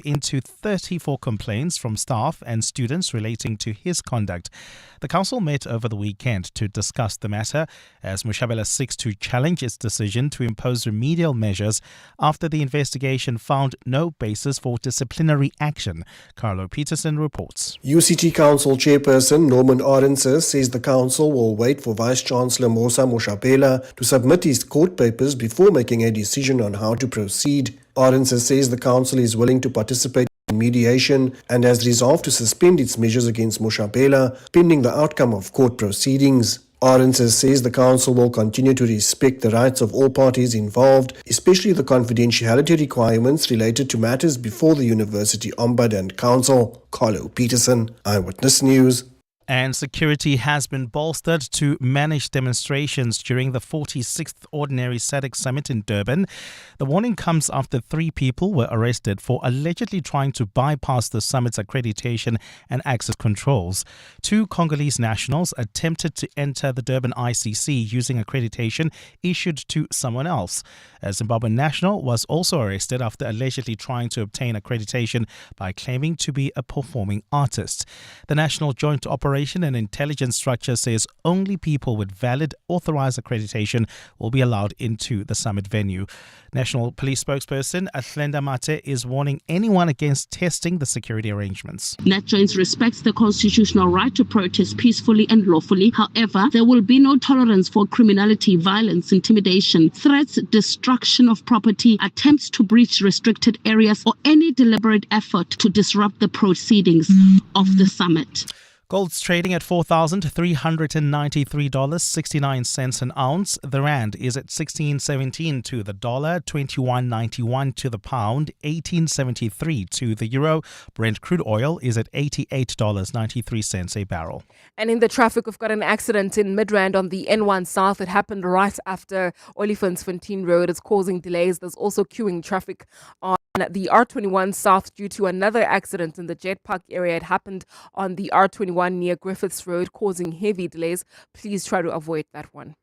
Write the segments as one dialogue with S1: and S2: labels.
S1: into 34 complaints from staff and students relating to his conduct. The council met over the weekend to discuss the matter as Mushabela seeks to challenge its decision to impose remedial measures after the investigation found no basis for disciplinary action. Carlo Peterson reports.
S2: UCT Council Chairperson Norman Arendse says the council will wait for Vice-Chancellor Mosa Mushabela to submit his court papers before making a decision on how to proceed. Arendse says the council is willing to participate in mediation and has resolved to suspend its measures against Mushabela pending the outcome of court proceedings. Arendse says the council will continue to respect the rights of all parties involved, especially the confidentiality requirements related to matters before the University Ombudsman and Council. Carlo Peterson, Eyewitness News.
S1: And security has been bolstered to manage demonstrations during the 46th Ordinary SADC Summit in Durban. The warning comes after 3 people were arrested for allegedly trying to bypass the summit's accreditation and access controls. 2 Congolese nationals attempted to enter the Durban ICC using accreditation issued to someone else. A Zimbabwean national was also arrested after allegedly trying to obtain accreditation by claiming to be a performing artist. The National Joint Operation and Intelligence Structure says only people with valid authorized accreditation will be allowed into the summit venue. National Police spokesperson Athlenda Mate is warning anyone against testing the security arrangements.
S3: NatJoints respects the constitutional right to protest peacefully and lawfully. However, there will be no tolerance for criminality, violence, intimidation, threats, destruction of property, attempts to breach restricted areas, or any deliberate effort to disrupt the proceedings of the summit.
S1: Gold's trading at $4,393.69 an ounce. The rand is at 16.17 to the dollar, 21.91 to the pound, 18.73 to the euro. Brent crude oil is at $88.93 a barrel.
S4: And in the traffic, we've got an accident in Midrand on the N1 South. It happened right after Olifantsfontein Road. It's causing delays. There's also queuing traffic on the R21 South due to another accident in the Jet Park area. It happened on the R21 near Griffiths Road, causing heavy delays. Please try to avoid that one.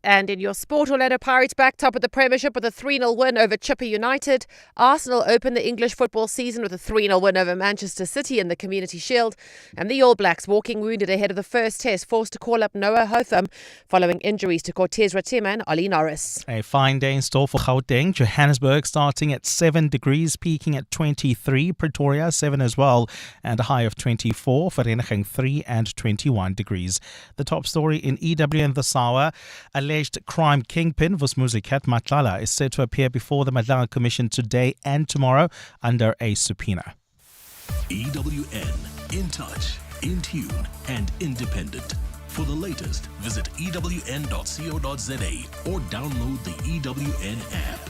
S5: And in your sport, Orlando Pirates back top of the Premiership with a 3-0 win over Chippa United. Arsenal opened the English football season with a 3-0 win over Manchester City in the Community Shield. And the All Blacks, walking wounded ahead of the first test, forced to call up Noah Hotham following injuries to Cortez Ratima and Ollie Norris.
S1: A fine day in store for Gauteng. Johannesburg starting at 7 degrees, peaking at 23. Pretoria 7 as well, and a high of 24. Vereeniging 3 and 21 degrees. The top story in EW and the Sawa. Alleged crime kingpin Vusmuzikat Matlala is set to appear before the Madlanga Commission today and tomorrow under a subpoena.
S6: EWN, in touch, in tune and independent. For the latest, visit ewn.co.za or download the EWN app.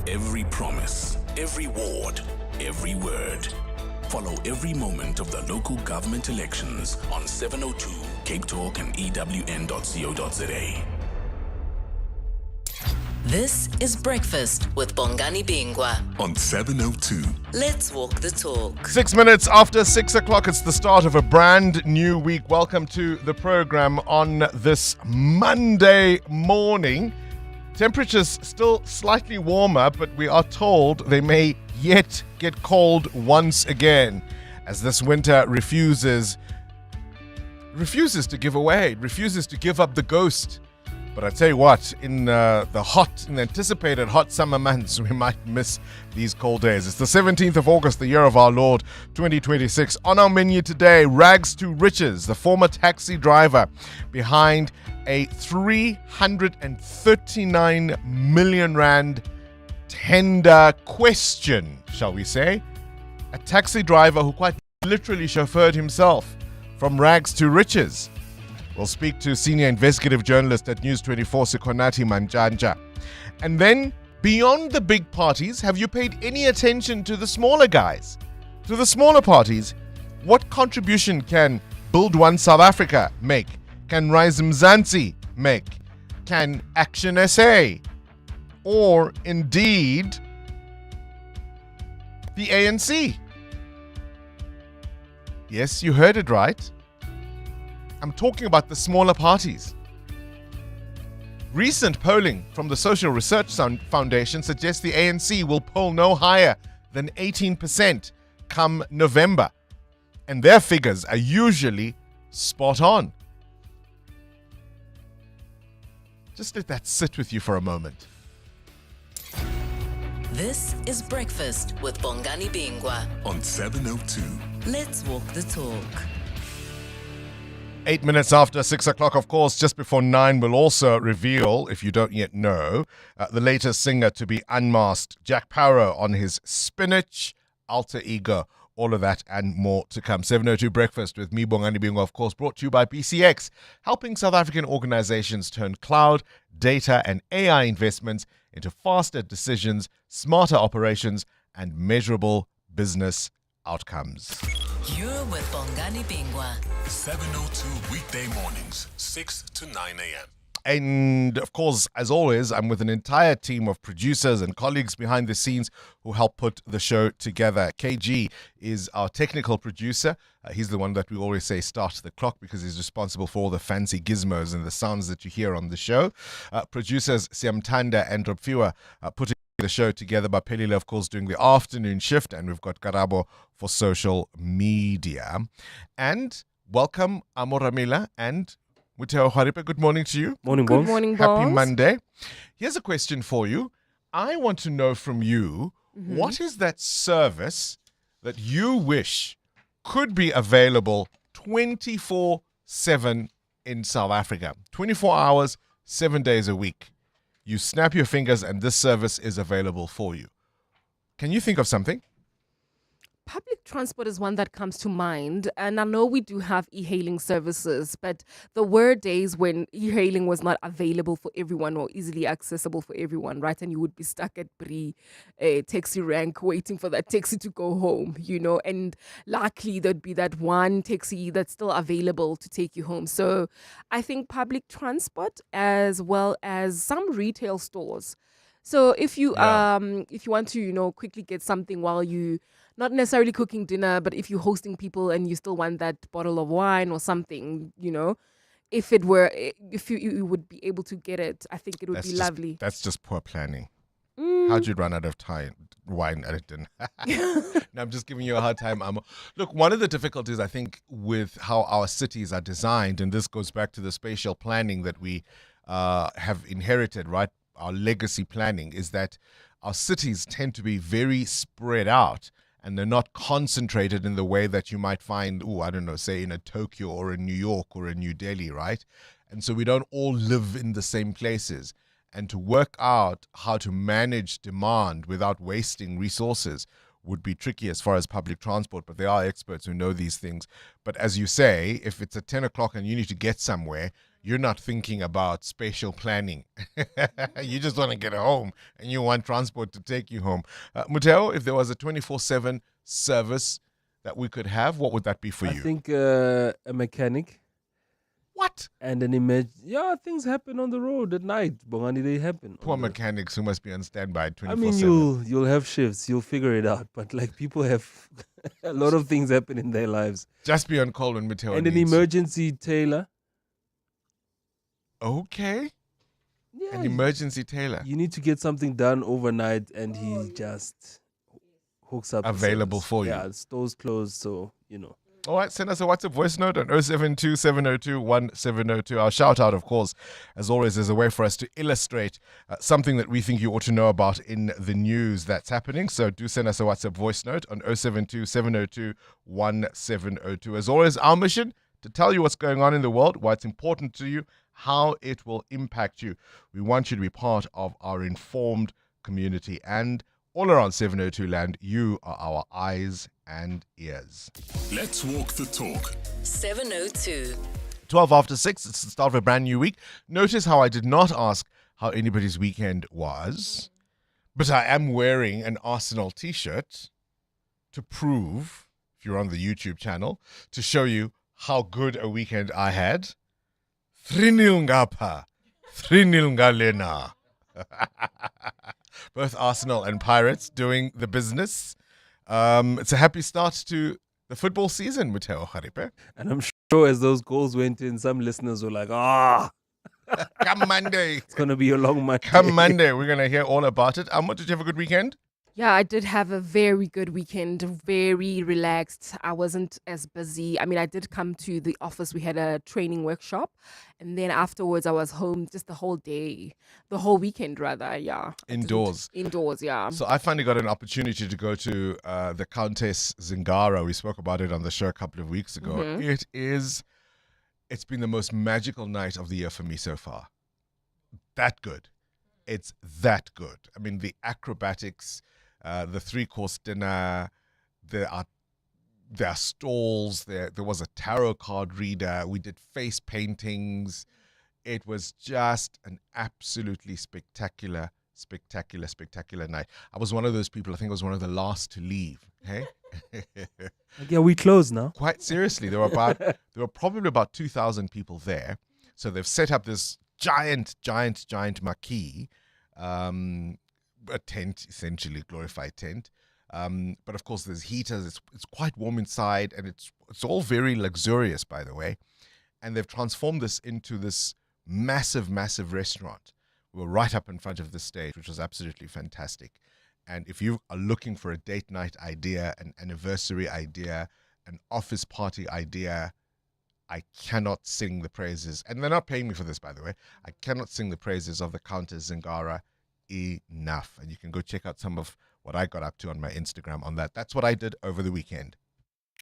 S6: Every promise, every ward, every word. Follow every moment of the local government elections on 702 Cape Talk and ewn.co.za.
S7: This is Breakfast with Bongani Bingwa
S6: On 702.
S7: Let's walk the talk.
S8: 6 minutes after 6 o'clock, it's the start of a brand new week. Welcome to the program on this Monday morning. Temperatures still slightly warmer, but we are told they may yet get cold once again as this winter refuses to give away, refuses to give up the ghost. But I tell you what, in the anticipated hot summer months, we might miss these cold days. It's the 17th of August, the year of our Lord, 2026. On our menu today, rags to riches, the former taxi driver behind a 339 million rand tender question, shall we say. A taxi driver who quite literally chauffeured himself from rags to riches. We'll speak to senior investigative journalist at News 24, Sikonati Manjanja. And then, beyond the big parties, have you paid any attention to the smaller guys? To the smaller parties, what contribution can Build One South Africa make? Can Rise Mzansi make? Can Action SA? Or indeed, the ANC? Yes, you heard it right. I'm talking about the smaller parties. Recent polling from the Social Research Foundation suggests the ANC will poll no higher than 18% come November. And their figures are usually spot on. Just let that sit with you for a moment.
S7: This is Breakfast with Bongani Bingwa.
S6: On 702.
S7: Let's walk the talk.
S8: 8 minutes after 6 o'clock, of course, just before 9, we'll also reveal, if you don't yet know, the latest singer to be unmasked, Jack Parro, on his Spinach alter ego. All of that and more to come. 702 Breakfast with me, Bongani Bingwa, of course, brought to you by BCX, helping South African organizations turn cloud, data, and AI investments into faster decisions, smarter operations, and measurable business outcomes.
S7: You're with Bongani Bingwa.
S6: 702 weekday mornings, 6 to 9 a.m.
S8: And of course, as always, I'm with an entire team of producers and colleagues behind the scenes who help put the show together. KG is our technical producer. He's the one that we always say start the clock because he's responsible for all the fancy gizmos and the sounds that you hear on the show. Producers Siamtanda and Robfiwa putting the show together, by Pelile, of course, doing the afternoon shift, and we've got Karabo for social media. And welcome Amoramila and Muteo Haripe. Good morning to you.
S9: Morning,
S4: Good
S9: boss.
S4: morning,
S8: Happy
S4: boss.
S8: Monday. Here's a question for you. I want to know from you, what is that service that you wish could be available 24/7 in South Africa? 24 hours, 7 days a week. You snap your fingers and this service is available for you. Can you think of something?
S4: Public transport is one that comes to mind, and I know we do have e-hailing services, but there were days when e-hailing was not available for everyone or easily accessible for everyone, right? And you would be stuck at taxi rank waiting for that taxi to go home, and luckily there'd be that one taxi that's still available to take you home. So I think public transport as well as some retail stores. So if you want to, quickly get something while you not necessarily cooking dinner, but if you're hosting people and you still want that bottle of wine or something, if you would be able to get it, I think it would be lovely.
S8: That's just poor planning. How'd you run out of wine at dinner? No, I'm just giving you a hard time, Amo. Look, one of the difficulties, I think, with how our cities are designed, and this goes back to the spatial planning that we have inherited, right? Our legacy planning, is that our cities tend to be very spread out. And they're not concentrated in the way that you might find, say in a Tokyo or a New York or a New Delhi, right? And so we don't all live in the same places. And to work out how to manage demand without wasting resources would be tricky as far as public transport, but there are experts who know these things. But as you say, if it's at 10 o'clock and you need to get somewhere, you're not thinking about spatial planning. You just want to get home and you want transport to take you home. Muteo, if there was a 24/7 service that we could have, what would that be for you?
S9: I think a mechanic.
S8: What?
S9: And an image. Yeah, things happen on the road at night. Bongani, they happen.
S8: Poor mechanics who must be on standby 24/7.
S9: I mean, you'll have shifts. You'll figure it out. But people have a lot of things happen in their lives.
S8: Just be on call when Muteo
S9: And
S8: needs
S9: an emergency tailor.
S8: Okay.
S9: Yeah,
S8: An emergency tailor.
S9: you need to get something done overnight, and he just hooks up. the
S8: Available
S9: service.
S8: for you.
S9: Yeah, stores closed, so
S8: All right, send us a WhatsApp voice note on 072 702 1702. Our shout out, of course, as always, is a way for us to illustrate something that we think you ought to know about in the news that's happening. So do send us a WhatsApp voice note on 072 702 1702. As always, our mission to tell you what's going on in the world, why it's important to you, how it will impact you. We want you to be part of our informed community, and all around 702 land, you are our eyes and ears.
S6: Let's walk the talk.
S7: 702.
S8: 12 after 6, it's the start of a brand new week. Notice how I did not ask how anybody's weekend was, but I am wearing an Arsenal t-shirt to prove, if you're on the YouTube channel, to show you how good a weekend I had. 3-0 ngapha, 3-0 ngalena. Both Arsenal and Pirates doing the business. It's a happy start to the football season, Muteo Haripe.
S9: And I'm sure as those goals went in, some listeners were like,
S8: Come Monday.
S9: It's going to be a long Monday.
S8: Come Monday. We're going to hear all about it. Did you have a good weekend?
S4: Yeah, I did have a very good weekend, very relaxed. I wasn't as busy. I mean, I did come to the office. We had a training workshop. And then afterwards, I was home just the whole day, the whole weekend, rather. Yeah.
S8: Indoors.
S4: Indoors, yeah.
S8: So I finally got an opportunity to go to the Countess Zingara. We spoke about it on the show a couple of weeks ago.
S4: Mm-hmm.
S8: It's been the most magical night of the year for me so far. That good. It's that good. I mean, the acrobatics, the 3-course dinner, there are stalls, there was a tarot card reader, we did face paintings. It was just an absolutely spectacular night. I was one of those people, I think I was one of the last to leave. Hey?
S9: Yeah, we closed now.
S8: Quite seriously, there were probably about 2,000 people there. So they've set up this giant marquee, a tent, essentially glorified tent. But of course, there's heaters. It's quite warm inside, and it's all very luxurious, by the way. And they've transformed this into this massive restaurant. We were right up in front of the stage, which was absolutely fantastic. And if you are looking for a date night idea, an anniversary idea, an office party idea, I cannot sing the praises. And they're not paying me for this, by the way. I cannot sing the praises of the Countess Zingara enough. And you can go check out some of what I got up to on my Instagram on that. That's what I did over the weekend.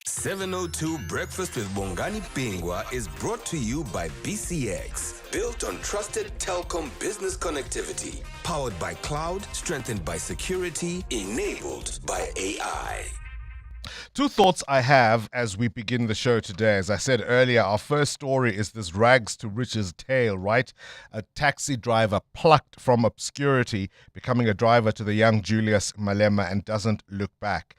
S10: 702 Breakfast with Bongani Bingwa is brought to you by BCX. Built on trusted telecom business connectivity. Powered by cloud, strengthened by security, enabled by AI.
S8: Two thoughts I have as we begin the show today. As I said earlier, our first story is this rags to riches tale, right? A taxi driver plucked from obscurity, becoming a driver to the young Julius Malema and doesn't look back.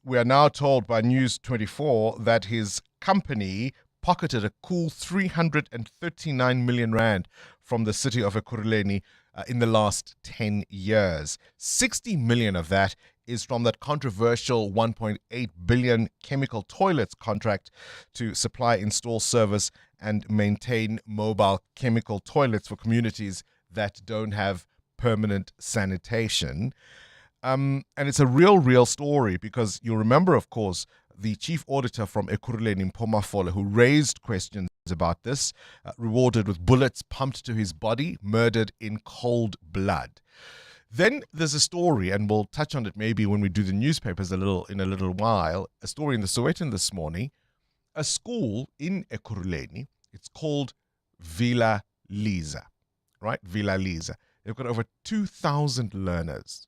S8: We are now told by News 24 that his company pocketed a cool 339 million rand from the city of Ekurhuleni in the last 10 years. 60 million of that is from that controversial 1.8 billion chemical toilets contract to supply, install, service, and maintain mobile chemical toilets for communities that don't have permanent sanitation. And it's a real story because you'll remember, of course, the chief auditor from Ekurhuleni, Mpomafole, who raised questions about this, rewarded with bullets pumped to his body, murdered in cold blood. Then there's a story, and we'll touch on it maybe when we do the newspapers in a little while, a story in the Sowetan this morning, a school in Ekurhuleni. It's called Villa Liza, right? Villa Liza. They've got over 2,000 learners.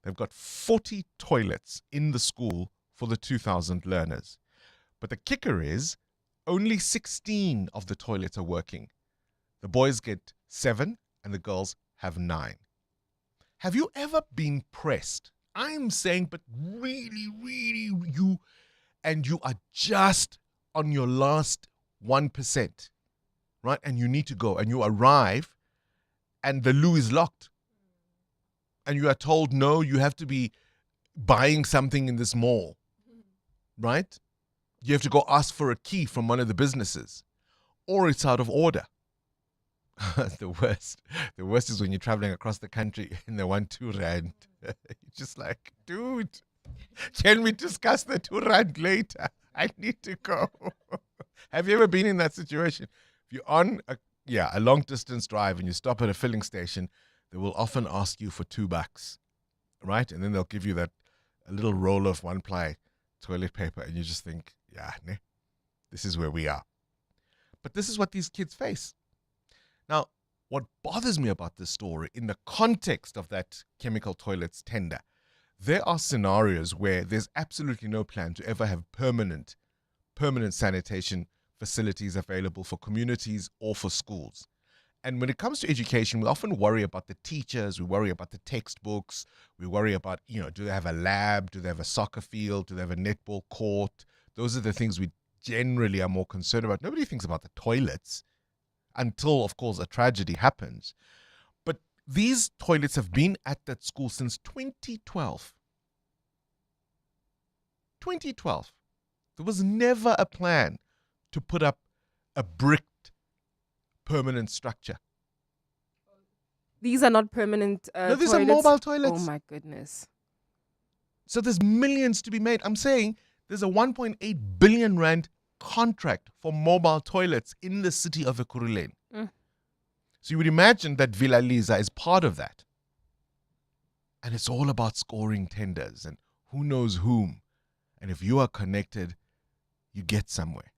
S8: They've got 40 toilets in the school for the 2,000 learners. But the kicker is only 16 of the toilets are working. The boys get 7 and the girls have 9. Have you ever been pressed? I'm saying, but really, you are just on your last 1%, right? And you need to go and you arrive and the loo is locked. And you are told, no, you have to be buying something in this mall, right? You have to go ask for a key from one of the businesses or it's out of order. The worst is when you're traveling across the country and they want 2 rand. You're just like, dude, can we discuss the 2 rand later? I need to go. Have you ever been in that situation? If you're on a long distance drive and you stop at a filling station, they will often ask you for $2, right? And then they'll give you a little roll of 1-ply toilet paper and you just think, this is where we are. But this is what these kids face. Now, what bothers me about this story, in the context of that chemical toilets tender, there are scenarios where there's absolutely no plan to ever have permanent sanitation facilities available for communities or for schools. And when it comes to education, we often worry about the teachers, we worry about the textbooks, we worry about, do they have a lab, do they have a soccer field, do they have a netball court? Those are the things we generally are more concerned about. Nobody thinks about the toilets until, of course, a tragedy happens. But these toilets have been at that school since 2012. 2012. There was never a plan to put up a bricked permanent structure.
S4: These are not permanent
S8: No, these
S4: toilets.
S8: are mobile toilets.
S4: Oh my goodness.
S8: So there's millions to be made. I'm saying there's a 1.8 billion rand contract for mobile toilets in the city of Ekurhuleni. So you would imagine that Villa Lisa is part of that. And it's all about scoring tenders and who knows whom. And if you are connected, you get somewhere.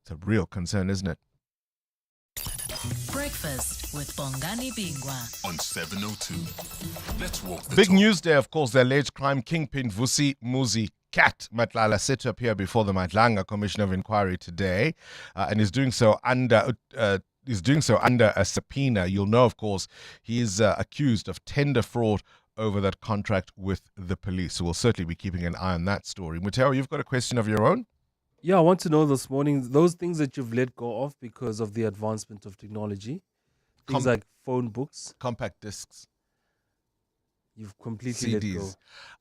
S8: It's a real concern, isn't it?
S7: Breakfast with Bongani Bingwa
S6: On 702. Let's walk the
S8: Big
S6: talk.
S8: news there, of course, the alleged crime kingpin Vusi Muzi Cat Matlala set to appear before the Madlanga Commission of Inquiry today, and is doing so under a subpoena. You'll know, of course, he is accused of tender fraud over that contract with the police. So we'll certainly be keeping an eye on that story. Mutero, you've got a question of your own?
S9: Yeah, I want to know this morning, those things that you've let go of because of the advancement of technology, things like phone books,
S8: compact discs,
S9: you've completely let go.
S8: CDs.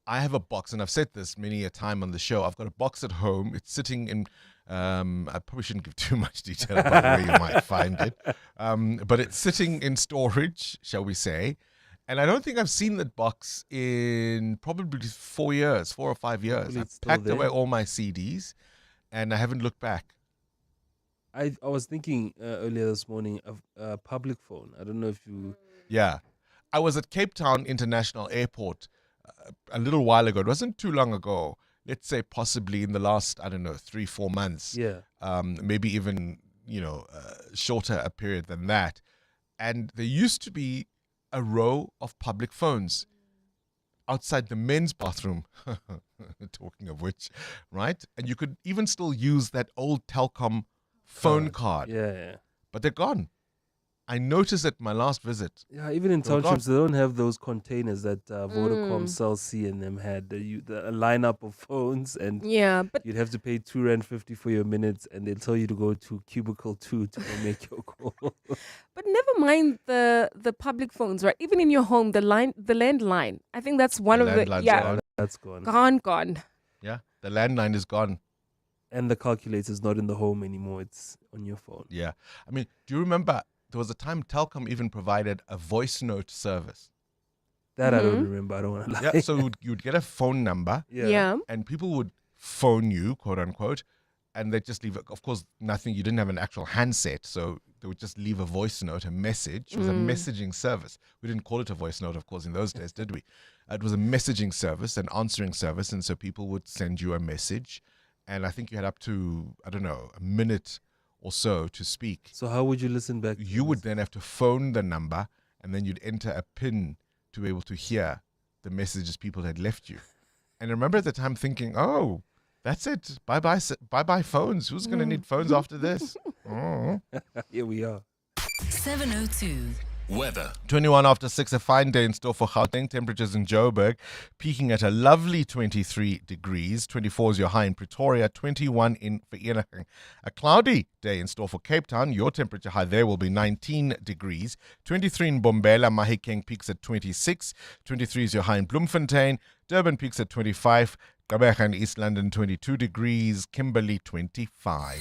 S8: I have a box, and I've said this many a time on the show. I've got a box at home. It's sitting in, I probably shouldn't give too much detail about where you might find it, but it's sitting in storage, shall we say. And I don't think I've seen that box in probably 4 or 5 years.
S9: Hopefully
S8: I've
S9: it's still
S8: packed
S9: there.
S8: away all my CDs, and I haven't looked back.
S9: I was thinking earlier this morning of a public phone. I don't know if you...
S8: Yeah. I was at Cape Town International Airport a little while ago. It wasn't too long ago. Let's say possibly in the last, 3-4 months.
S9: Yeah.
S8: Maybe even, shorter a period than that. And there used to be a row of public phones outside the men's bathroom. Talking of which, right? And you could even still use that old Telkom phone card.
S9: Yeah.
S8: But they're gone. I noticed at my last visit.
S9: Yeah, even in
S8: They were
S9: townships, they don't have those containers that Vodacom, Cell C and them had. A lineup of phones, and
S4: Yeah, but
S9: you'd have to pay R2.50 for your minutes, and they'll tell you to go to cubicle 2 to go make your call.
S4: but never mind the public phones, right? Even in your home, the landline. I think that's one
S8: The
S4: of the
S8: landline's
S4: yeah
S9: That's gone.
S4: gone.
S8: Yeah, the landline is gone.
S9: And the calculator's not in the home anymore. It's on your phone.
S8: Yeah. I mean, do you remember there was a time Telkom even provided a voice note service?
S9: That I don't remember. I don't want to lie.
S8: Yeah, so you'd get a phone number
S4: Yeah.
S8: and people would phone you, quote unquote, and they'd just leave, of course, nothing. You didn't have an actual handset, so they would just leave a voice note, a message. It was a messaging service. We didn't call it a voice note, of course, in those days, did we? It was a messaging service, an answering service, and so people would send you a message. And I think you had up to, a minute or so to speak.
S9: So how would you listen back? to
S8: You would
S9: this?
S8: then have to phone the number, and then you'd enter a PIN to be able to hear the messages people had left you. And I remember at the time thinking, oh, that's it. Bye-bye phones. Who's going to need phones after this? Oh.
S9: Here we are.
S7: 702.
S6: Weather.
S8: 21 after 6, a fine day in store for Gauteng. Temperatures in Joburg peaking at a lovely 23 degrees. 24 is your high in Pretoria, 21 in Vereeniging. A cloudy day in store for Cape Town. Your temperature high there will be 19 degrees. 23 in Bombela. Mahikeng peaks at 26. 23 is your high in Bloemfontein. Durban peaks at 25. Gqeberha in East London, 22 degrees. Kimberley, 25.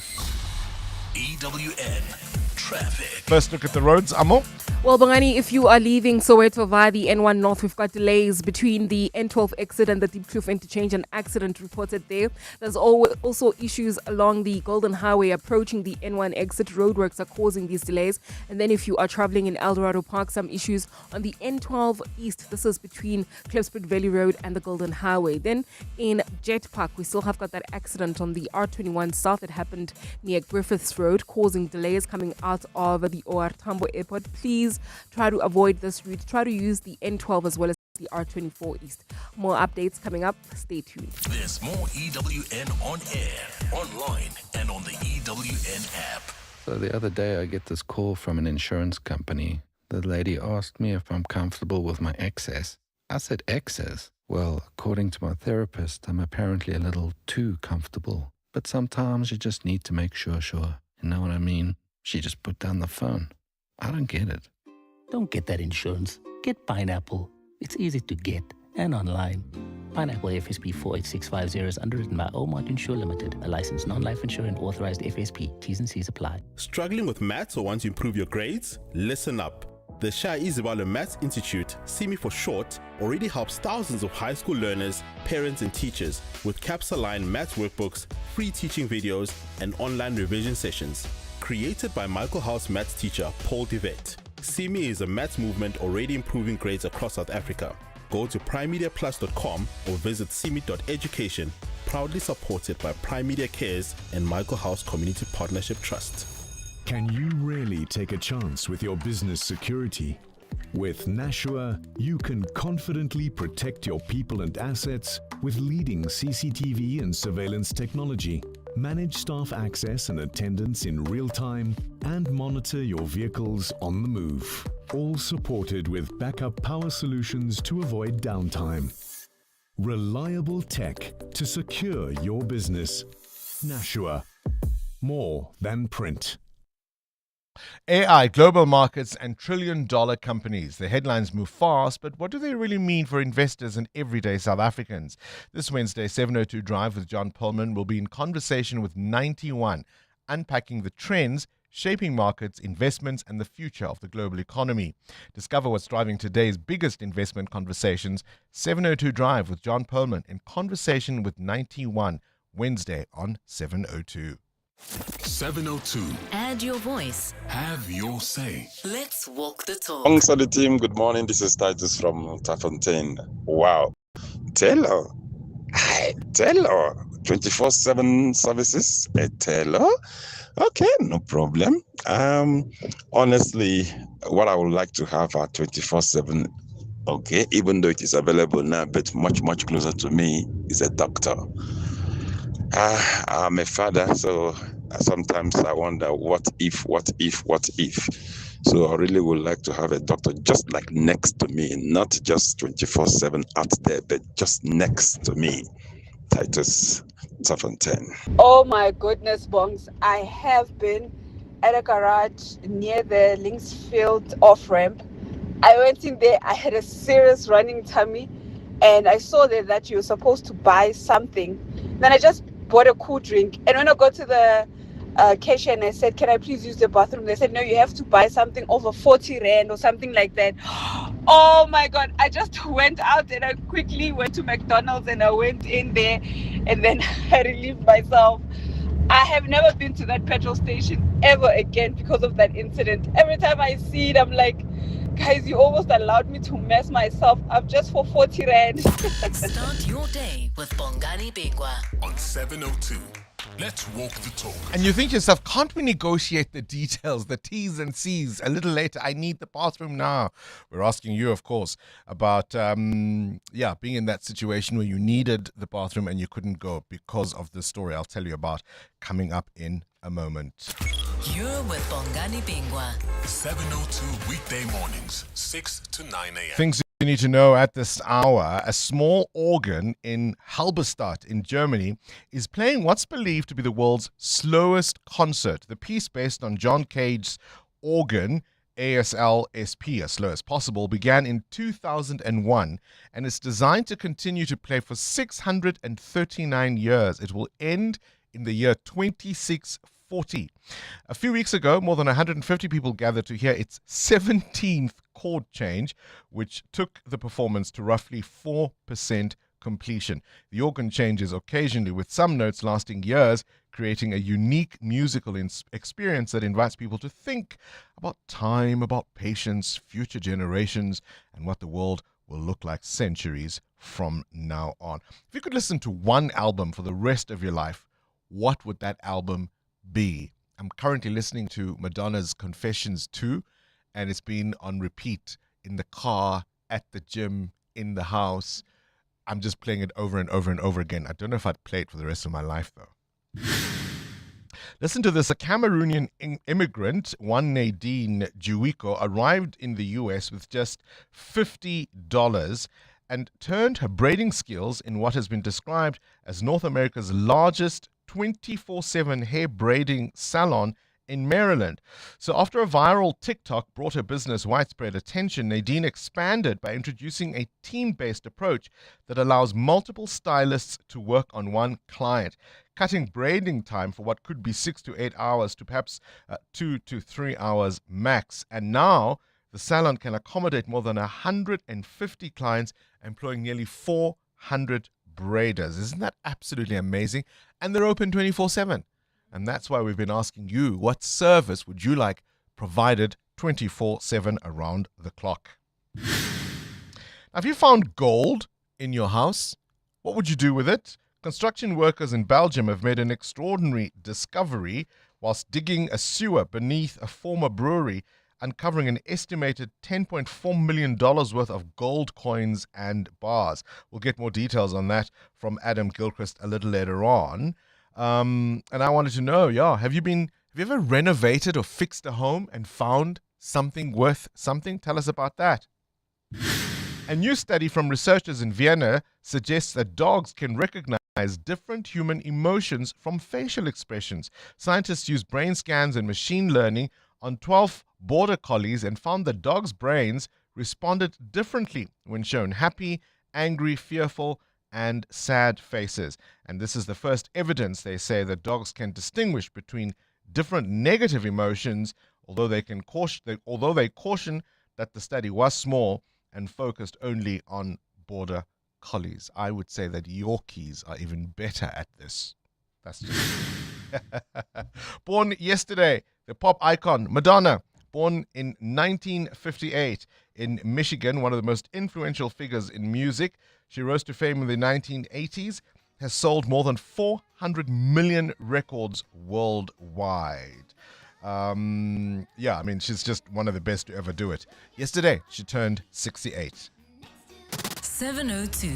S6: EWN Traffic.
S8: First look at the roads, Amo.
S4: Well, Bongani, if you are leaving Soweto via the N1 North, we've got delays between the N12 exit and the Deep Kloof interchange. An accident reported there. There's also issues along the Golden Highway approaching the N1 exit. Roadworks are causing these delays. And then if you are traveling in Eldorado Park, some issues on the N12 East. This is between Klipspruit Valley Road and the Golden Highway. Then in Jet Park, we still have got that accident on the R21 South that happened near Griffiths Road, causing delays coming out of the OR Tambo Airport. Please try to avoid this route. Try to use the N12 as well as the R24 East. More updates coming up. Stay tuned.
S6: There's more EWN on air, online, and on the EWN app.
S11: So the other day I get this call from an insurance company. The lady asked me if I'm comfortable with my excess. I said, excess? Well, according to my therapist, I'm apparently a little too comfortable. But sometimes you just need to make sure. You know what I mean? She just put down the phone. I don't get it.
S12: Don't get that insurance. Get Pineapple. It's easy to get and online. Pineapple FSP 48650 is underwritten by Omart Insure Limited, a licensed non-life insurer and authorized FSP. T's and C's apply.
S13: Struggling with maths or want to improve your grades? Listen up. The Shah Izibalo Maths Institute, SIMI for short, already helps thousands of high school learners, parents and teachers with CAPS-aligned maths workbooks, free teaching videos and online revision sessions. Created by Michael House maths teacher Paul Devet, SIMI is a maths movement already improving grades across South Africa. Go to primemediaplus.com or visit simi.education, proudly supported by Prime Media Cares and Michael House Community Partnership Trust.
S14: Can you really take a chance with your business security? With Nashua, you can confidently protect your people and assets with leading CCTV and surveillance technology. Manage staff access and attendance in real time and monitor your vehicles on the move. All supported with backup power solutions to avoid downtime. Reliable tech to secure your business. Nashua. More than print.
S8: AI, global markets, and trillion-dollar companies. The headlines move fast, but what do they really mean for investors and everyday South Africans? This Wednesday, 702 Drive with John Pullman will be in conversation with 91, unpacking the trends shaping markets, investments, and the future of the global economy. Discover what's driving today's biggest investment conversations. 702 Drive with John Pullman in conversation with 91, Wednesday on 702.
S6: 702.
S7: Add your voice.
S6: Have your say.
S7: Let's walk the talk.
S15: Alongside the team, good morning. This is Titus from Tafontaine. Wow. Teller. 24/7 services. A teller. Okay, no problem. Honestly, what I would like to have are 24/7. Okay, even though it is available now, but much closer to me is a doctor. I'm a father, so sometimes I wonder what if. So I really would like to have a doctor just like next to me, not just 24/7 out there, but just next to me. Titus, Tafontaine.
S16: Oh my goodness, Bongs. I have been at a garage near the Linksfield off-ramp. I went in there, I had a serious running tummy, and I saw there that you were supposed to buy something. Then I just bought a cool drink, and when I got to the cashier and I said, can I please use the bathroom? They said, no, you have to buy something over 40 Rand or something like that. Oh my God, I just went out and I quickly went to McDonald's and I went in there and then I relieved myself. I have never been to that petrol station ever again because of that incident. Every time I see it, I'm like, guys, you almost allowed me to mess myself up just for 40 Rand.
S7: Start your day with Bongani Bingwa
S6: on 702. Let's walk the talk.
S8: And you think to yourself, can't we negotiate the details, the T's and C's a little later? I need the bathroom now. We're asking you, of course, about being in that situation where you needed the bathroom and you couldn't go because of the story I'll tell you about coming up in a moment.
S7: You're with Bongani Bingwa.
S6: 702 weekday mornings, 6 to 9 a.m.
S8: Things you need to know at this hour. A small organ in Halberstadt in Germany is playing what's believed to be the world's slowest concert. The piece, based on John Cage's organ, ASL-SP, as slow as possible, began in 2001 and is designed to continue to play for 639 years. It will end in the year 2640. A few weeks ago, more than 150 people gathered to hear its 17th chord change, which took the performance to roughly 4% completion. The organ changes occasionally, with some notes lasting years, creating a unique musical experience that invites people to think about time, about patience, future generations, and what the world will look like centuries from now on. If you could listen to one album for the rest of your life, what would that album be? I'm currently listening to Madonna's Confessions 2, and it's been on repeat in the car, at the gym, in the house. I'm just playing it over and over and over again. I don't know if I'd play it for the rest of my life, though. Listen to this. A Cameroonian immigrant, one Nadine Juiko, arrived in the U.S. with just $50 and turned her braiding skills in what has been described as North America's largest 24/7 hair braiding salon in Maryland. So after a viral TikTok brought her business widespread attention, Nadine expanded by introducing a team-based approach that allows multiple stylists to work on one client, cutting braiding time for what could be 6 to 8 hours to perhaps 2 to 3 hours max. And now the salon can accommodate more than 150 clients, employing nearly 400 braiders. Isn't that absolutely amazing? And they're open 24/7. And that's why we've been asking you, what service would you like provided 24/7 around the clock? Have you found gold in your house? What would you do with it? Construction workers in Belgium have made an extraordinary discovery whilst digging a sewer beneath a former brewery, uncovering an estimated $10.4 million worth of gold coins and bars. We'll get more details on that from Adam Gilchrist a little later on. And I wanted to know, have you ever renovated or fixed a home and found something worth something? Tell us about that. A new study from researchers in Vienna suggests that dogs can recognize different human emotions from facial expressions. Scientists used brain scans and machine learning on 12 border collies and found that dogs' brains responded differently when shown happy, angry, fearful, and sad faces. And this is the first evidence, they say, that dogs can distinguish between different negative emotions, although they caution that the study was small and focused only on border collies. I would say that Yorkies are even better at this. That's just Born yesterday, the pop icon Madonna, born in 1958 in Michigan, one of the most influential figures in music. She rose to fame in the 1980s, has sold more than 400 million records worldwide. She's just one of the best to ever do it. Yesterday, she turned 68.
S7: 702.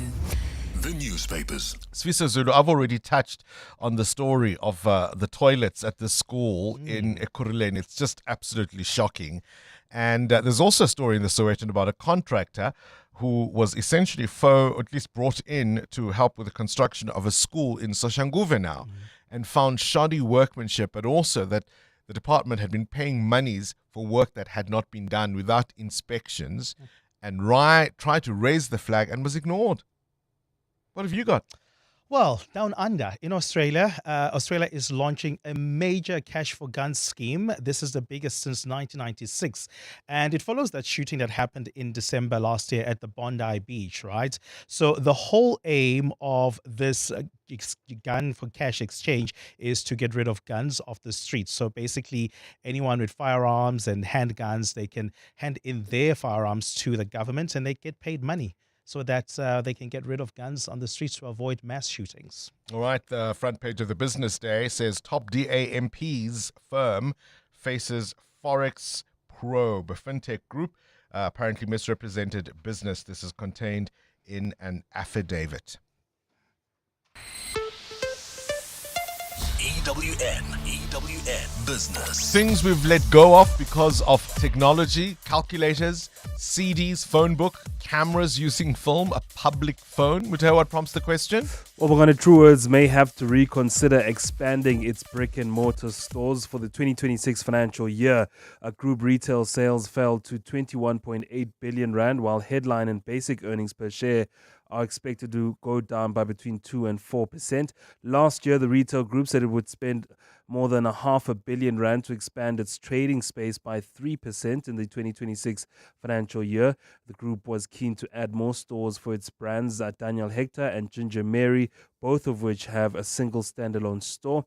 S6: The newspapers.
S8: Swiso Zulu, I've already touched on the story of the toilets at the school in Ekurhuleni. It's just absolutely shocking. And there's also a story in the Sowetan about a contractor who was essentially at least brought in to help with the construction of a school in Soshanguve now, and found shoddy workmanship, but also that the department had been paying monies for work that had not been done without inspections, and tried to raise the flag and was ignored. What have you got?
S1: Well, down under in Australia, Australia is launching a major cash for guns scheme. This is the biggest since 1996. And it follows that shooting that happened in December last year at the Bondi Beach, right? So the whole aim of this gun for cash exchange is to get rid of guns off the streets. So basically, anyone with firearms and handguns, they can hand in their firearms to the government and they get paid money, so that they can get rid of guns on the streets to avoid mass shootings.
S8: All right, the front page of the Business Day says top DAMP's firm faces Forex probe. A fintech group apparently misrepresented business. This is contained in an affidavit.
S6: EWN Business.
S8: Things we've let go of because of technology: calculators, CDs, phone book, cameras using film, a public phone. Muteo, what prompts the question?
S9: Well, Bongani Truworths may have to reconsider expanding its brick and mortar stores for the 2026 financial year. Group retail sales fell to 21.8 billion rand, while headline and basic earnings per share are expected to go down by between 2 and 4%. Last year, the retail group said it would spend more than R500 million to expand its trading space by 3% in the 2026 financial year. The group was keen to add more stores for its brands, Daniel Hector and Ginger Mary, both of which have a single standalone store.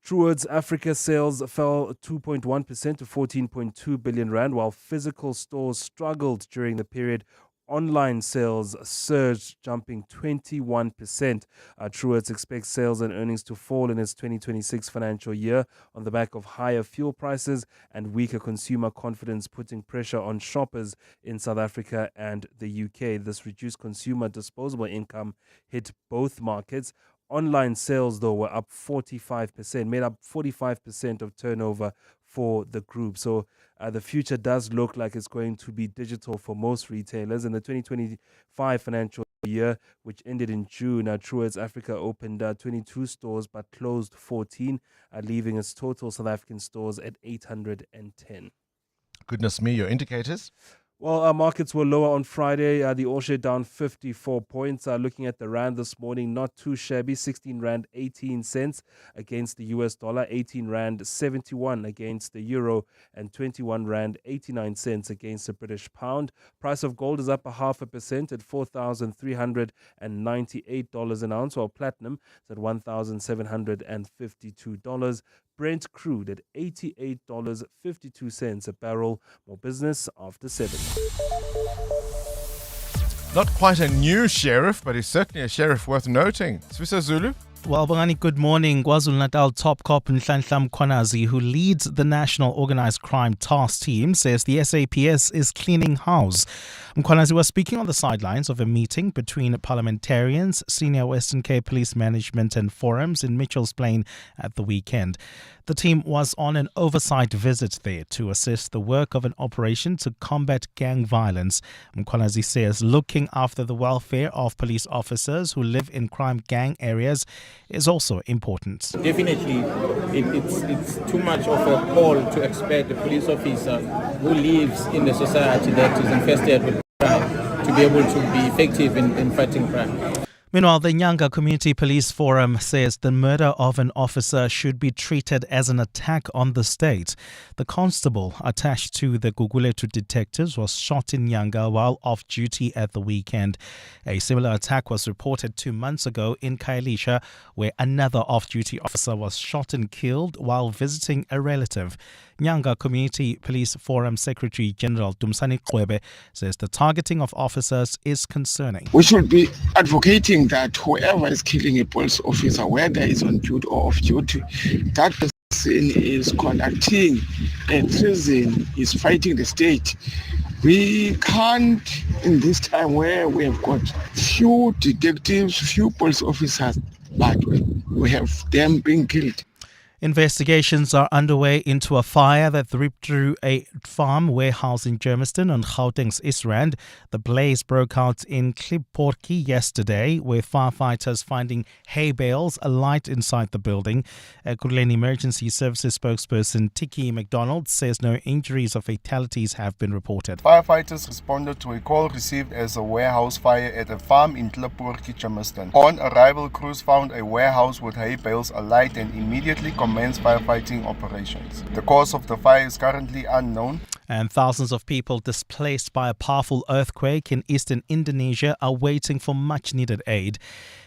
S9: Truworths Africa sales fell 2.1% to 14.2 billion rand, while physical stores struggled during the period. Online sales surged, jumping 21%. Truworths expects sales and earnings to fall in its 2026 financial year on the back of higher fuel prices and weaker consumer confidence, putting pressure on shoppers in South Africa and the UK. This reduced consumer disposable income hit both markets. Online sales, though, were up 45%, made up 45% of turnover for the group. So the future does look like it's going to be digital for most retailers. In the 2025 financial year, which ended in June. Truworths Africa opened 22 stores but closed 14, leaving its total South African stores at 810.
S8: Goodness me, your indicators?
S9: Well, our markets were lower on Friday. The All-Share down 54 points. Looking at the Rand this morning, not too shabby. 16 Rand 18 cents against the US dollar, 18 Rand 71 against the Euro, and 21 Rand 89 cents against the British Pound. Price of gold is up 0.5% at $4,398 an ounce, while platinum is at $1,752. Brent crude at $88.52 a barrel. More business after 7.
S8: Not quite a new sheriff, but he's certainly a sheriff worth noting. Swiss Zulu?
S1: Well, Bongani, good morning. KwaZulu-Natal top cop Nhlanhla Mkhwanazi, who leads the National Organised Crime Task Team, says the SAPS is cleaning house. Mkhwanazi was speaking on the sidelines of a meeting between parliamentarians, senior Western Cape Police Management and forums in Mitchell's Plain at the weekend. The team was on an oversight visit there to assess the work of an operation to combat gang violence. Mkhwanazi says looking after the welfare of police officers who live in crime gang areas is also important.
S17: Definitely, it's too much of a call to expect a police officer who lives in the society that is infested with crime to be able to be effective in fighting crime.
S1: Meanwhile, the Nyanga Community Police Forum says the murder of an officer should be treated as an attack on the state. The constable attached to the Guguletu detectives was shot in Nyanga while off duty at the weekend. A similar attack was reported 2 months ago in Khayelitsha, where another off-duty officer was shot and killed while visiting a relative. Nyanga Community Police Forum Secretary General Dumsani Kwebe says the targeting of officers is concerning.
S18: We should be advocating that whoever is killing a police officer, whether he's on duty or off duty, that person is conducting a treason, is fighting the state. We can't, in this time where we have got few detectives, few police officers, but we have them being killed.
S1: Investigations are underway into a fire that ripped through a farm warehouse in Germiston on Gauteng's East Rand. The blaze broke out in Klipportjie yesterday, where firefighters finding hay bales alight inside the building. Ekurhuleni Emergency Services spokesperson Tiki McDonald says no injuries or fatalities have been reported.
S19: Firefighters responded to a call received as a warehouse fire at a farm in Klipportjie, Germiston. On arrival, crews found a warehouse with hay bales alight and immediately commenced firefighting operations. The cause of the fire is currently unknown.
S1: And thousands of people displaced by a powerful earthquake in eastern Indonesia are waiting for much needed aid.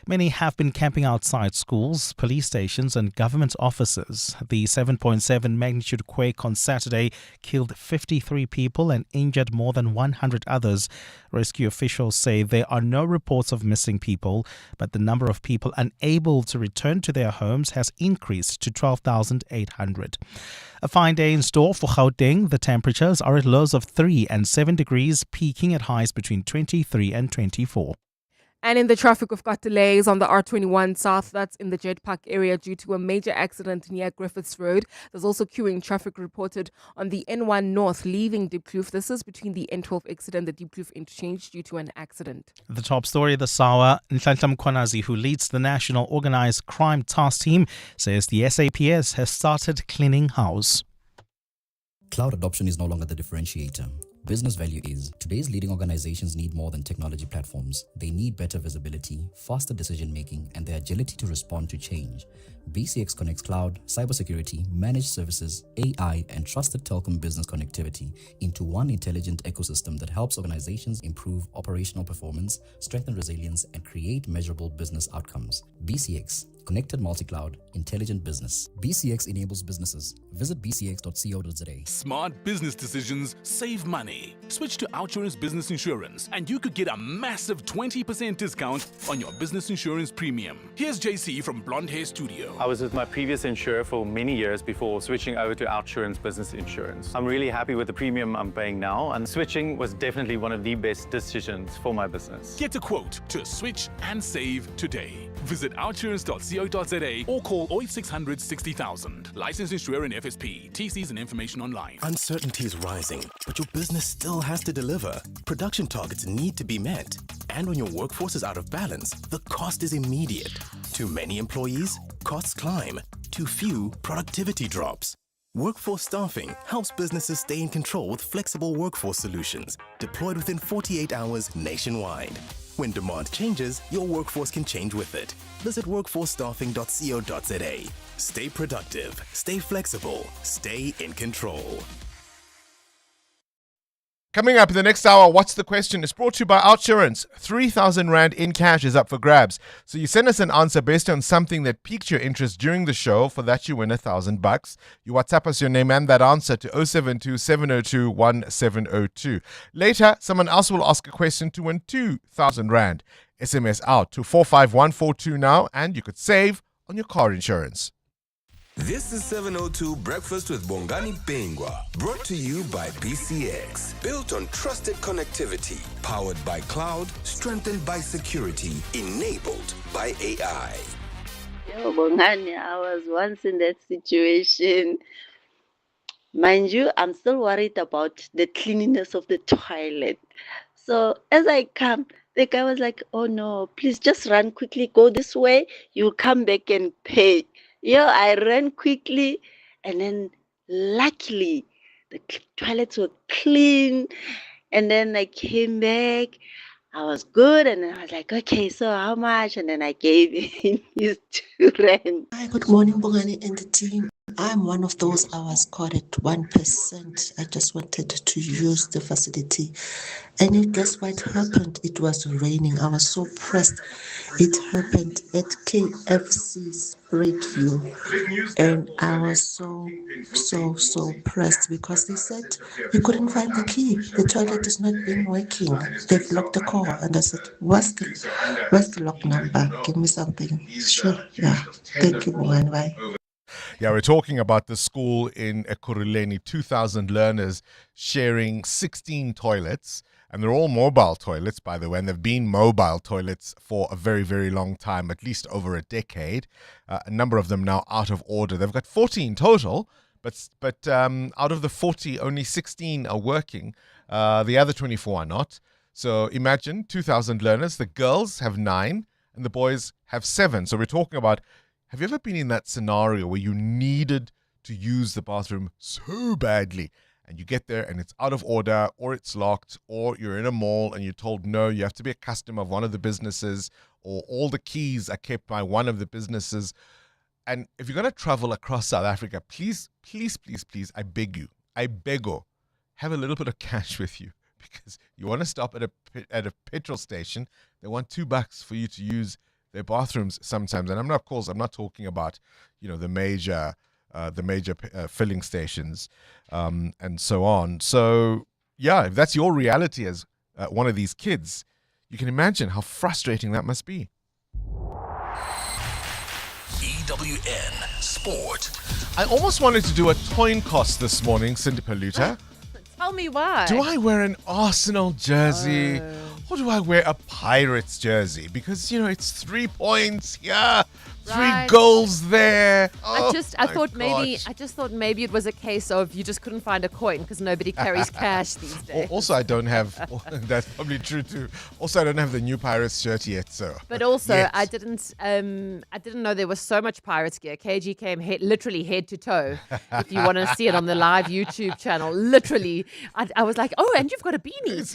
S1: Many have been camping outside schools, police stations and government offices. The 7.7 magnitude quake on Saturday killed 53 people and injured more than 100 others. Rescue officials say there are no reports of missing people, but the number of people unable to return to their homes has increased to 12,800. A fine day in store for Gauteng. The temperatures are at lows of 3 and 7 degrees, peaking at highs between 23 and 24.
S4: And in the traffic, we've got delays on the R21 South. That's in the Jet Park area due to a major accident near Griffiths Road. There's also queuing traffic reported on the N1 North leaving Diepkloof. This is between the N12 exit and the Diepkloof interchange due to an accident.
S1: The top story, the SAWA, Nhlanhla Mkhwanazi, who leads the National Organised Crime Task Team, says the SAPS has started cleaning house.
S20: Cloud adoption is no longer the differentiator. Business value is. Today's leading organizations need more than technology platforms. They need better visibility, faster decision-making, and the agility to respond to change. BCX connects cloud, cybersecurity, managed services, AI, and trusted telecom business connectivity into one intelligent ecosystem that helps organizations improve operational performance, strengthen resilience, and create measurable business outcomes. BCX. Connected multi-cloud, intelligent business. BCX enables businesses. Visit bcx.co.za.
S6: Smart business decisions save money. Switch to Outsurance Business Insurance and you could get a massive 20% discount on your business insurance premium. Here's JC from Blonde Hair Studio.
S21: I was with my previous insurer for many years before switching over to Outsurance Business Insurance. I'm really happy with the premium I'm paying now, and switching was definitely one of the best decisions for my business.
S6: Get a quote to switch and save today. Visit outsurance.co.za or call 0800 60,000. Licensed insurer in FSP. TCs and information online.
S22: Uncertainty is rising, but your business still has to deliver. Production targets need to be met.
S2: And when your workforce is out of balance, the cost is immediate. Too many employees, costs climb. Too few, productivity drops. Workforce staffing helps businesses stay in control with flexible workforce solutions deployed within 48 hours nationwide. When demand changes, your workforce can change with it. Visit workforcestaffing.co.za. Stay productive, stay flexible, stay in control.
S8: Coming up in the next hour, What's the Question? Is brought to you by Outsurance. 3,000 Rand in cash is up for grabs. So you send us an answer based on something that piqued your interest during the show. For that, you win $1,000. You WhatsApp us your name and that answer to 072 702 1702. Later, someone else will ask a question to win 2,000 Rand. SMS out to 45142 now, and you could save on your car insurance.
S10: This is 702 Breakfast with Bongani Bingwa, brought to you by BCX. Built on trusted connectivity, powered by cloud, strengthened by security, enabled by AI.
S22: Yo, Bongani, I was once in that situation. Mind you, I'm still worried about the cleanliness of the toilet. So as I come, the guy was like, oh no, please just run quickly, go this way, you'll come back and pay. I ran quickly, and then luckily the toilets were clean. And then I came back. I was good, and then I was like, okay, so how much? And then I gave him his 2 rand.
S23: Hi, good morning, Bongani and the team. I'm one of those I was caught at 1%. I just wanted to use the facility. And guess what happened? It was raining. I was so pressed. It happened at KFC's View. And I was so pressed because they said we couldn't find the key. The toilet is not been working. They've locked the car. And I said, what's the lock number? Give me something. Sure. Yeah. Thank you, Bongani. Bye.
S8: Yeah, we're talking about the school in Ekurhuleni, 2,000 learners sharing 16 toilets. And they're all mobile toilets, by the way, and they've been mobile toilets for a very, very long time, at least over a decade. A number of them now out of order. They've got 14 total, but out of the 40, only 16 are working. The other 24 are not. So imagine 2,000 learners. The girls have 9 and the boys have 7. So we're talking about, have you ever been in that scenario where you needed to use the bathroom so badly? And you get there and it's out of order, or it's locked, or you're in a mall and you're told, no, you have to be a customer of one of the businesses, or all the keys are kept by one of the businesses. And if you're going to travel across South Africa, please, I beg you, have a little bit of cash with you, because you want to stop at a petrol station. They want $2 for you to use their bathrooms sometimes. And I'm not talking about, the major filling stations and so on. So, yeah, if that's your reality as one of these kids, you can imagine how frustrating that must be.
S6: EWN Sport.
S8: I almost wanted to do a coin toss this morning, Cindy Paluta.
S5: Tell me why.
S8: Do I wear an Arsenal jersey or do I wear a Pirates jersey? Because, it's 3 points here.
S5: Right.
S8: 3 goals there.
S5: I just thought maybe it was a case of you just couldn't find a coin because nobody carries cash these days.
S8: Also, I don't have. That's probably true too. Also, I don't have the new Pirates shirt yet. So.
S5: But also,
S8: yes.
S5: I didn't know there was so much Pirates gear. KG came literally head to toe. If you want to see it on the live YouTube channel, literally, I was like, oh, and you've got a beanie.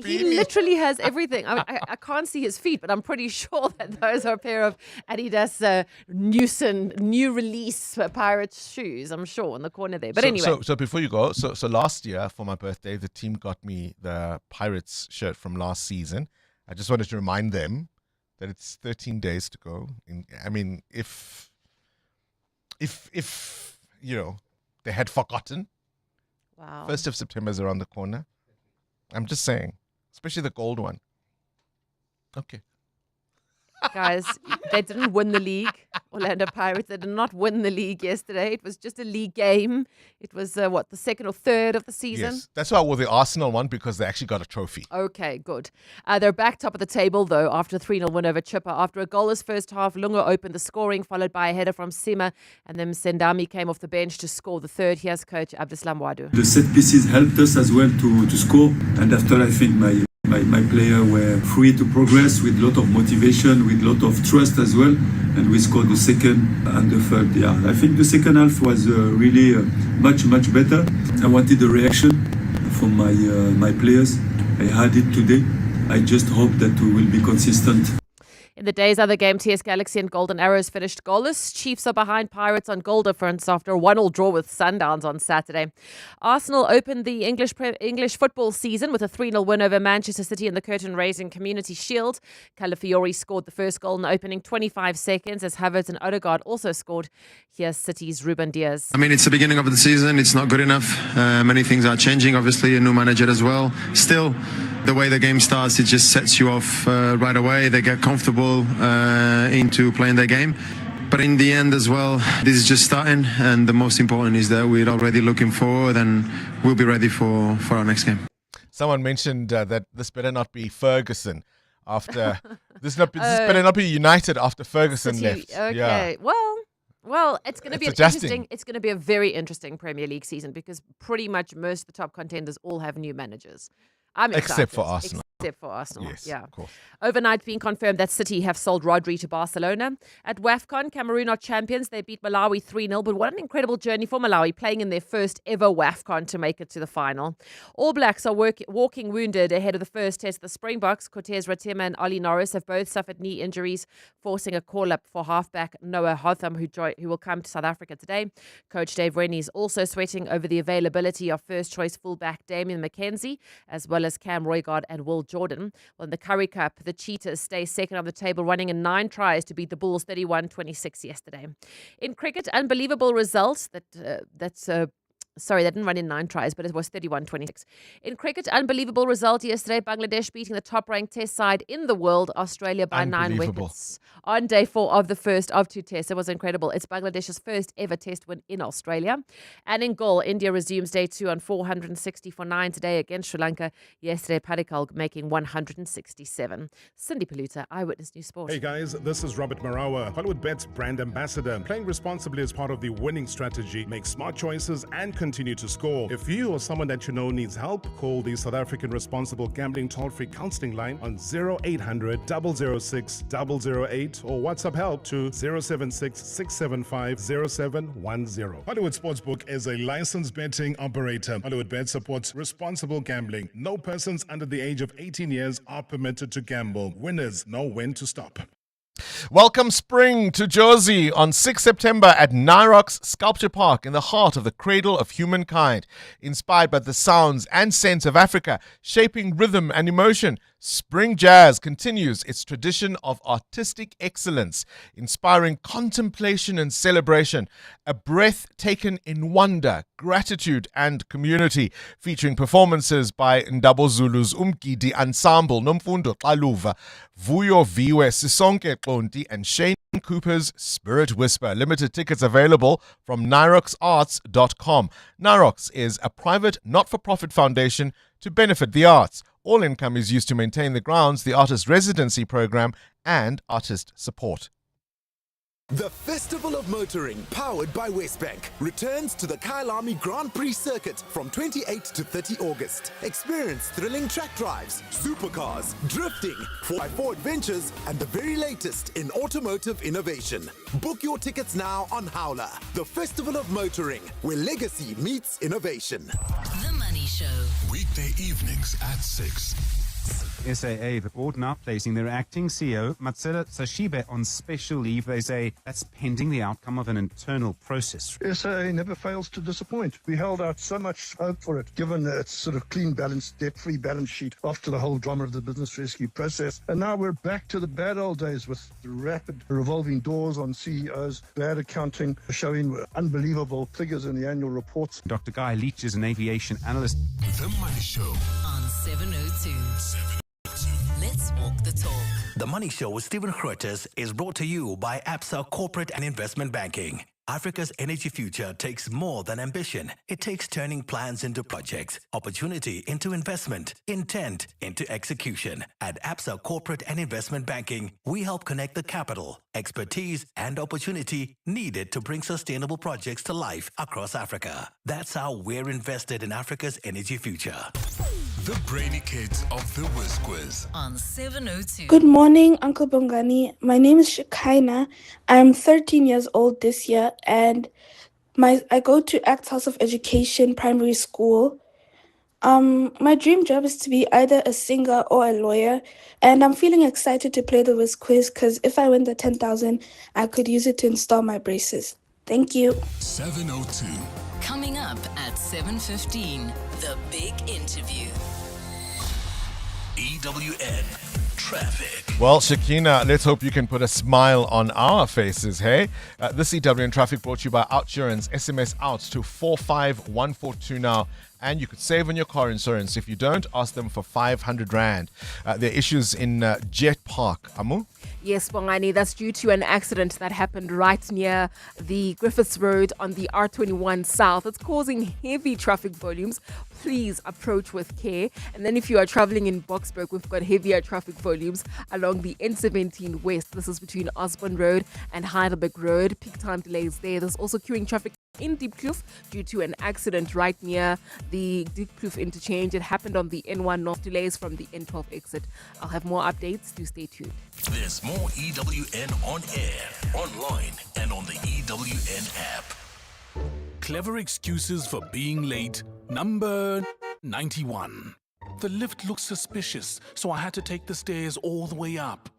S5: He literally has everything. I can't see his feet, but I'm pretty sure that those are a pair of Adidas. New release Pirates shoes, I'm sure, in the corner there. But anyway.
S8: So before you go, so last year for my birthday, the team got me the Pirates shirt from last season. I just wanted to remind them that it's 13 days to go. I mean, if they had forgotten.
S5: Wow.
S8: 1st of September is around the corner. I'm just saying, especially the gold one. Okay.
S5: Guys, they didn't win the league. Orlando Pirates, they did not win the league yesterday. It was just a league game. It was, the 2nd or 3rd of the season?
S8: Yes, that's why I wore the Arsenal one, because they actually got a trophy.
S5: Okay, good. They're back top of the table, though, after a 3-0 win over Chippa. After a goalless first half, Lunga opened the scoring, followed by a header from Sima, and then Sendami came off the bench to score the third. Here's coach Abdeslam Wadu.
S24: The set pieces helped us as well to score, and after I think my
S3: My players were free to progress with a lot of motivation, with a lot of trust as well. And we scored the second and the third. Yeah, I think the second half was really much better. I wanted a reaction from my players. I had it today. I just hope that we will be consistent.
S5: In the day's other game, TS Galaxy and Golden Arrows finished goalless. Chiefs are behind Pirates on goal difference after a 1-1 draw with Sundowns on Saturday. Arsenal opened the English football season with a 3-0 win over Manchester City in the curtain-raising Community Shield. Calafiori scored the first goal in the opening 25 seconds as Havertz and Odegaard also scored. Here's City's Ruben Diaz.
S11: I mean, it's the beginning of the season. It's not good enough. Many things are changing, obviously, a new manager as well. Still, the way the game starts, it just sets you off right away. They get comfortable into playing their game. But in the end as well, this is just starting, and the most important is that we're already looking forward and we'll be ready for our next game.
S8: Someone mentioned that this better not be Ferguson after this better not be United after Ferguson left.
S5: Okay,
S8: yeah.
S5: Well, it's going to be interesting. It's going to be a very interesting Premier League season because pretty much most of the top contenders all have new managers. I'm excited.
S8: Except for Arsenal.
S5: Except for Arsenal,
S8: yes,
S5: yeah.
S8: Of course.
S5: Overnight, being confirmed that City have sold Rodri to Barcelona. At WAFCON, Cameroon are champions. They beat Malawi 3-0. But what an incredible journey for Malawi, playing in their first ever WAFCON to make it to the final. All Blacks are walking wounded ahead of the first test. The Springboks, Cortez Ratema and Ollie Norris, have both suffered knee injuries, forcing a call-up for halfback Noah Hotham, who will come to South Africa today. Coach Dave Rennie is also sweating over the availability of first-choice fullback Damien McKenzie, as well as Cam Roygaard and Will Jordan. Well, in the Currie Cup, the Cheetahs stay second on the table, running in 9 tries to beat the Bulls 31-26 yesterday. In cricket, unbelievable results Sorry, they didn't run in 9 tries, but it was 31-26. In cricket, unbelievable result yesterday. Bangladesh beating the top-ranked test side in the world, Australia, by 9 wickets. On day 4 of the first of 2 tests. It was incredible. It's Bangladesh's first ever test win in Australia. And in goal, India resumes day 2 on 460 for 9 today against Sri Lanka. Yesterday, Padikkal making 167. Cindy Paluta, Eyewitness News Sport.
S12: Hey guys, this is Robert Marawa, Hollywood Bet's brand ambassador. Playing responsibly is part of the winning strategy. Make smart choices and continue to score. If you or someone that you know needs help, call the South African Responsible Gambling Toll-Free Counseling Line on 0800 006 008 or WhatsApp help to 076 675 0710. Hollywood Sportsbook is a licensed betting operator. Hollywood Bet supports responsible gambling. No persons under the age of 18 years are permitted to gamble. Winners know when to stop.
S8: Welcome spring to Jozi on 6 September at Nyrox Sculpture Park in the heart of the cradle of humankind. Inspired by the sounds and scents of Africa, shaping rhythm and emotion, Spring Jazz continues its tradition of artistic excellence, inspiring contemplation and celebration, a breath taken in wonder, gratitude and community, featuring performances by Ndabo Zulu's Umgidi Ensemble, Nomfundo Xaluva, Vuyo Viwe Sisonke Xonti and Shane Cooper's Spirit Whisper. Limited tickets available from nyroxarts.com. Nyrox is a private, not-for-profit foundation to benefit the arts. All income is used to maintain the grounds, the artist residency program, and artist support.
S24: The Festival of Motoring, powered by Westbank, returns to the Kyalami Grand Prix circuit from 28 to 30 August. Experience thrilling track drives, supercars, drifting, 4x4 adventures, and the very latest in automotive innovation. Book your tickets now on Howler. The Festival of Motoring, where legacy meets innovation.
S7: The Money Show.
S6: Weekday evenings at 6.
S25: SAA, the board now placing their acting CEO, Matsela Sashibe, on special leave. They say that's pending the outcome of an internal process.
S26: SAA never fails to disappoint. We held out so much hope for it, given its sort of clean balance, debt-free balance sheet after the whole drama of the business rescue process. And now we're back to the bad old days with rapid revolving doors on CEOs, bad accounting, showing unbelievable figures in the annual reports.
S25: Dr. Guy Leach is an aviation analyst.
S6: The Money Show
S7: on 702. Let's walk the talk.
S27: The Money Show with Stephen Grootes is brought to you by Absa Corporate and Investment Banking. Africa's energy future takes more than ambition. It takes turning plans into projects, opportunity into investment, intent into execution. At Absa Corporate and Investment Banking, we help connect the capital expertise, and opportunity needed to bring sustainable projects to life across Africa. That's how we're invested in Africa's energy future.
S6: The brainy kids of the Whiz Quiz.
S7: On 702.
S9: Good morning, Uncle Bongani. My name is Shekinah. I'm 13 years old this year, and I go to Acts House of Education Primary School. My dream job is to be either a singer or a lawyer, and I'm feeling excited to play the Whiz Quiz because if I win the 10,000, I could use it to install my braces. Thank you.
S6: 702.
S7: Coming up at 7:15, the big interview.
S6: EWN Traffic.
S8: Well, Shekinah, let's hope you can put a smile on our faces, hey? This EWN Traffic brought to you by Outsurance. SMS out to 45142 now. And you could save on your car insurance. If you don't, ask them for 500 Rand. There are issues in Jet Park. Amu?
S4: Yes, Bongani, that's due to an accident that happened right near the Griffiths Road on the R21 South. It's causing heavy traffic volumes. Please approach with care. And then if you are traveling in Boksburg, we've got heavier traffic volumes along the N17 West. This is between Osborne Road and Heidelberg Road. Peak time delays there. There's also queuing traffic in Diepkloof due to an accident right near the Diepkloof interchange. It happened on the N1 North, delays from the N12 exit. I'll have more updates. Do stay tuned.
S6: There's more EWN on air, online, and on the EWN app. Clever excuses for being late. Number 91. The lift looks suspicious, so I had to take the stairs all the way up.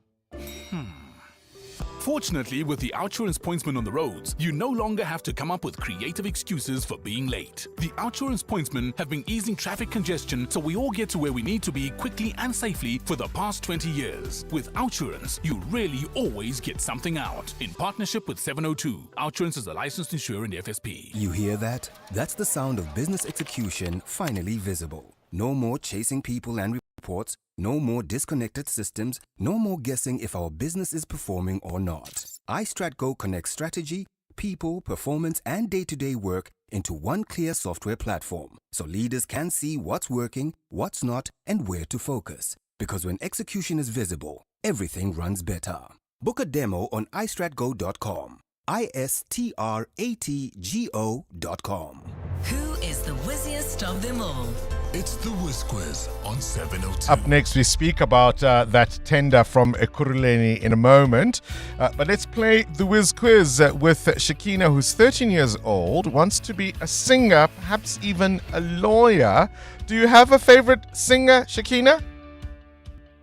S6: Fortunately, with the Outsurance pointsman on the roads, you no longer have to come up with creative excuses for being late. The Outsurance pointsmen have been easing traffic congestion so we all get to where we need to be quickly and safely for the past 20 years. With Outsurance, you really always get something out. In partnership with 702, Outsurance is a licensed insurer in the FSP.
S10: You hear that? That's the sound of business execution finally visible. No more chasing people and reports. No more disconnected systems, no more guessing if our business is performing or not. iStratGo connects strategy, people, performance, and day-to-day work into one clear software platform, so leaders can see what's working, what's not, and where to focus. Because when execution is visible, everything runs better. Book a demo on iStratGo.com. iStratgo.com.
S7: Who is the whizziest of them all?
S6: It's the Whiz Quiz on 702.
S8: Up next, we speak about that tender from Ekurhuleni in a moment. But let's play the Whiz Quiz with Shekinah, who's 13 years old, wants to be a singer, perhaps even a lawyer. Do you have a favorite singer, Shekinah?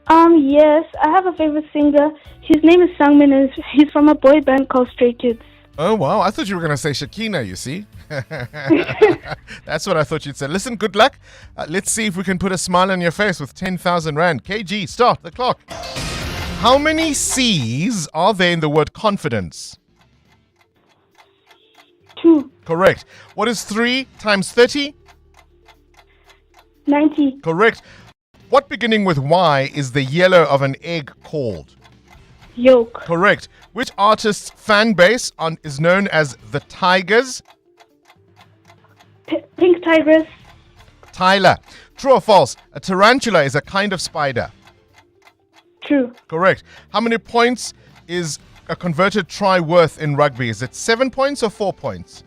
S9: Yes, I have a favorite singer. His name is Sangmin, and he's from a boy band called Stray Kids.
S8: Oh, wow. I thought you were going to say Shekinah, you see. That's what I thought you'd say. Listen, good luck. Let's see if we can put a smile on your face with 10,000 Rand. KG, start the clock. How many C's are there in the word confidence?
S9: 2.
S8: Correct. What is 3 times 30?
S9: 90.
S8: Correct. What beginning with Y is the yellow of an egg called?
S9: Yolk.
S8: Correct. Which artist's fan base is known as the Tigers?
S9: Pink Tigress.
S8: Tyler. True or false? A tarantula is a kind of spider.
S9: True.
S8: Correct. How many points is a converted try worth in rugby? Is it 7 points or 4 points?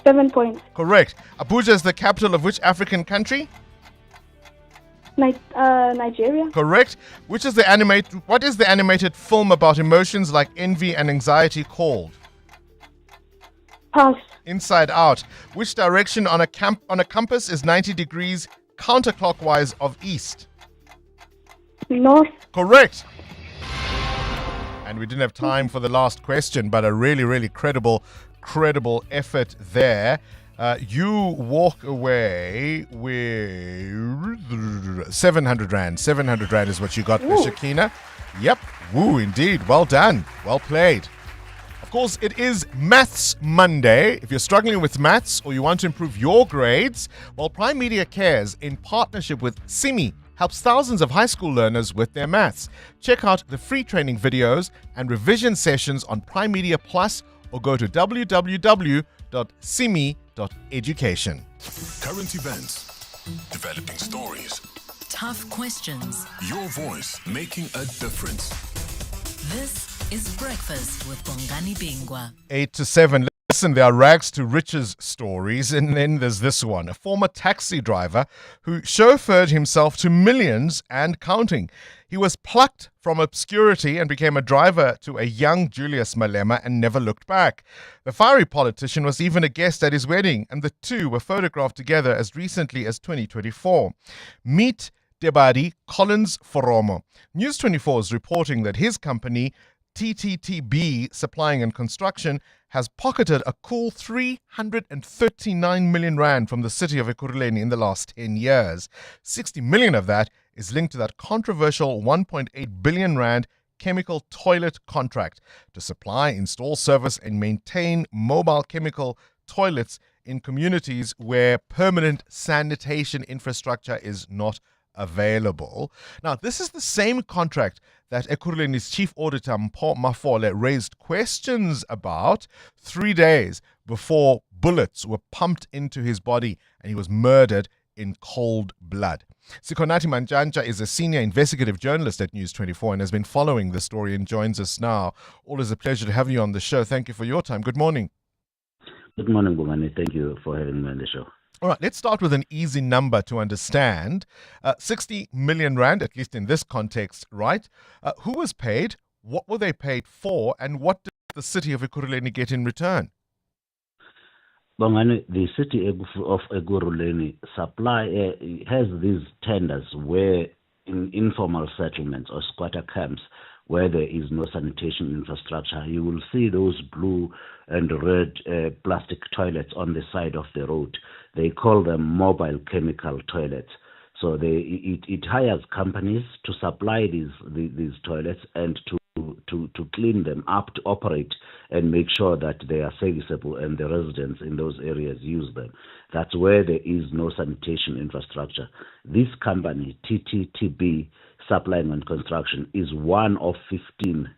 S9: 7 points.
S8: Correct. Abuja is the capital of which African country?
S9: Nigeria.
S8: Correct. What is the animated film about emotions like envy and anxiety called?
S9: Pass.
S8: Inside Out. Which direction on a compass is 90 degrees counterclockwise of east?
S9: North.
S8: Correct. And we didn't have time for the last question, but a really, really credible effort there. You walk away with 700 Rand. 700 Rand is what you got for Shekinah. Yep. Woo, indeed. Well done. Well played. Of course, it is Maths Monday. If you're struggling with maths or you want to improve your grades, well, Prime Media Cares, in partnership with Simi, helps thousands of high school learners with their maths. Check out the free training videos and revision sessions on Prime Media Plus or go to www.simi.education.
S6: Current events, developing stories,
S7: tough questions,
S6: your voice making a difference.
S7: This is Breakfast with Bongani Bingwa.
S8: 8 to 7. Listen, there are rags to riches stories, and then there's this one. A former taxi driver who chauffeured himself to millions and counting. He was plucked from obscurity and became a driver to a young Julius Malema and never looked back. The fiery politician was even a guest at his wedding, and the two were photographed together as recently as 2024. Meet Tebadi Collins Foromo. News 24 is reporting that his company, TTTB Supplying and Construction, has pocketed a cool 339 million rand from the city of Ekurhuleni in the last 10 years. 60 million of that is linked to that controversial 1.8 billion rand chemical toilet contract to supply, install, service and maintain mobile chemical toilets in communities where permanent sanitation infrastructure is not available. Now, this is the same contract that Ekurhuleni's chief auditor, Mpho Mafole, raised questions about 3 days before bullets were pumped into his body and he was murdered in cold blood. Sikonati Manjanja is a senior investigative journalist at News 24 and has been following the story and joins us now. Always a pleasure to have you on the show. Thank you for your time. Good morning.
S13: Good morning, Bongani. Thank you for having me on the show.
S8: All right, let's start with an easy number to understand. 60 million rand, at least in this context, right? Who was paid, what were they paid for, and what did the city of Ekurhuleni get in return?
S13: Bongani, the city of Ekurhuleni has these tenders where in informal settlements or squatter camps where there is no sanitation infrastructure, you will see those blue and red plastic toilets on the side of the road. They call them mobile chemical toilets. So it hires companies to supply these toilets and to clean them up, to operate and make sure that they are serviceable and the residents in those areas use them. That's where there is no sanitation infrastructure. This company, TTTB Supplying and Construction, is one of 15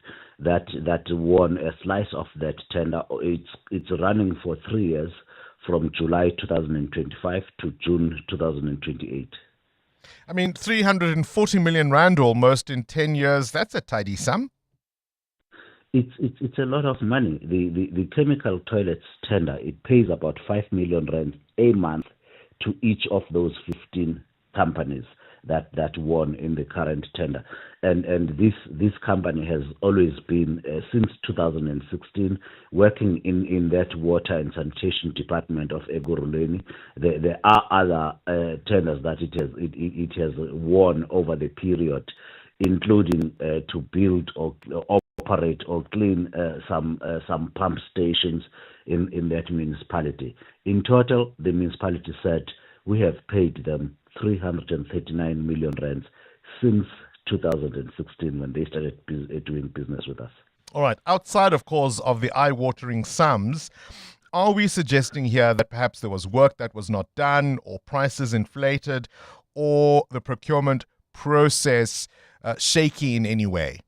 S13: that won a slice of that tender. It's running for 3 years, from July 2025 to June 2028.
S8: I mean, 340 million rand almost in 10 years, that's a tidy sum.
S13: It's a lot of money. The chemical toilets tender, it pays about 5 million rand a month to each of those 15 companies that won in the current tender. And this company has always been, since 2016, working in that water and sanitation department of Ekurhuleni. There are other tenders that it has won over the period, including to build or operate or clean some pump stations in that municipality. In total, the municipality said we have paid them 339 million rands since 2016 when they started doing business with us.
S8: All right. Outside, of course, of the eye-watering sums, are we suggesting here that perhaps there was work that was not done or prices inflated or the procurement process shaky in any way?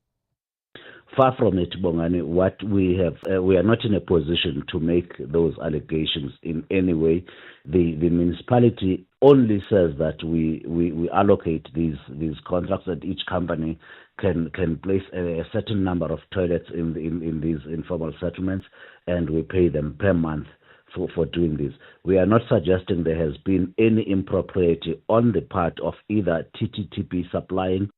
S13: Far from it, Bongani. What we have, we are not in a position to make those allegations in any way. The municipality only says that we allocate these contracts, that each company can place a certain number of toilets in these informal settlements, and we pay them per month for doing this. We are not suggesting there has been any impropriety on the part of either TTTB Supplying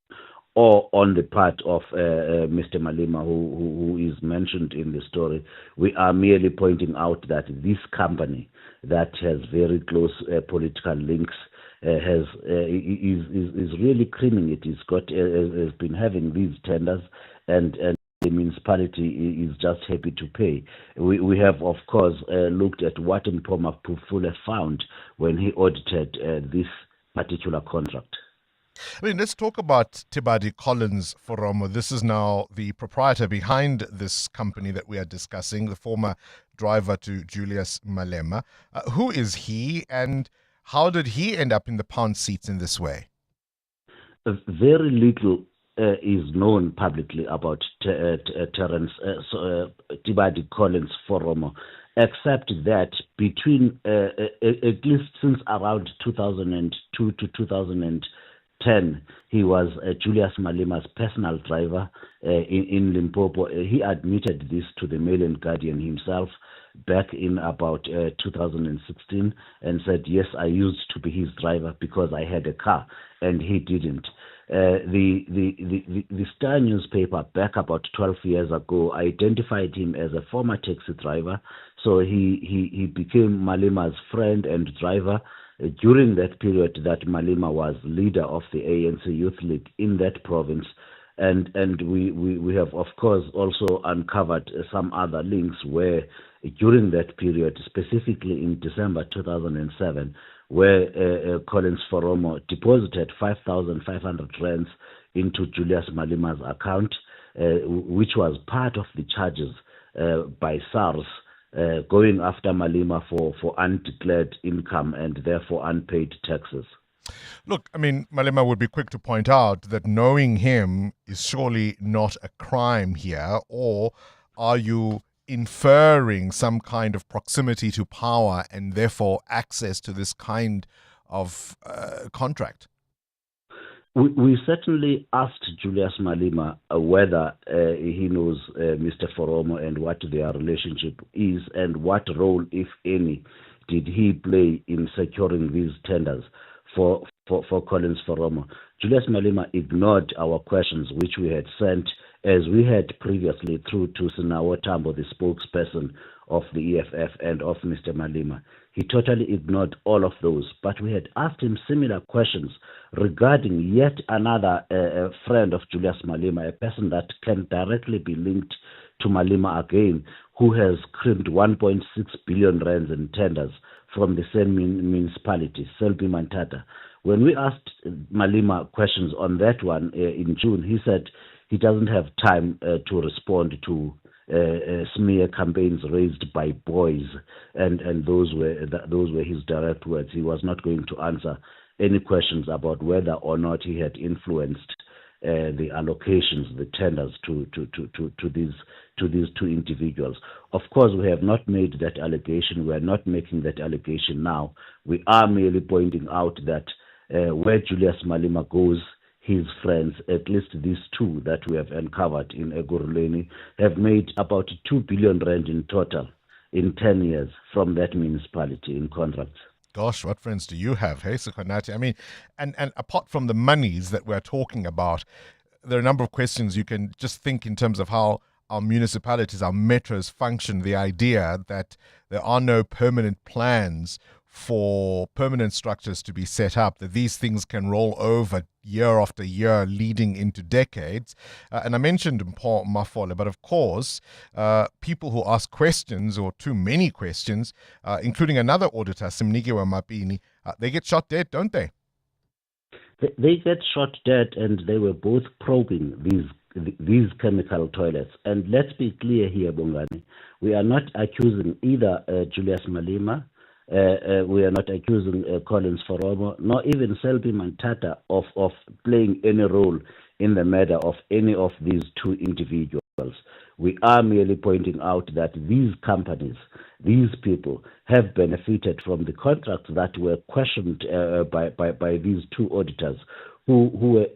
S13: or on the part of Mr. Malema, who is mentioned in the story. We are merely pointing out that this company that has very close political links is really creaming it. Has been having these tenders, and the municipality is just happy to pay. We have, of course, looked at what Mpho Mafole found when he audited this particular contract.
S8: I mean, let's talk about Tebadi Collins Foromo. This is now the proprietor behind this company that we are discussing, the former driver to Julius Malema. Who is he, and how did he end up in the pound seats in this way?
S13: Very little is known publicly about Tebadi Collins Foromo, except that between, at least since around 2002 to 2010, 2010, he was Julius Malima's personal driver in Limpopo. He admitted this to the Mail and Guardian himself back in about 2016 and said, yes, I used to be his driver because I had a car, and he didn't. The Star newspaper back about 12 years ago identified him as a former taxi driver, so he became Malima's friend and driver during that period that Malima was leader of the ANC Youth League in that province. And we have, of course, also uncovered some other links where during that period, specifically in December 2007, where Collins Foromo deposited 5,500 rands into Julius Malima's account, which was part of the charges by SARS going after Malima for undeclared income and therefore unpaid taxes.
S8: Look, I mean, Malema would be quick to point out that knowing him is surely not a crime here, or are you inferring some kind of proximity to power and therefore access to this kind of contract?
S13: We certainly asked Julius Malema whether he knows Mr. Foromo and what their relationship is and what role, if any, did he play in securing these tenders for Collins Foromo. Julius Malema ignored our questions, which we had sent, as we had previously, through to Sinawo Tambo, the spokesperson of the EFF and of Mr. Malema. He totally ignored all of those, but we had asked him similar questions regarding yet another friend of Julius Malema, a person that can directly be linked to Malema again, who has crimped 1.6 billion rands in tenders from the same municipality, Selby Mantata. When we asked Malema questions on that one in June, he said he doesn't have time to respond to smear campaigns raised by boys, and those were his direct words. He was not going to answer any questions about whether or not he had influenced the allocations, the tenders to these two individuals. Of course, we have not made that allegation. We are not making that allegation now. We are merely pointing out that where Julius Malema goes, his friends, at least these two that we have uncovered in Egoruleni, have made about 2 billion rand in total in 10 years from that municipality in contracts.
S8: Gosh, what friends do you have, hey, Sekhonathi? I mean, and apart from the monies that we're talking about, there are a number of questions you can just think in terms of how our municipalities, our metros function. The idea that there are no permanent plans for permanent structures to be set up, that these things can roll over year after year, leading into decades. And I mentioned Paul Mafole, but of course, people who ask questions or too many questions, including another auditor, Simnikiwe Mapini, they get shot dead, don't they?
S13: They get shot dead, and they were both probing these chemical toilets. And let's be clear here, Bongani, we are not accusing either Julius Malema, we are not accusing Collins Foromo, nor even Selby Mantata of playing any role in the murder of any of these two individuals. We are merely pointing out that these companies, these people, have benefited from the contracts that were questioned by these two auditors, who were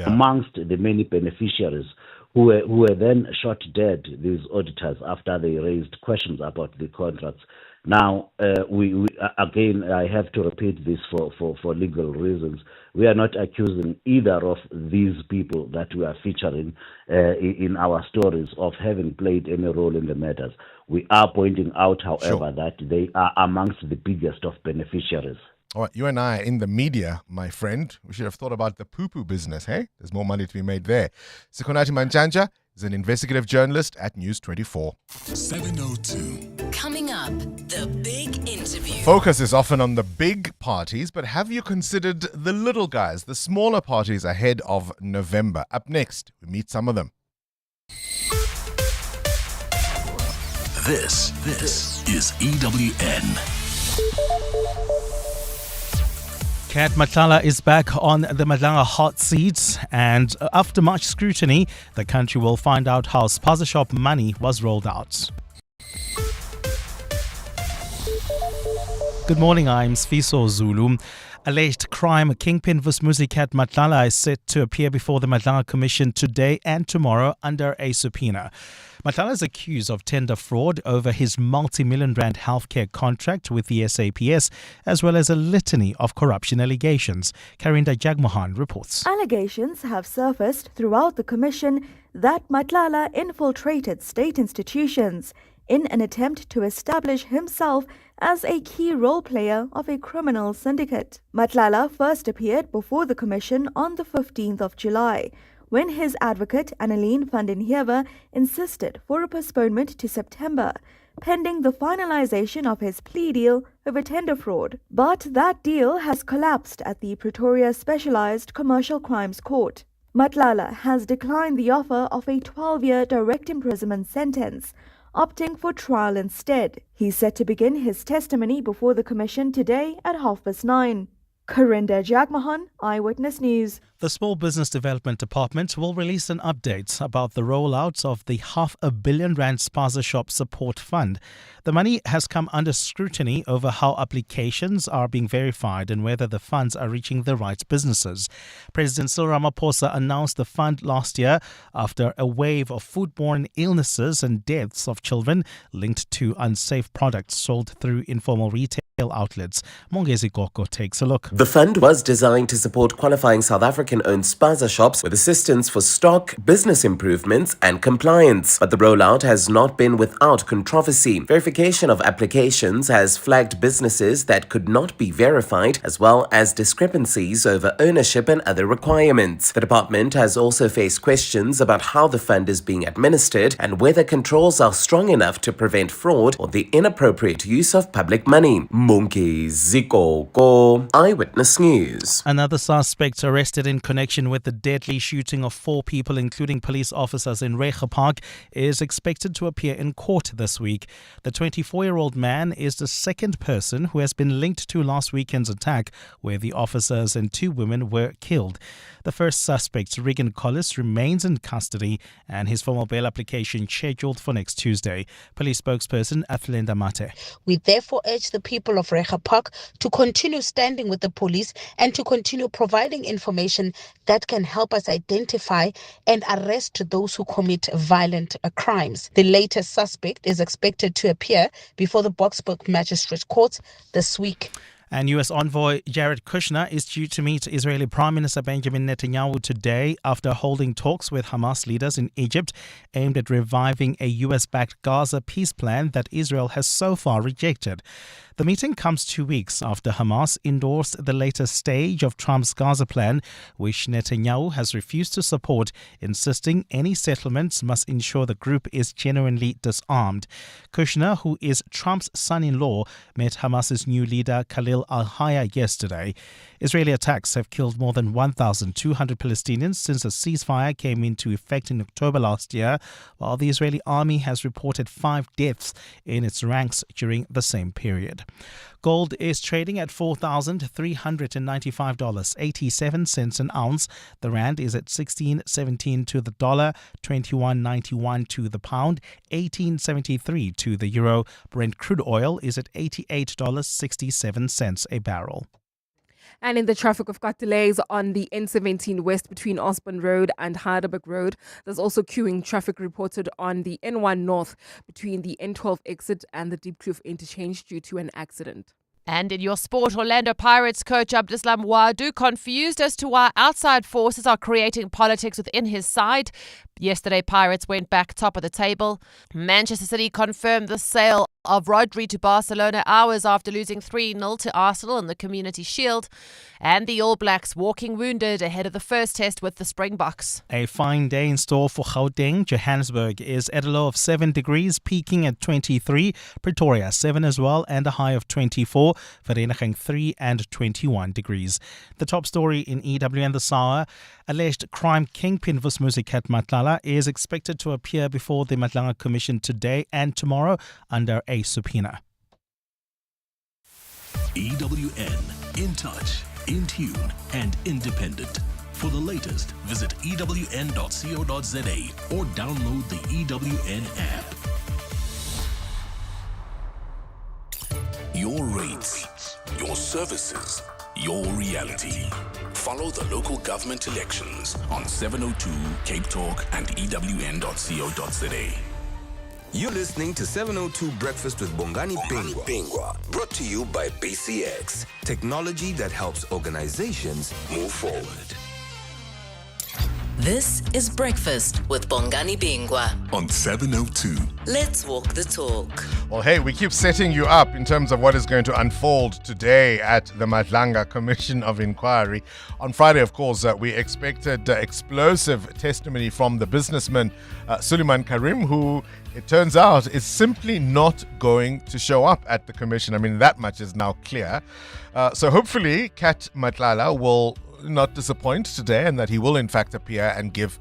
S13: amongst the many beneficiaries who were then shot dead, these auditors, after they raised questions about the contracts. Now, we again, I have to repeat this for legal reasons. We are not accusing either of these people that we are featuring in our stories of having played any role in the matters. We are pointing out, however, that they are amongst the biggest of beneficiaries.
S8: All right, you and I are in the media, my friend. We should have thought about the poo-poo business, hey? There's more money to be made there. Sekhonathi Manjanja is an investigative journalist at News 24.
S7: 702. Coming up, the big interview.
S8: Focus is often on the big parties, but have you considered the little guys, the smaller parties ahead of November? Up next, we meet some of them.
S27: This is EWN.
S1: Kat Matlala is back on the Madlanga hot seat, and after much scrutiny, the country will find out how Spaza Shop money was rolled out. Good morning, I'm Sfiso Zulu. Alleged crime kingpin Vusmuzikat Matlala is set to appear before the Matlala Commission today and tomorrow under a subpoena. Matlala is accused of tender fraud over his multi-million rand healthcare contract with the SAPS, as well as a litany of corruption allegations. Karinda Jagmohan reports.
S14: Allegations have surfaced throughout the commission that Matlala infiltrated state institutions in an attempt to establish himself as a key role player of a criminal syndicate. Matlala first appeared before the commission on the 15th of July, when his advocate Annelien van den Heever insisted for a postponement to September, pending the finalization of his plea deal over tender fraud. But that deal has collapsed at the Pretoria Specialized Commercial Crimes Court. Matlala has declined the offer of a 12-year direct imprisonment sentence, opting for trial instead. He's set to begin his testimony before the commission today at 9:30. Karinda Jagmohan, Eyewitness News.
S1: The Small Business Development Department will release an update about the rollout of the R500 million Spaza Shop Support Fund. The money has come under scrutiny over how applications are being verified and whether the funds are reaching the right businesses. President Cyril Ramaphosa announced the fund last year after a wave of foodborne illnesses and deaths of children linked to unsafe products sold through informal retail outlets. Mongezi Goko takes a look.
S15: The fund was designed to support qualifying South African-owned spaza shops with assistance for stock, business improvements and compliance. But the rollout has not been without controversy. Verification of applications has flagged businesses that could not be verified, as well as discrepancies over ownership and other requirements. The department has also faced questions about how the fund is being administered and whether controls are strong enough to prevent fraud or the inappropriate use of public money. Mongezi Goko, Eyewitness News.
S1: Another suspect arrested in connection with the deadly shooting of 4 people, including police officers in Reiger Park, is expected to appear in court this week. The 24-year-old man is the second person who has been linked to last weekend's attack, where the officers and 2 women were killed. The first suspect, Regan Collis, remains in custody and his formal bail application scheduled for next Tuesday. Police spokesperson Athlenda Mate.
S16: We therefore urge the people of Reiger Park to continue standing with the police and to continue providing information that can help us identify and arrest those who commit violent crimes. The latest suspect is expected to appear before the Boksburg Magistrate Court this week.
S1: And U.S. envoy Jared Kushner is due to meet Israeli Prime Minister Benjamin Netanyahu today after holding talks with Hamas leaders in Egypt aimed at reviving a U.S.-backed Gaza peace plan that Israel has so far rejected. The meeting comes 2 weeks after Hamas endorsed the latest stage of Trump's Gaza plan, which Netanyahu has refused to support, insisting any settlements must ensure the group is genuinely disarmed. Kushner, who is Trump's son-in-law, met Hamas's new leader Khalil al-Hayya yesterday. Israeli attacks have killed more than 1,200 Palestinians since a ceasefire came into effect in October last year, while the Israeli army has reported 5 deaths in its ranks during the same period. Gold is trading at $4,395.87 an ounce. The rand is at 16.17 to the dollar, 21.91 to the pound, 18.73 to the euro. Brent crude oil is at $88.67 a barrel.
S4: And in the traffic, we've got delays on the N17 West between Osborne Road and Heidelberg Road. There's also queuing traffic reported on the N1 North between the N12 exit and the Diepkloof interchange due to an accident.
S5: And in your sport, Orlando Pirates coach Abdeslam Wadu confused as to why outside forces are creating politics within his side. Yesterday, Pirates went back top of the table. Manchester City confirmed the sale of Rodri to Barcelona hours after losing 3-0 to Arsenal in the Community Shield. And the All Blacks walking wounded ahead of the first test with the Springboks.
S1: A fine day in store for Gauteng. Johannesburg is at a low of 7 degrees, peaking at 23. Pretoria 7 as well, and a high of 24. Vereniging 3 and 21 degrees. The top story in EWN this hour: alleged crime kingpin Vusmuzikat Matlala is expected to appear before the Matlala Commission today and tomorrow under a subpoena.
S17: EWN, in touch, in tune and independent. For the latest, visit ewn.co.za or download the EWN app. Your rates,
S6: Your services, your reality. Follow the local government elections on 702 Cape Talk and ewn.co.za.
S10: You're listening to 702 Breakfast with Bongani Bingwa, brought to you by BCX, technology that helps organizations move forward.
S7: This is Breakfast with Bongani Bingwa
S6: on 702.
S7: Let's walk the talk.
S8: Well, hey, we keep setting you up in terms of what is going to unfold today at the Madlanga Commission of Inquiry. On Friday, of course, we expected explosive testimony from the businessman Suleiman Karim, who it turns out is simply not going to show up at the commission. I mean, that much is now clear. So hopefully, Kat Matlala will not disappoint today, and that he will in fact appear and give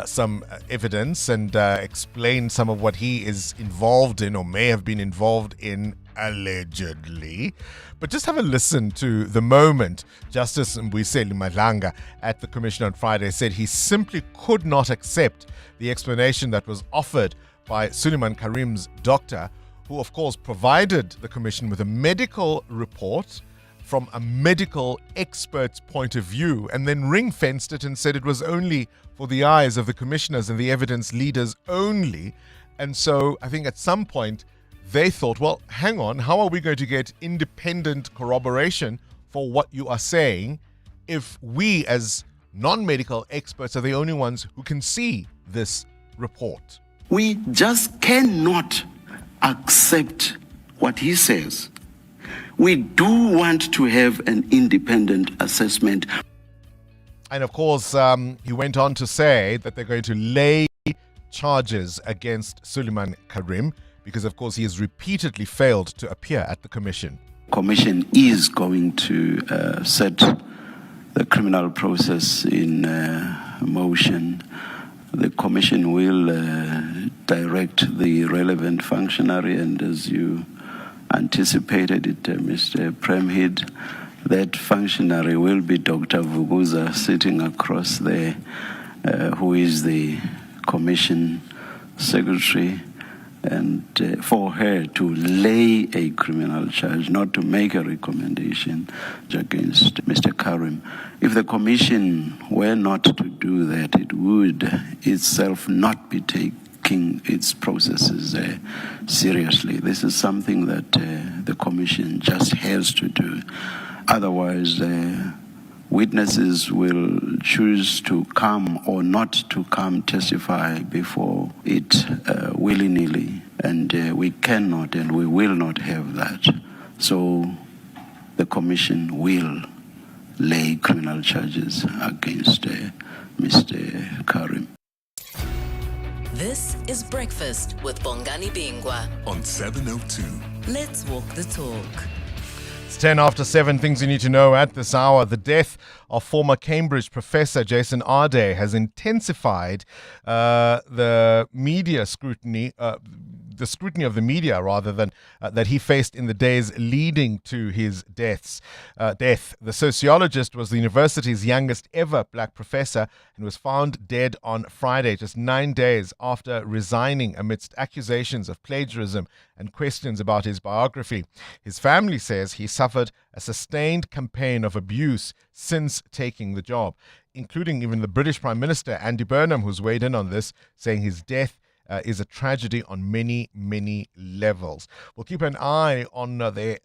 S8: some evidence and explain some of what he is involved in or may have been involved in, allegedly. But just have a listen to the moment Justice Mbuyiseli Madlanga at the commission on Friday said he simply could not accept the explanation that was offered by Suleiman Karim's doctor, who of course provided the commission with a medical report from a medical expert's point of view, and then ring-fenced it and said it was only for the eyes of the commissioners and the evidence leaders only. And so I think at some point they thought, well, hang on, how are we going to get independent corroboration for what you are saying if we as non-medical experts are the only ones who can see this report?
S2: We just cannot accept what he says. We do want to have an independent assessment.
S8: And of course, he went on to say that they're going to lay charges against Suleiman Karim because, of course, he has repeatedly failed to appear at the commission.
S2: Commission is going to set the criminal process in motion. The commission will direct the relevant functionary, and as you anticipated it, Mr. Premhid, that functionary will be Dr. Vuguza sitting across there, who is the commission secretary, and for her to lay a criminal charge, not to make a recommendation against Mr. Karim. If the commission were not to do that, it would itself not be taking its processes seriously. This is something that the commission just has to do. Otherwise, witnesses will choose to come or not to come testify before it willy-nilly, and we cannot and we will not have that. So the commission will lay criminal charges against Mr. Karim.
S7: This is Breakfast with Bongani Bingwa
S6: on 702.
S7: Let's walk the talk.
S8: It's 10 after 7. Things you need to know at this hour. The death of former Cambridge professor Jason Ade has intensified the media scrutiny, the scrutiny of the media rather than that he faced in the days leading to his death. The sociologist was the university's youngest ever black professor and was found dead on Friday, just 9 days after resigning amidst accusations of plagiarism and questions about his biography. His family says he suffered a sustained campaign of abuse since taking the job, including even the British Prime Minister Andy Burnham, who's weighed in on this, saying his death is a tragedy on many, many levels. We'll keep an eye on the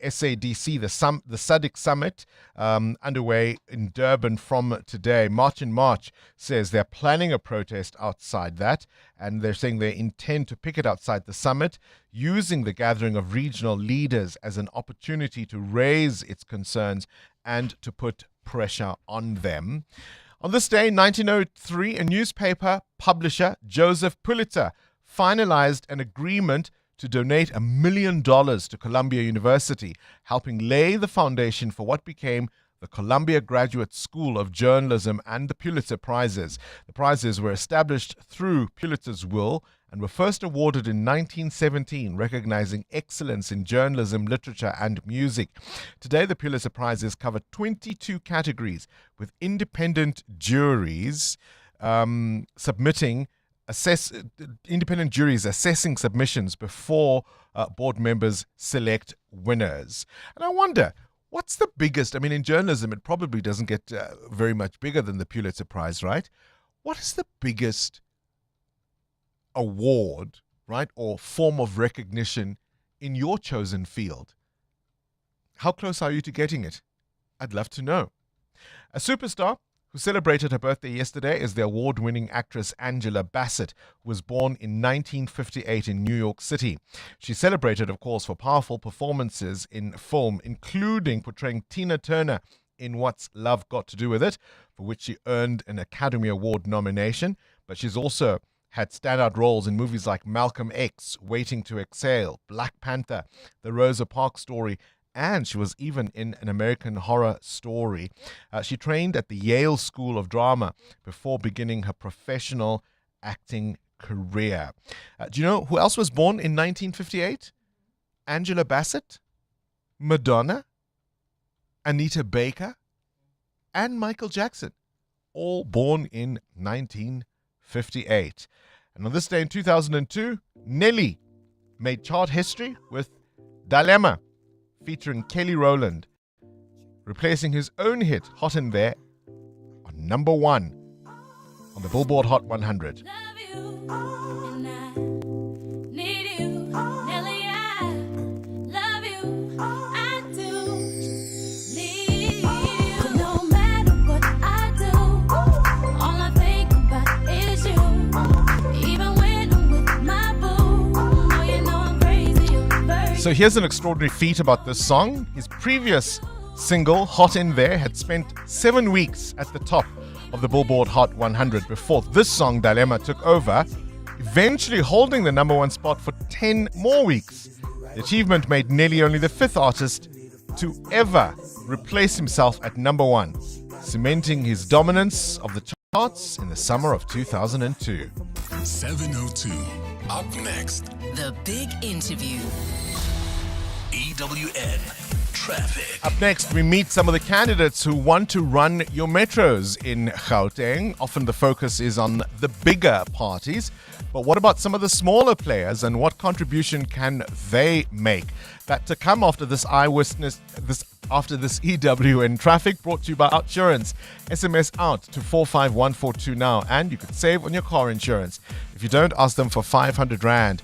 S8: SADC, the SADC summit underway in Durban from today. March in March says they're planning a protest outside that, and they're saying they intend to picket outside the summit, using the gathering of regional leaders as an opportunity to raise its concerns and to put pressure on them. On this day, 1903, a newspaper publisher, Joseph Pulitzer, finalized an agreement to donate $1 million to Columbia University, helping lay the foundation for what became the Columbia Graduate School of Journalism and the Pulitzer Prizes. The prizes were established through Pulitzer's will and were first awarded in 1917, recognizing excellence in journalism, literature, and music. Today, the Pulitzer Prizes cover 22 categories, with independent juries assessing submissions before board members select winners. And I wonder, What's the biggest? I mean, in journalism, it probably doesn't get very much bigger than the Pulitzer Prize, right? What is the biggest award, right, or form of recognition in your chosen field? How close are you to getting it? I'd love to know. A superstar who celebrated her birthday yesterday is the award-winning actress Angela Bassett, who was born in 1958 in New York City. She celebrated, of course, for powerful performances in film, including portraying Tina Turner in What's Love Got to Do With It, for which she earned an Academy Award nomination. But she's also had standout roles in movies like Malcolm X, Waiting to Exhale, Black Panther, The Rosa Parks Story, and she was even in An American Horror Story. She trained at the Yale School of Drama before beginning her professional acting career. Do you know who else was born in 1958? Angela Bassett, Madonna, Anita Baker, and Michael Jackson, all born in 1958. And on this day in 2002, Nelly made chart history with Dilemma, featuring Kelly Rowland, replacing his own hit, Hot in There, on number 1 on the Billboard Hot 100. So here's an extraordinary feat about this song. His previous single, Hot in There, had spent 7 weeks at the top of the Billboard Hot 100 before this song, Dilemma, took over, eventually holding the number 1 spot for 10 more weeks. The achievement made Nelly only the 5th artist to ever replace himself at number 1, cementing his dominance of the charts in the summer of 2002.
S17: 702. Up next,
S7: The Big Interview.
S17: EWN Traffic.
S8: Up next, we meet some of the candidates who want to run your metros in Gauteng. Often the focus is on the bigger parties. But what about some of the smaller players, and what contribution can they make? That to come after this after this EWN Traffic, brought to you by Outsurance. SMS out to 45142 now, and you could save on your car insurance. If you don't, ask them for 500 Rand.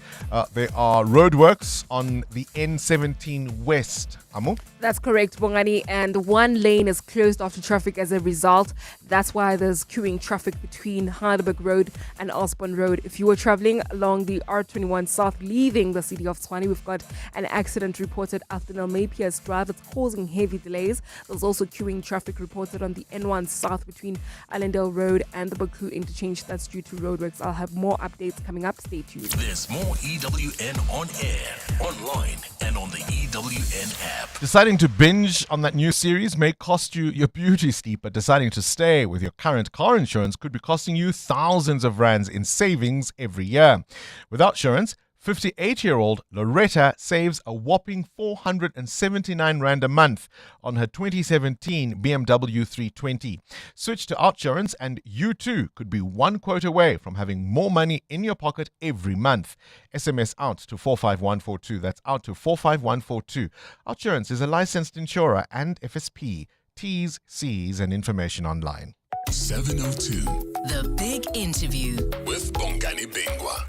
S8: There are roadworks on the N17 West. Amu?
S4: That's correct, Bongani. And one lane is closed off to traffic as a result. That's why there's queuing traffic between Heidelberg Road and Osborne Road. If you were traveling along the R21 South, leaving the city of Tshwane, we've got an accident reported after Nalmepia's drive. It's causing heavy delays. There's also queuing traffic reported on the N1 South between Allendale Road and the Baku interchange. That's due to roadworks. I'll have more updates coming up. Stay tuned.
S17: There's more EWN on air, online, and on the EWN app.
S8: Deciding to binge on that new series may cost you your beauty sleep, but deciding to stay with your current car insurance could be costing you thousands of rands in savings every year. Without insurance, 58-year-old Loretta saves a whopping 479 Rand a month on her 2017 BMW 320. Switch to Outsurance and you too could be one quote away from having more money in your pocket every month. SMS out to 45142. That's out to 45142. Outsurance is a licensed insurer and FSP. T's, C's and information online.
S17: 702.
S7: The Big Interview.
S17: With Bongani Bingwa.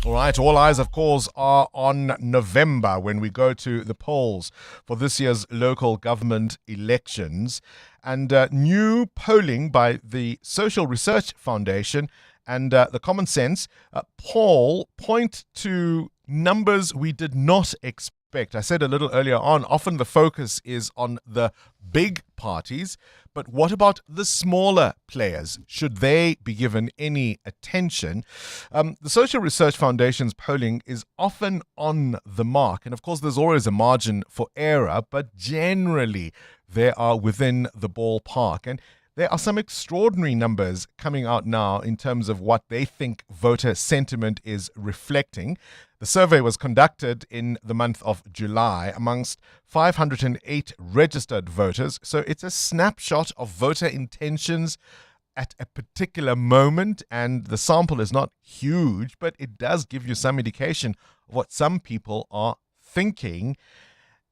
S8: All right, all eyes, of course, are on November when we go to the polls for this year's local government elections. And new polling by the Social Research Foundation and the Common Sense poll point to numbers we did not expect. I said a little earlier on, often the focus is on the big parties, but what about the smaller players? Should they be given any attention? The Social Research Foundation's polling is often on the mark, and of course there's always a margin for error, but generally they are within the ballpark. And there are some extraordinary numbers coming out now in terms of what they think voter sentiment is reflecting. The survey was conducted in the month of July amongst 508 registered voters. So it's a snapshot of voter intentions at a particular moment. And the sample is not huge, but it does give you some indication of what some people are thinking.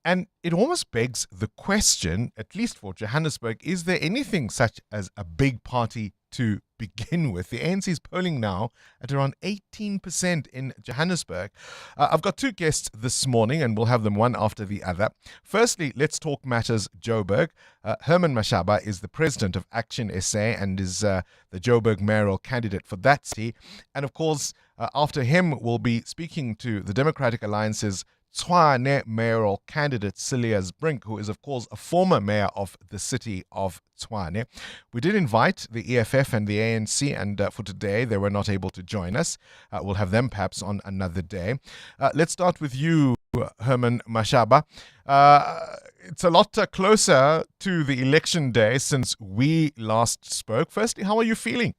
S8: And it almost begs the question, at least for Johannesburg, is there anything such as a big party to begin with? The ANC is polling now at around 18% in Johannesburg. I've got two guests this morning, and we'll have them one after the other. Firstly, let's talk matters Joburg. Herman Mashaba is the president of Action SA and is the Joburg mayoral candidate for that city. And of course, after him, we'll be speaking to the Democratic Alliance's Tshwane mayoral candidate Cilliers Brink, who is of course a former mayor of the city of Tshwane. We did invite the EFF and the ANC, and for today they were not able to join us. We'll have them perhaps on another day. Let's start with you, Herman Mashaba. It's a lot closer to the election day since we last spoke. Firstly, how are you feeling?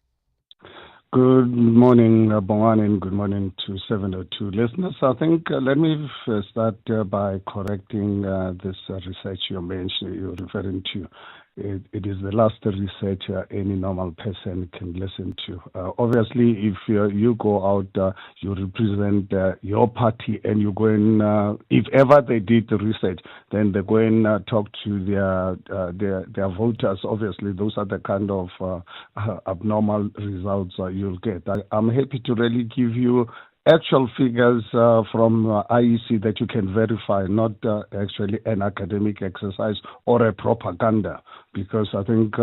S3: Good morning, Bongani, and good morning to 702 listeners. I think let me start by correcting this research you're referring to. It is the last research any normal person can listen to. Obviously, if you go out, you represent your party, and you go and if ever they did the research, then they go and talk to their voters. Obviously, those are the kind of abnormal results you'll get. I'm happy to really give you actual figures from IEC that you can verify, not actually an academic exercise or a propaganda, because I think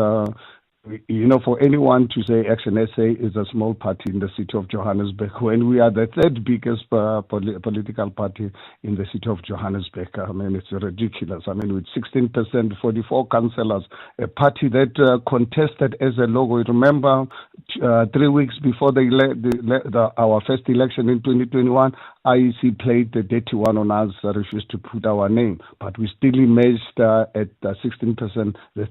S3: for anyone to say Action SA is a small party in the city of Johannesburg, when we are the third biggest political party in the city of Johannesburg, I mean, it's ridiculous. I mean, with 16%, 44 councillors, a party that contested as a logo. Remember, 3 weeks before our first election in 2021, IEC played the dirty one on us, refused to put our name, but we still emerged at 16%, the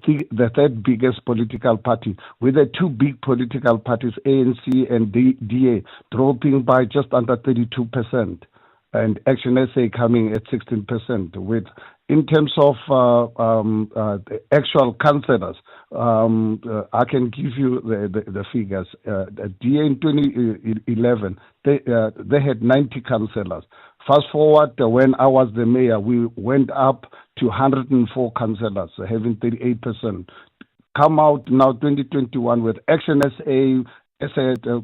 S3: third biggest political party, with the two big political parties, ANC and DA, dropping by just under 32%, and Action SA coming at 16%. With in terms of the actual councillors, I can give you the figures. The DA in 2011, they had 90 councillors. Fast forward, when I was the mayor, we went up to 104 councillors, having 38%. Come out now 2021 with Action SA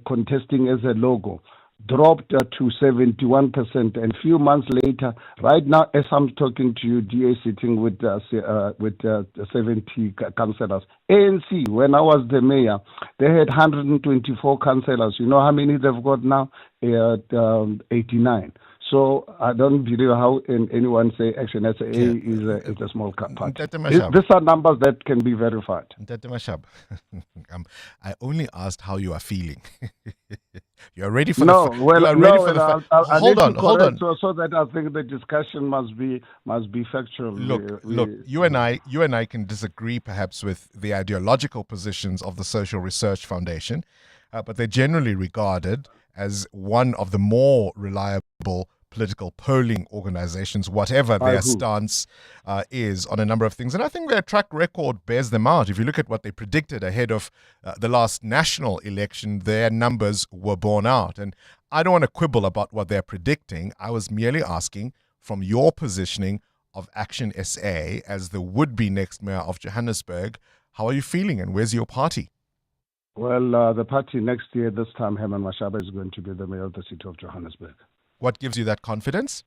S3: contesting as a logo, dropped to 71%, and few months later, right now as I'm talking to you, DA sitting with 70 councillors. ANC, when I was the mayor, they had 124 councillors. You know how many they've got now? 89. So I don't believe how anyone say Action SA is a small party. These are numbers that can be verified.
S8: I only asked how you are feeling. You are ready for
S3: I
S8: Hold on.
S3: So that I think the discussion must be factual.
S8: Look. You and I can disagree perhaps with the ideological positions of the Social Research Foundation, but they're generally regarded as one of the more reliable political polling organizations, whatever their stance is on a number of things. And I think their track record bears them out. If you look at what they predicted ahead of the last national election, their numbers were borne out. And I don't want to quibble about what they're predicting. I was merely asking, from your positioning of Action SA as the would-be next mayor of Johannesburg, how are you feeling and where's your party?
S3: Well, the party next year, this time, Herman Mashaba is going to be the mayor of the city of Johannesburg.
S8: What gives you that confidence?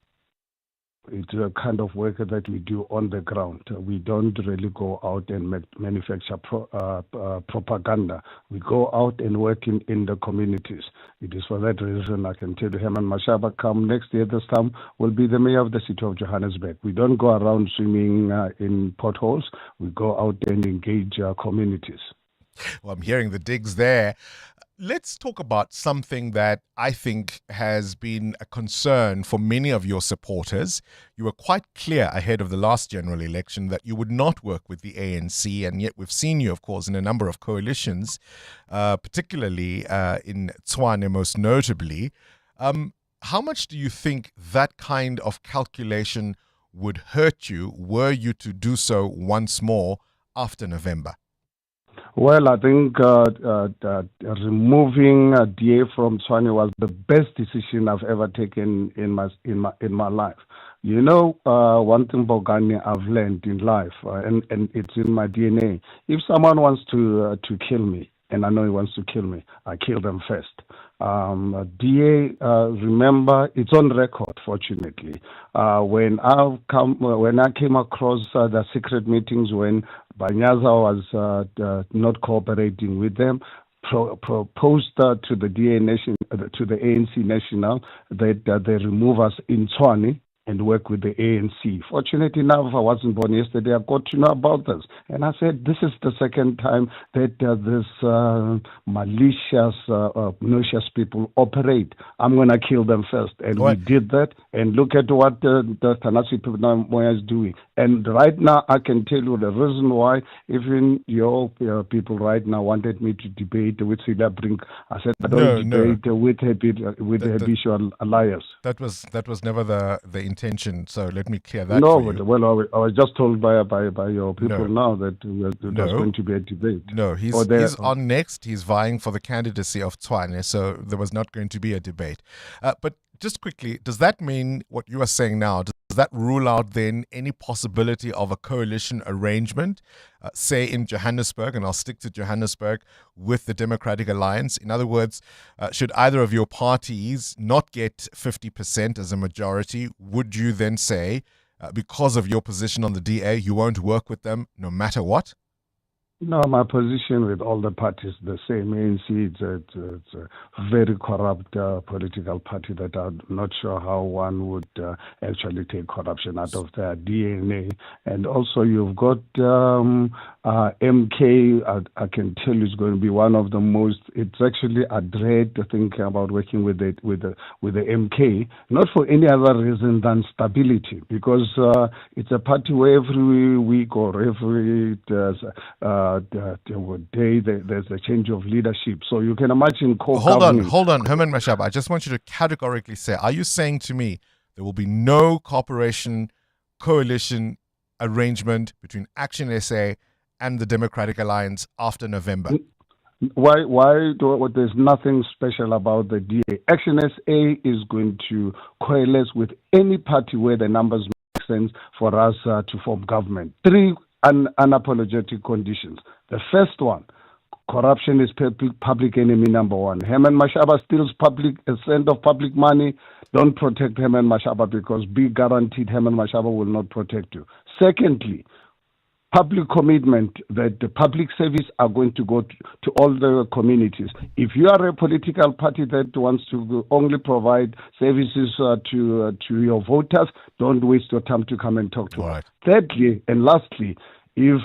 S3: It's a kind of work that we do on the ground. We don't really go out and manufacture propaganda. We go out and work in the communities. It is for that reason I can tell you, Herman Mashaba, come next year, this time, will be the mayor of the city of Johannesburg. We don't go around swimming in potholes. We go out and engage our communities.
S8: Well, I'm hearing the digs there. Let's talk about something that I think has been a concern for many of your supporters. You were quite clear ahead of the last general election that you would not work with the ANC, and yet we've seen you, of course, in a number of coalitions, particularly in Tshwane most notably. How much do you think that kind of calculation would hurt you were you to do so once more after November?
S3: Well, I think removing DA from Tshwane was the best decision I've ever taken in my life, One thing, Bongani, I've learned in life, and it's in my DNA. If someone wants to kill me, and I know he wants to kill me, I kill them first. DA, remember, it's on record, fortunately. When I came across the secret meetings when Banyaza was not cooperating with them, proposed to the DA nation, to the ANC National, that they remove us in Tshwane and work with the ANC. Fortunately enough, I wasn't born yesterday. I got to know about this. And I said, this is the second time that this malicious people operate. I'm going to kill them first. And we did that. And look at what the Tanasi Moya is doing. And right now, I can tell you the reason why even your people right now wanted me to debate with Sila Brink. I said, I don't debate with habitual liars.
S8: That was never the intention, so let me clear that.
S3: No, but, well, I was just told by your people now that there's going to be a debate.
S8: No, he's on next. He's vying for the candidacy of Tshwane, so there was not going to be a debate. But just quickly, does that mean what you are saying now? Does that rule out then any possibility of a coalition arrangement, say in Johannesburg, and I'll stick to Johannesburg, with the Democratic Alliance? In other words, should either of your parties not get 50% as a majority, would you then say, because of your position on the DA, you won't work with them no matter what?
S3: No, my position with all the parties the same. ANC, it's a very corrupt political party that I'm not sure how one would actually take corruption out of their DNA. And also you've got MK, I can tell you it's going to be one of the most, it's actually a dread to think about working with the MK, not for any other reason than stability, because it's a party where every week or every day there's a change of leadership. So you can imagine
S8: Hold on, Herman Mashaba. I just want you to categorically say, are you saying to me there will be no cooperation, coalition arrangement between Action SA and the Democratic Alliance after November?
S3: There's nothing special about the DA. Action SA is going to coalesce with any party where the numbers make sense for us to form government. 3 unapologetic conditions. The first one, corruption is public enemy number 1. Herman Mashaba steals a cent of public money. Don't protect Herman Mashaba, because be guaranteed Herman Mashaba will not protect you. Secondly, public commitment that the public service are going to go to all the communities. If you are a political party that wants to only provide services to your voters, don't waste your time to come and talk to us. Thirdly and lastly, if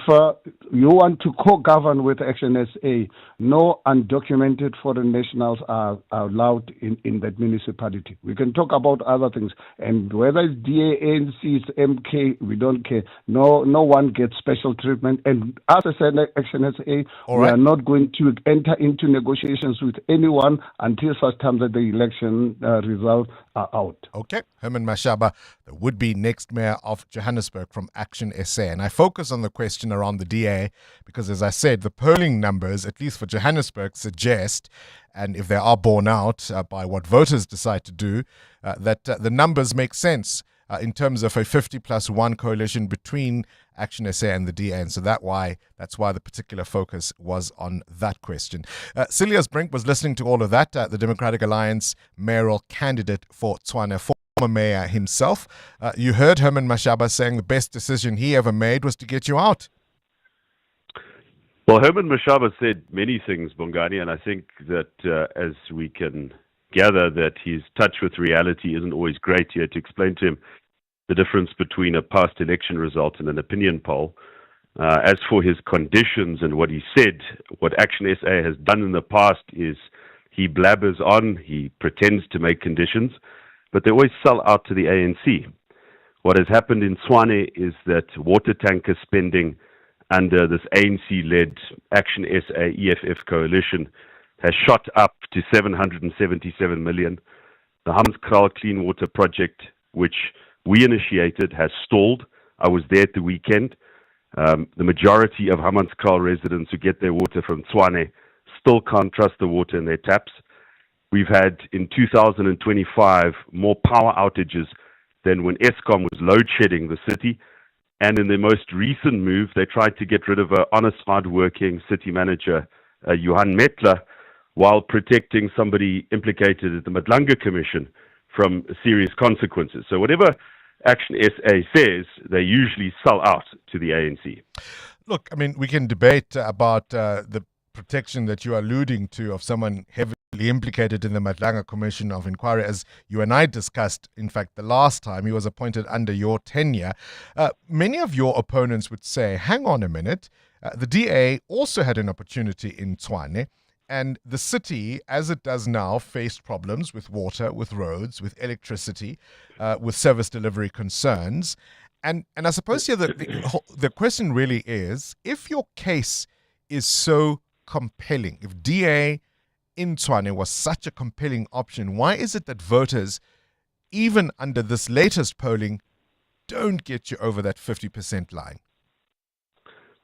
S3: you want to co-govern with Action SA, no undocumented foreign nationals are allowed in that municipality. We can talk about other things. And whether it's DA, ANC, it's MK, we don't care. No one gets special treatment. And as I said, Action SA, we are not going to enter into negotiations with anyone until such time that the election results are out.
S8: Okay. Herman Mashaba, the would-be next mayor of Johannesburg from Action SA. And I focus on the question around the DA because, as I said, the polling numbers, at least for Johannesburg, suggest, and if they are borne out by what voters decide to do, that the numbers make sense in terms of a 50+1 coalition between Action SA and the DA. And so that's why the particular focus was on that question. Silius Brink was listening to all of that, the Democratic Alliance mayoral candidate for Tshwane, former mayor himself. You heard Herman Mashaba saying the best decision he ever made was to get you out.
S11: Well, Herman Mashaba said many things, Bongani, and I think that as we can gather that his touch with reality isn't always great. You had to explain to him the difference between a past election result and an opinion poll. As for his conditions and what he said, what Action SA has done in the past is he blabbers on, he pretends to make conditions, but they always sell out to the ANC. What has happened in Tshwane is that water tanker spending under this ANC-led Action SA EFF coalition has shot up to 777 million. The Hammanskraal Clean Water Project, which we initiated, has stalled. I was there at the weekend. The majority of Hammanskraal residents who get their water from Tshwane still can't trust the water in their taps. We've had, in 2025, more power outages than when Eskom was load shedding the city. And in their most recent move, they tried to get rid of an honest, hard-working city manager, Johan Metler, while protecting somebody implicated at the Madlanga Commission from serious consequences. So whatever Action SA says, they usually sell out to the ANC.
S8: Look, I mean, we can debate about the protection that you are alluding to of someone heavily implicated in the Madlanga Commission of Inquiry, as you and I discussed, in fact, the last time he was appointed under your tenure. Many of your opponents would say, hang on a minute, the DA also had an opportunity in Tshwane, and the city, as it does now, faced problems with water, with roads, with electricity, with service delivery concerns. And I suppose here the question really is, if your case is so compelling, if DA in Tshwane was such a compelling option, why is it that voters, even under this latest polling, don't get you over that 50% line?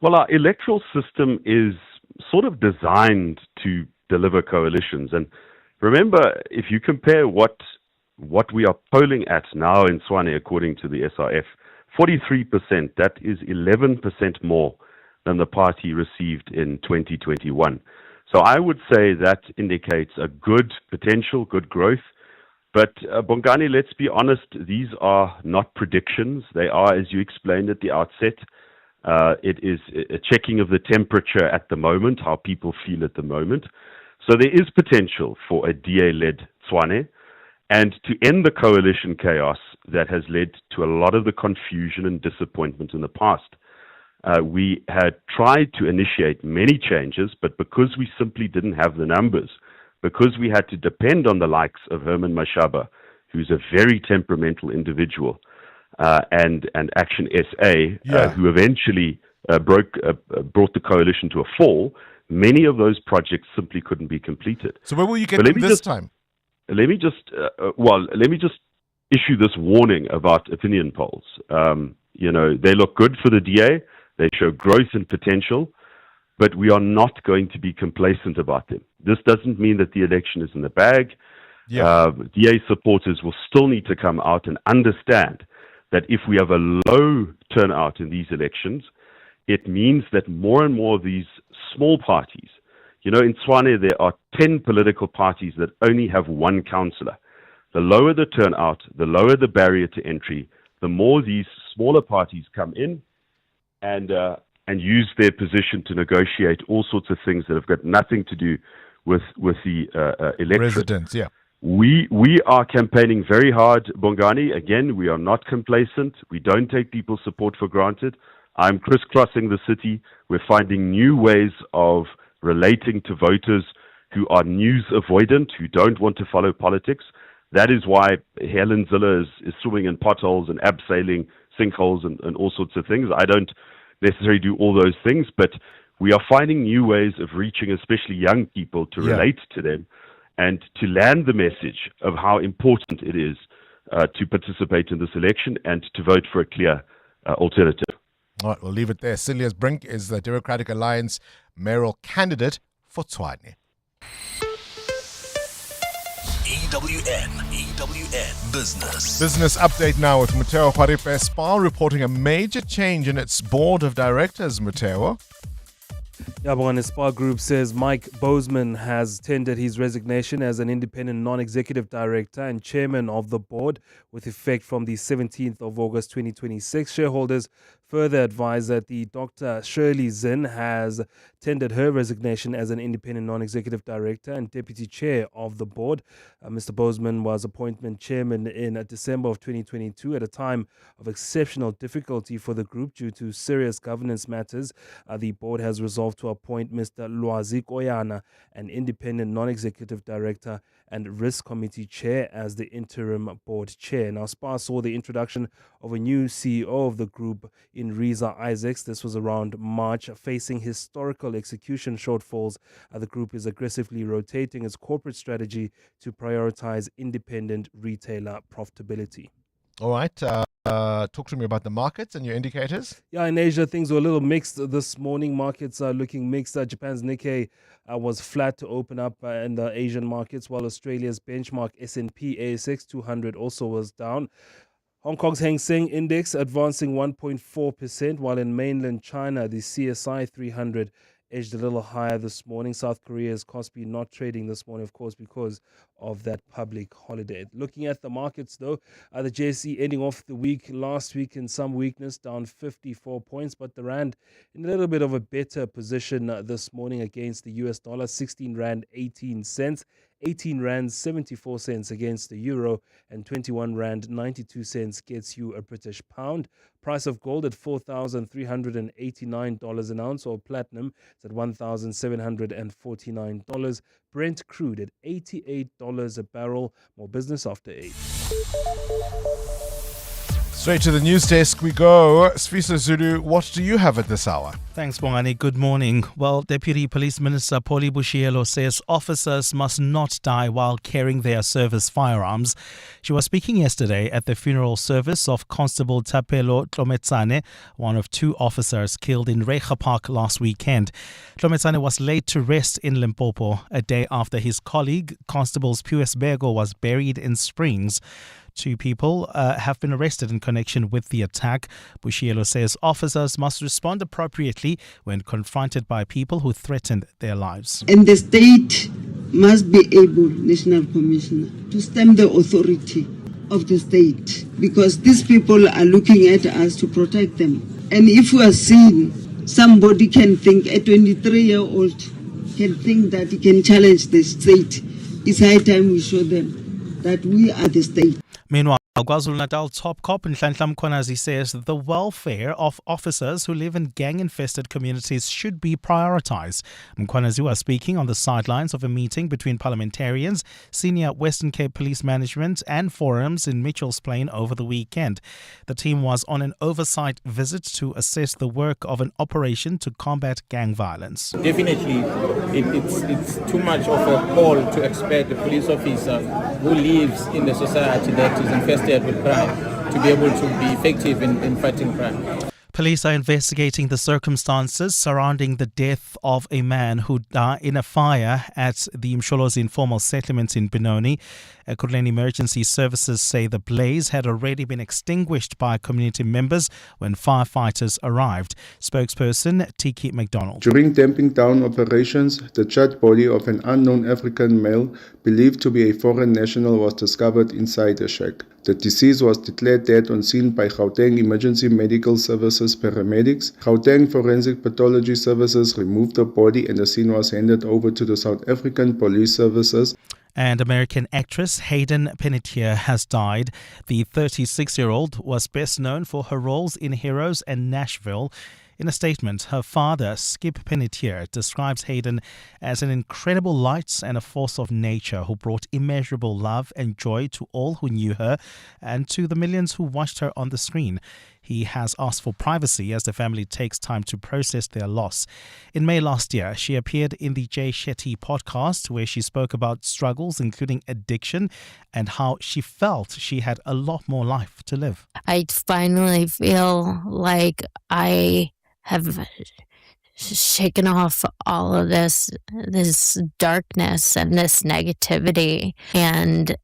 S11: Well, our electoral system is sort of designed to deliver coalitions. And remember, if you compare what we are polling at now in Tshwane, according to the SRF, 43%, that is 11% more than the party received in 2021. So I would say that indicates a good potential, good growth. But Bongani, let's be honest, these are not predictions. They are, as you explained at the outset, it is a checking of the temperature at the moment, how people feel at the moment. So there is potential for a DA-led Tshwane, and to end the coalition chaos that has led to a lot of the confusion and disappointment in the past. We had tried to initiate many changes, but because we simply didn't have the numbers, because we had to depend on the likes of Herman Mashaba, who's a very temperamental individual, and Action SA, who eventually brought the coalition to a fall, many of those projects simply couldn't be completed.
S8: So where will you get them this time?
S11: Let me just issue this warning about opinion polls. They look good for the DA. They show growth and potential, but we are not going to be complacent about them. This doesn't mean that the election is in the bag. DA supporters will still need to come out and understand that if we have a low turnout in these elections, it means that more and more of these small parties, in Tshwane there are 10 political parties that only have one councillor. The lower the turnout, the lower the barrier to entry, the more these smaller parties come in and use their position to negotiate all sorts of things that have got nothing to do with the electorate.
S8: Residents, yeah.
S11: We are campaigning very hard, Bongani. Again, we are not complacent. We don't take people's support for granted. I'm crisscrossing the city. We're finding new ways of relating to voters who are news avoidant, who don't want to follow politics. That is why Helen Ziller is swimming in potholes and abseiling sinkholes and all sorts of things. I don't necessarily do all those things, but we are finding new ways of reaching especially young people to relate to them and to land the message of how important it is to participate in this election and to vote for a clear alternative.
S8: All right, we'll leave it there. Silius Brink is the Democratic Alliance mayoral candidate for Tshwane.
S17: EWN Business.
S8: Business update now with Mateo Haripe. SPAR reporting a major change in its board of directors, Mateo.
S12: Bongani, SPAR Group says Mike Bozeman has tendered his resignation as an independent non-executive director and chairman of the board with effect from the 17th of August 2026. Shareholders further advise that the Dr. Shirley Zinn has tendered her resignation as an independent non-executive director and deputy chair of the board. Mr. Bozeman was appointed chairman in December of 2022 at a time of exceptional difficulty for the group due to serious governance matters. The board has resolved to appoint Mr. Lwazi Koyana, an independent non-executive director and risk committee chair, as the interim board chair. Now, SPAR saw the introduction of a new CEO of the group in Riza Isaacs. This was around March. Facing historical execution shortfalls, the group is aggressively rotating its corporate strategy to prioritize independent retailer profitability.
S8: All right. Talk to me about the markets and your indicators.
S12: In Asia, things were a little mixed this morning. Markets are looking mixed. Japan's Nikkei was flat to open up in the Asian markets, while Australia's benchmark S&P ASX 200 also was down. Hong Kong's Hang Seng Index advancing 1.4%, while in mainland China, the CSI 300 edged a little higher this morning. South Korea's Kospi not trading this morning, of course, because of that public holiday. Looking at the markets, though, the JSE ending off the week last week in some weakness, down 54 points, but the rand in a little bit of a better position this morning against the US dollar, 16 rand 18 cents. 18 rand 74 cents against the euro, and 21 rand 92 cents gets you a British pound. Price of gold at $4,389 an ounce, or platinum is at $1,749. Brent crude at $88 a barrel. More business after 8.
S8: Straight to the news desk we go. Sfisa Zulu, what do you have at this hour?
S1: Thanks, Bongani. Good morning. Well, Deputy Police Minister Polly Bushielo says officers must not die while carrying their service firearms. She was speaking yesterday at the funeral service of Constable Thapelo Tlometsane, one of 2 officers killed in Reiger Park last weekend. Tlometsane was laid to rest in Limpopo a day after his colleague, Constable Pius Bego, was buried in Springs. 2 people have been arrested in connection with the attack. Bushielo says officers must respond appropriately when confronted by people who threatened their lives.
S18: And the state must be able, National Commissioner, to stamp the authority of the state, because these people are looking at us to protect them. And if we are seen, somebody can think, a 23-year-old can think that he can challenge the state. It's high time we show them that we are the state.
S1: Meanwhile, KwaZulu-Natal top cop Nhlanhla Mkhwanazi says the welfare of officers who live in gang-infested communities should be prioritized. Mkhwanazi was speaking on the sidelines of a meeting between parliamentarians, senior Western Cape Police Management and forums in Mitchell's Plain over the weekend. The team was on an oversight visit to assess the work of an operation to combat gang violence.
S19: Definitely, it's too much of a call to expect a police officer who lives in the society that is infested with crime to be able to be effective in fighting crime.
S1: Police are investigating the circumstances surrounding the death of a man who died in a fire at the Msholozi informal settlement in Benoni. Ekurhuleni Emergency Services say the blaze had already been extinguished by community members when firefighters arrived. Spokesperson Tiki McDonald.
S20: During damping down operations, the charred body of an unknown African male believed to be a foreign national was discovered inside a shack. The deceased was declared dead on scene by Gauteng Emergency Medical Services paramedics. Gauteng Forensic Pathology Services removed the body and the scene was handed over to the South African Police Services.
S1: And American actress Hayden Panettiere has died. The 36-year-old was best known for her roles in Heroes and Nashville. In a statement, her father, Skip Panettiere, describes Hayden as an incredible light and a force of nature who brought immeasurable love and joy to all who knew her and to the millions who watched her on the screen. He has asked for privacy as the family takes time to process their loss. In May last year, she appeared in the Jay Shetty podcast where she spoke about struggles including addiction and how she felt she had a lot more life to live.
S21: I finally feel like I have shaken off all of this darkness and this negativity, and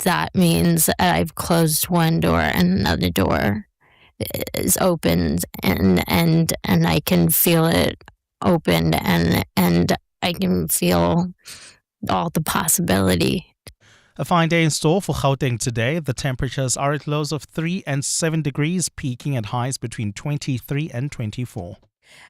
S21: that means I've closed one door and another door is opened, and I can feel it open, and I can feel all the possibility.
S1: A fine day in store for Gauteng today. The temperatures are at lows of 3 and 7 degrees, peaking at highs between 23 and 24.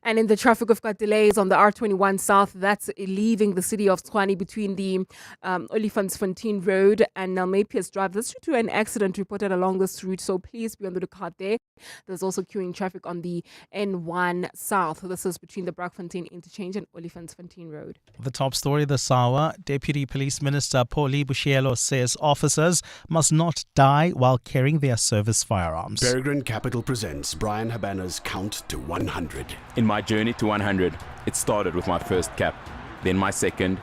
S4: And in the traffic, we've got delays on the R21 South. That's leaving the city of Tshwane between the Olifantsfontein Road and Nelmapius Drive. That's due to an accident reported along this route, so please be on the lookout there. There's also queuing traffic on the N1 South. This is between the Brakfontein Interchange and Olifantsfontein Road.
S1: The top story this hour, Deputy Police Minister Polly Bushielo says officers must not die while carrying their service firearms.
S22: Peregrine Capital presents Brian Habana's Count to 100.
S23: In my journey to 100, it started with my first cap, then my second,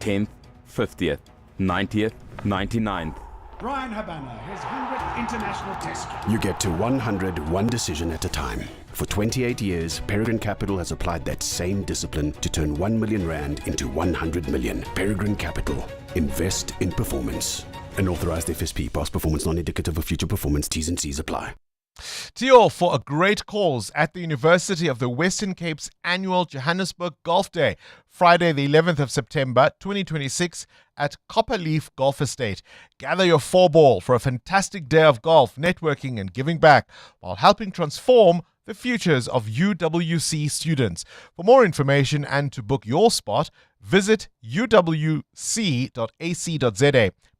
S23: 10th, 50th, 90th, 99th.
S24: Brian Habana, his 100th international test.
S22: You get to 100 one decision at a time. For 28 years, Peregrine Capital has applied that same discipline to turn 1 million rand into 100 million. Peregrine Capital. Invest in performance. An authorized FSP. Past performance not indicative of future performance. T's and C's apply.
S8: To you all for a great cause at the University of the Western Cape's annual Johannesburg Golf Day, Friday the 11th of September 2026 at Copperleaf Golf Estate. Gather your four ball for a fantastic day of golf, networking and giving back while helping transform the futures of UWC students. For more information and to book your spot, visit uwc.ac.za.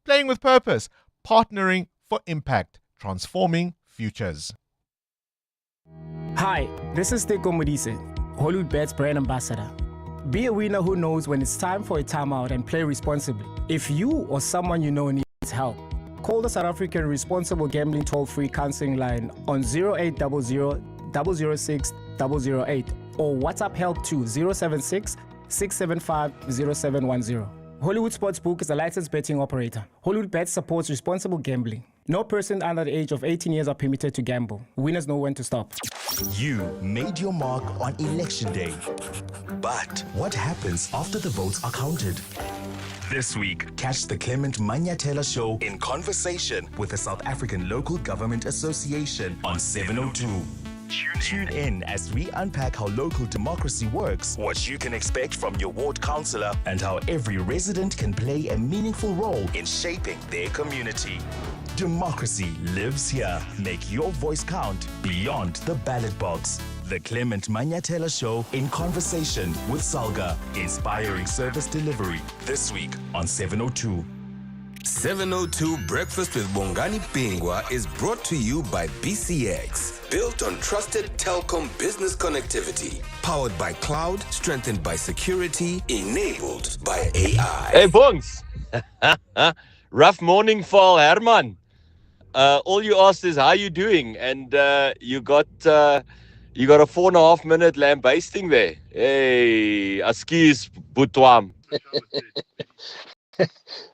S8: Playing with purpose, partnering for impact, transforming futures.
S9: Hi, this is Teko Modise, Hollywood Bet's brand ambassador. Be a winner who knows when it's time for a timeout and play responsibly. If you or someone you know needs help, call the South African Responsible Gambling Toll-Free Counseling Line on 0800 006 008 or WhatsApp help to 076 675 0710. Hollywood Sportsbook is a licensed betting operator. Hollywood Bet supports responsible gambling. No person under the age of 18 years are permitted to gamble. Winners know when to stop.
S13: You made your mark on Election Day. But what happens after the votes are counted? This week, catch the Clement Manyatela Show in conversation with the South African Local Government Association on 702. Tune in as we unpack how local democracy works, what you can expect from your ward councillor, and how every resident can play a meaningful role in shaping their community. Democracy lives here. Make your voice count beyond the ballot box. The Clement Manyatela Show in conversation with Salga, inspiring service delivery. This week on 702.
S10: 702 Breakfast with Bongani Bingwa is brought to you by BCX. Built on trusted telecom business connectivity. Powered by cloud, strengthened by security, enabled by AI.
S14: Hey, Bongs. Rough morning for Herman. All you asked is how you doing, and you got a 4.5 minute lambasting there. Hey, askies butwam.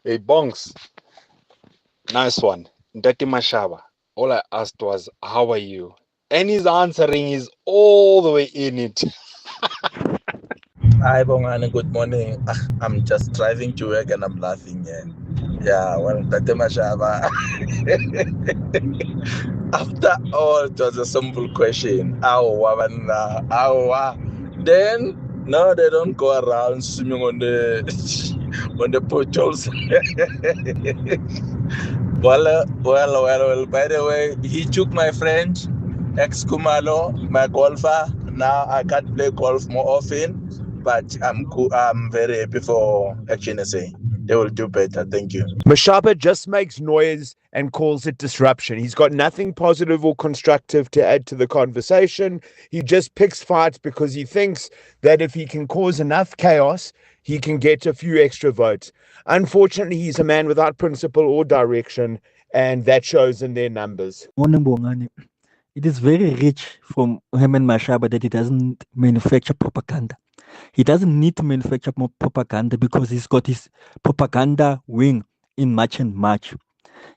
S15: Hey, Bongs. Nice one. Ndati Mashaba. All I asked was, how are you? And his answering is all the way in it.
S25: Hi, Bongani. Good morning. I'm just driving to work and I'm laughing. Yeah, well, Ndati Mashaba. After all, it was a simple question. Then, no, they don't go around swimming on the potholes. Well. By the way, he took my friend, ex-Kumalo, my golfer. Now I can't play golf more often, but I'm very happy for Action SA. They will do better. Thank you.
S26: Mashaba just makes noise and calls it disruption. He's got nothing positive or constructive to add to the conversation. He just picks fights because he thinks that if he can cause enough chaos, he can get a few extra votes. Unfortunately, he's a man without principle or direction, and that shows in their numbers.
S27: Morning, Bongani. It is very rich from Herman Mashaba that he doesn't manufacture propaganda. He doesn't need to manufacture more propaganda because he's got his propaganda wing in March and March.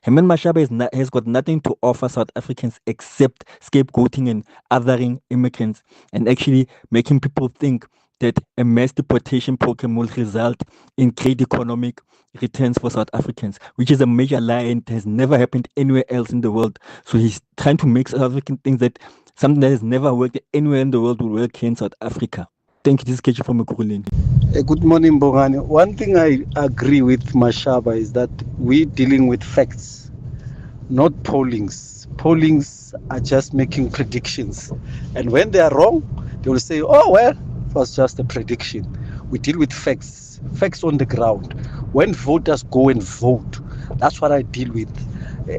S27: Herman Mashaba has got nothing to offer South Africans except scapegoating and othering immigrants and actually making people think that a mass deportation program will result in great economic returns for South Africans, which is a major lie and has never happened anywhere else in the world. So he's trying to make South African think that something that has never worked anywhere in the world will work here in South Africa. Thank you. This is Kechi from Ekurhuleni.
S3: Good morning, Bongani. One thing I agree with Mashaba is that we're dealing with facts, not pollings. Pollings are just making predictions. And when they are wrong, they will say, oh, well, it was just a prediction. We deal with facts on the ground. When voters go and vote, that's what I deal with.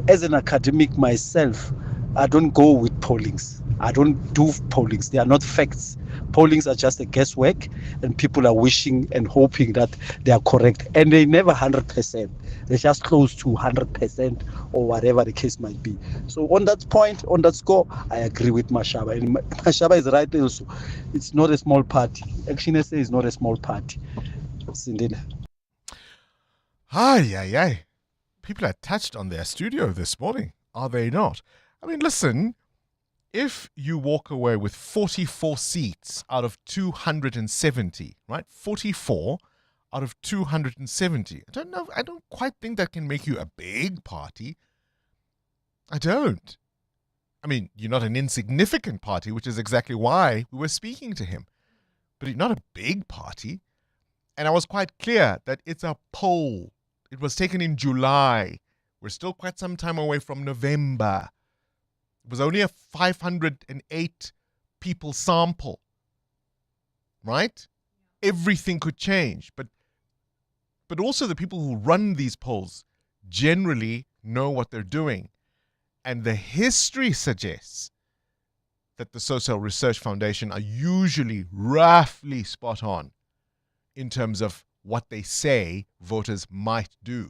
S3: As an academic myself, I don't go with pollings. I don't do pollings. They are not facts. Pollings are just a guesswork, and people are wishing and hoping that they are correct. And they never 100%. They're just close to 100% or whatever the case might be. So on that point, on that score, I agree with Mashaba. And Mashaba is right also. It's not a small party. Action SA is not a small party. It's indeed.
S8: Ay. People are touched on their studio this morning, are they not? I mean, listen, if you walk away with 44 seats out of 270, right? 44 out of 270. I don't know. I don't quite think that can make you a big party. I don't. I mean, you're not an insignificant party, which is exactly why we were speaking to him. But you're not a big party. And I was quite clear that it's a poll. It was taken in July. We're still quite some time away from November. It was only a 508 people sample. Right? Everything could change. But also the people who run these polls generally know what they're doing. And the history suggests that the Social Research Foundation are usually roughly spot on in terms of what they say voters might do.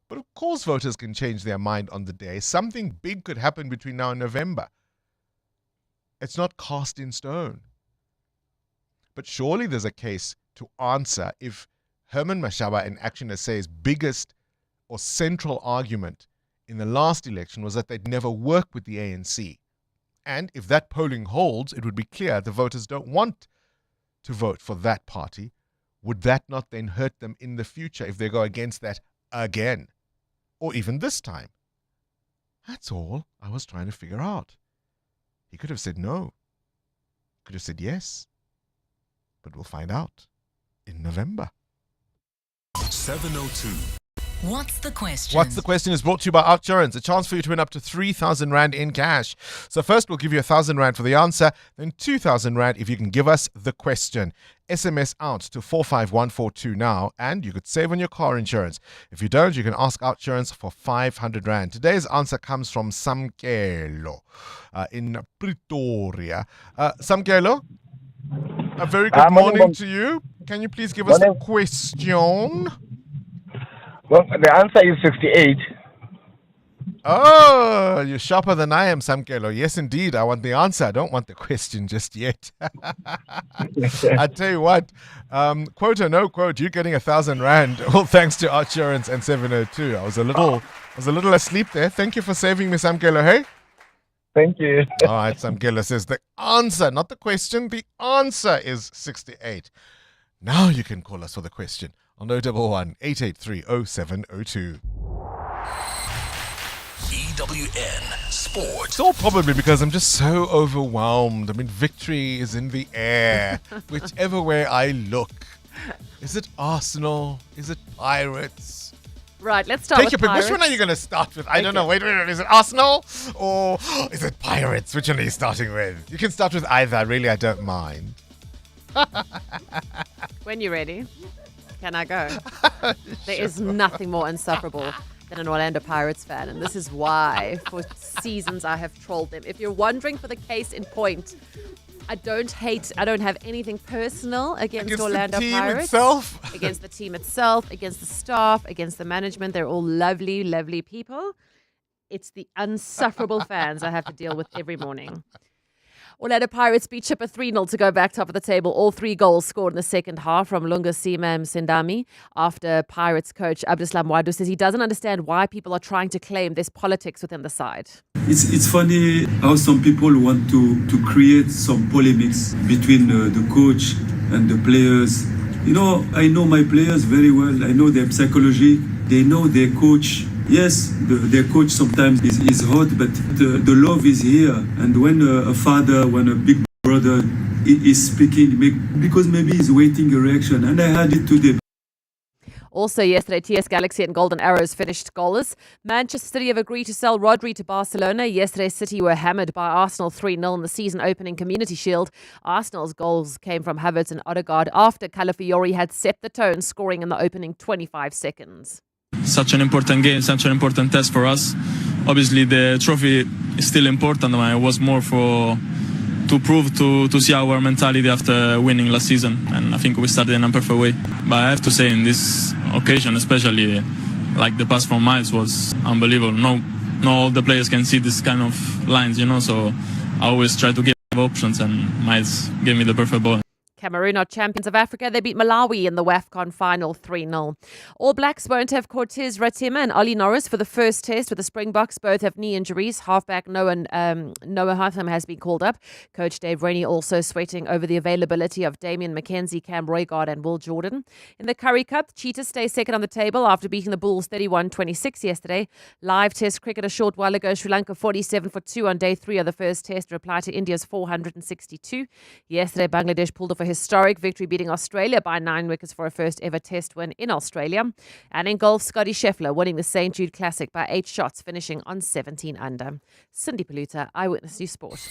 S8: But of course voters can change their mind on the day. Something big could happen between now and November. It's not cast in stone. But surely there's a case to answer if Herman Mashaba and Action SA's biggest or central argument in the last election was that they'd never work with the ANC. And if that polling holds, it would be clear the voters don't want to vote for that party. Would that not then hurt them in the future if they go against that again? Or even this time? That's all I was trying to figure out. He could have said no. Could have said yes. But we'll find out in November.
S2: 702. What's the question?
S8: What's the question is brought to you by Outsurance. A chance for you to win up to 3,000 Rand in cash. So first we'll give you 1,000 Rand for the answer, then 2,000 Rand if you can give us the question. SMS out to 45142 now, and you could save on your car insurance. If you don't, you can ask Outsurance for 500 Rand. Today's answer comes from Samkelo in Pretoria. Samkelo, a very good morning to you. Can you please give us the question?
S5: Well, the answer is 68.
S8: Oh, you're sharper than I am, Samkelo. Yes, indeed. I want the answer. I don't want the question just yet. I tell you what, quote or no quote, you're getting 1,000 Rand. All thanks to Outsurance and 702. I was a little asleep there. Thank you for saving me, Samkelo. Hey.
S5: Thank you.
S8: All right, Samkelo says the answer, not the question. The answer is 68. Now you can call us for the question on 011 883 0702.
S2: EWN Sport.
S8: It's all probably because I'm just so overwhelmed. I mean, victory is in the air, whichever way I look. Is it Arsenal? Is it Pirates?
S4: Right, let's start with
S8: Take your pick.
S4: Pirates.
S8: Which one are you going to start with? I don't know. Wait. Is it Arsenal or is it Pirates? Which one are you starting with? You can start with either. Really, I don't mind.
S6: When you're ready, can I go? There is nothing more insufferable than an Orlando Pirates fan, and this is why for seasons I have trolled them. If you're wondering for the case in point, I don't have anything personal against Orlando
S8: the team
S6: Pirates.
S8: Itself?
S6: Against the team itself, against the staff, against the management. They're all lovely, lovely people. It's the unsufferable fans I have to deal with every morning. Orlando Pirates beat Chippa 3-0 to go back top of the table. All 3 goals scored in the second half from Lunga Sima Msendami after Pirates coach Abdeslam Wadu says he doesn't understand why people are trying to claim there's politics within the side.
S7: It's funny how some people want to create some polemics between the coach and the players. You know, I know my players very well. I know their psychology. They know their coach. Yes, their coach sometimes is hot, but the love is here. And when a father, when a big brother is speaking, because maybe he's waiting a reaction. And I had it today.
S6: Also yesterday, TS Galaxy and Golden Arrows finished goalless. Manchester City have agreed to sell Rodri to Barcelona. Yesterday, City were hammered by Arsenal 3-0 in the season-opening Community Shield. Arsenal's goals came from Havertz and Odegaard after Calafiori had set the tone, scoring in the opening 25 seconds.
S11: Such an important game, such an important test for us. Obviously, the trophy is still important. It was more to prove to see our mentality after winning last season, and I think we started in a perfect way. But I have to say, in this occasion, especially, like the pass from Miles was unbelievable. No all the players can see this kind of lines, so I always try to give options, and Miles gave me the perfect ball.
S6: Cameroon are champions of Africa. They beat Malawi in the WAFCON final 3-0. All Blacks won't have Cortez Ratima and Ollie Norris for the first test with the Springboks. Both have knee injuries. Halfback Noah Hatham has been called up. Coach Dave Rennie also sweating over the availability of Damian McKenzie, Cam Roygaard and Will Jordan. In the Currie Cup, Cheetahs stay second on the table after beating the Bulls 31-26 yesterday. Live test cricket a short while ago. Sri Lanka 47 for 2 on day 3 of the first test, reply to India's 462. Yesterday, Bangladesh pulled off a historic victory, beating Australia by 9 wickets for a first ever test win in Australia. And in golf, Scotty Scheffler winning the St. Jude Classic by 8 shots, finishing on 17 under. Cindy Paluta, Eyewitness News Sport.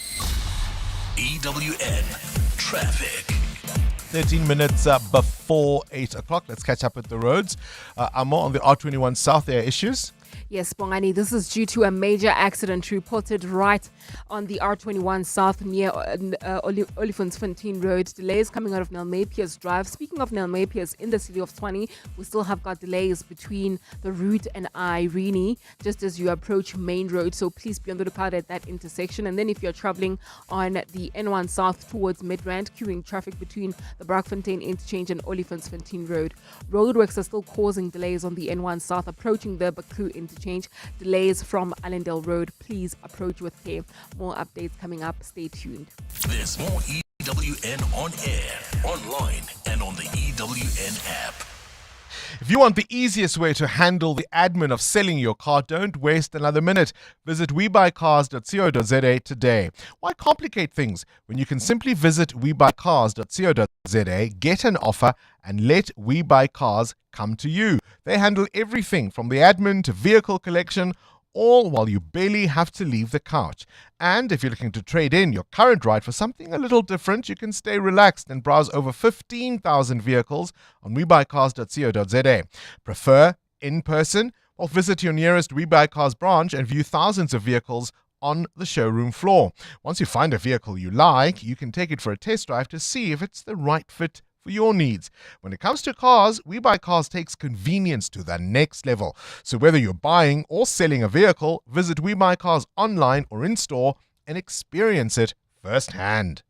S2: EWN Traffic.
S8: 13 minutes before 8 o'clock. Let's catch up with the roads. I'm more on the R21 South Air issues.
S4: Yes, Bongani, this is due to a major accident reported right on the R21 South near Olifantsfontein Road. Delays coming out of Nelmapier's Drive. Speaking of Nelmapier's, in the city of Tshwane, we still have got delays between the route and Irene, just as you approach Main Road. So please be on the lookout at that intersection. And then if you're traveling on the N1 South towards Midrand, queuing traffic between the Brakfontein Interchange and Olifantsfontein Road. Roadworks are still causing delays on the N1 South approaching the Baku Interchange. Delays from Allendale Road. Please approach with care. More updates coming up. Stay tuned.
S2: There's more EWN on air, online, and on the EWN app.
S8: If you want the easiest way to handle the admin of selling your car, don't waste another minute. Visit webuycars.co.za today. Why complicate things when you can simply visit webuycars.co.za, get an offer, and let We Buy Cars come to you. They handle everything from the admin to vehicle collection, all while you barely have to leave the couch. And if you're looking to trade in your current ride for something a little different, you can stay relaxed and browse over 15,000 vehicles on webuycars.co.za. Prefer in person? Or visit your nearest We Buy Cars branch and view thousands of vehicles on the showroom floor. Once you find a vehicle you like, you can take it for a test drive to see if it's the right fit for your needs. When it comes to cars, We Buy Cars takes convenience to the next level. So whether you're buying or selling a vehicle, visit We Buy Cars online or in store and experience it firsthand.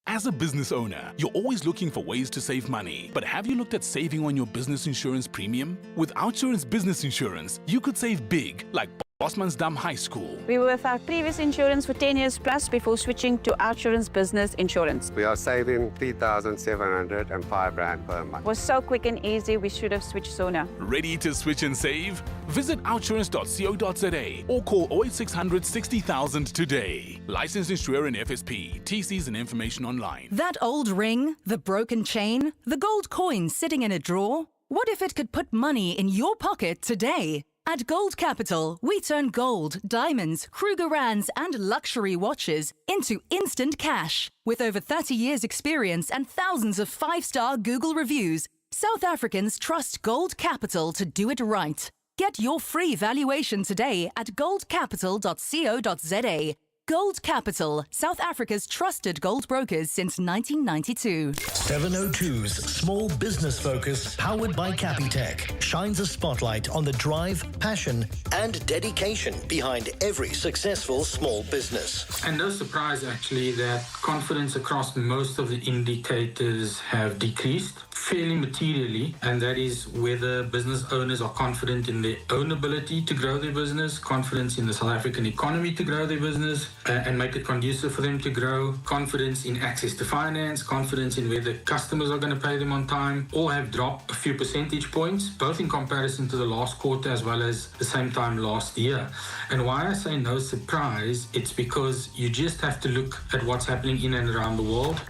S12: As a business owner, you're always looking for ways to save money. But have you looked at saving on your business insurance premium? With Outsurance Business Insurance, you could save big, like Bosmansdam High School.
S16: We were with our previous insurance for 10 years plus before switching to Outsurance Business Insurance.
S17: We are saving 3,705 Rand per month.
S16: It was so quick and easy, we should have switched sooner.
S12: Ready to switch and save? Visit outsurance.co.za or call 08600 60,000 today. Licensed insurer in FSP. TCs and information online.
S18: That old ring, the broken chain, the gold coin sitting in a drawer? What if it could put money in your pocket today? At Gold Capital, we turn gold, diamonds, Krugerrands, and luxury watches into instant cash. With over 30 years' experience and thousands of 5-star Google reviews, South Africans trust Gold Capital to do it right. Get your free valuation today at goldcapital.co.za. Gold Capital, South Africa's trusted gold brokers since 1992.
S2: 702's Small Business Focus, powered by Capitec, shines a spotlight on the drive, passion, and dedication behind every successful small business.
S19: And no surprise, actually, that confidence across most of the indicators have decreased fairly materially, and that is whether business owners are confident in their own ability to grow their business, confidence in the South African economy to grow their business and make it conducive for them to grow, confidence in access to finance, confidence in whether customers are going to pay them on time, all have dropped a few percentage points, both in comparison to the last quarter as well as the same time last year. And why I say no surprise, it's because you just have to look at what's happening in and around the world.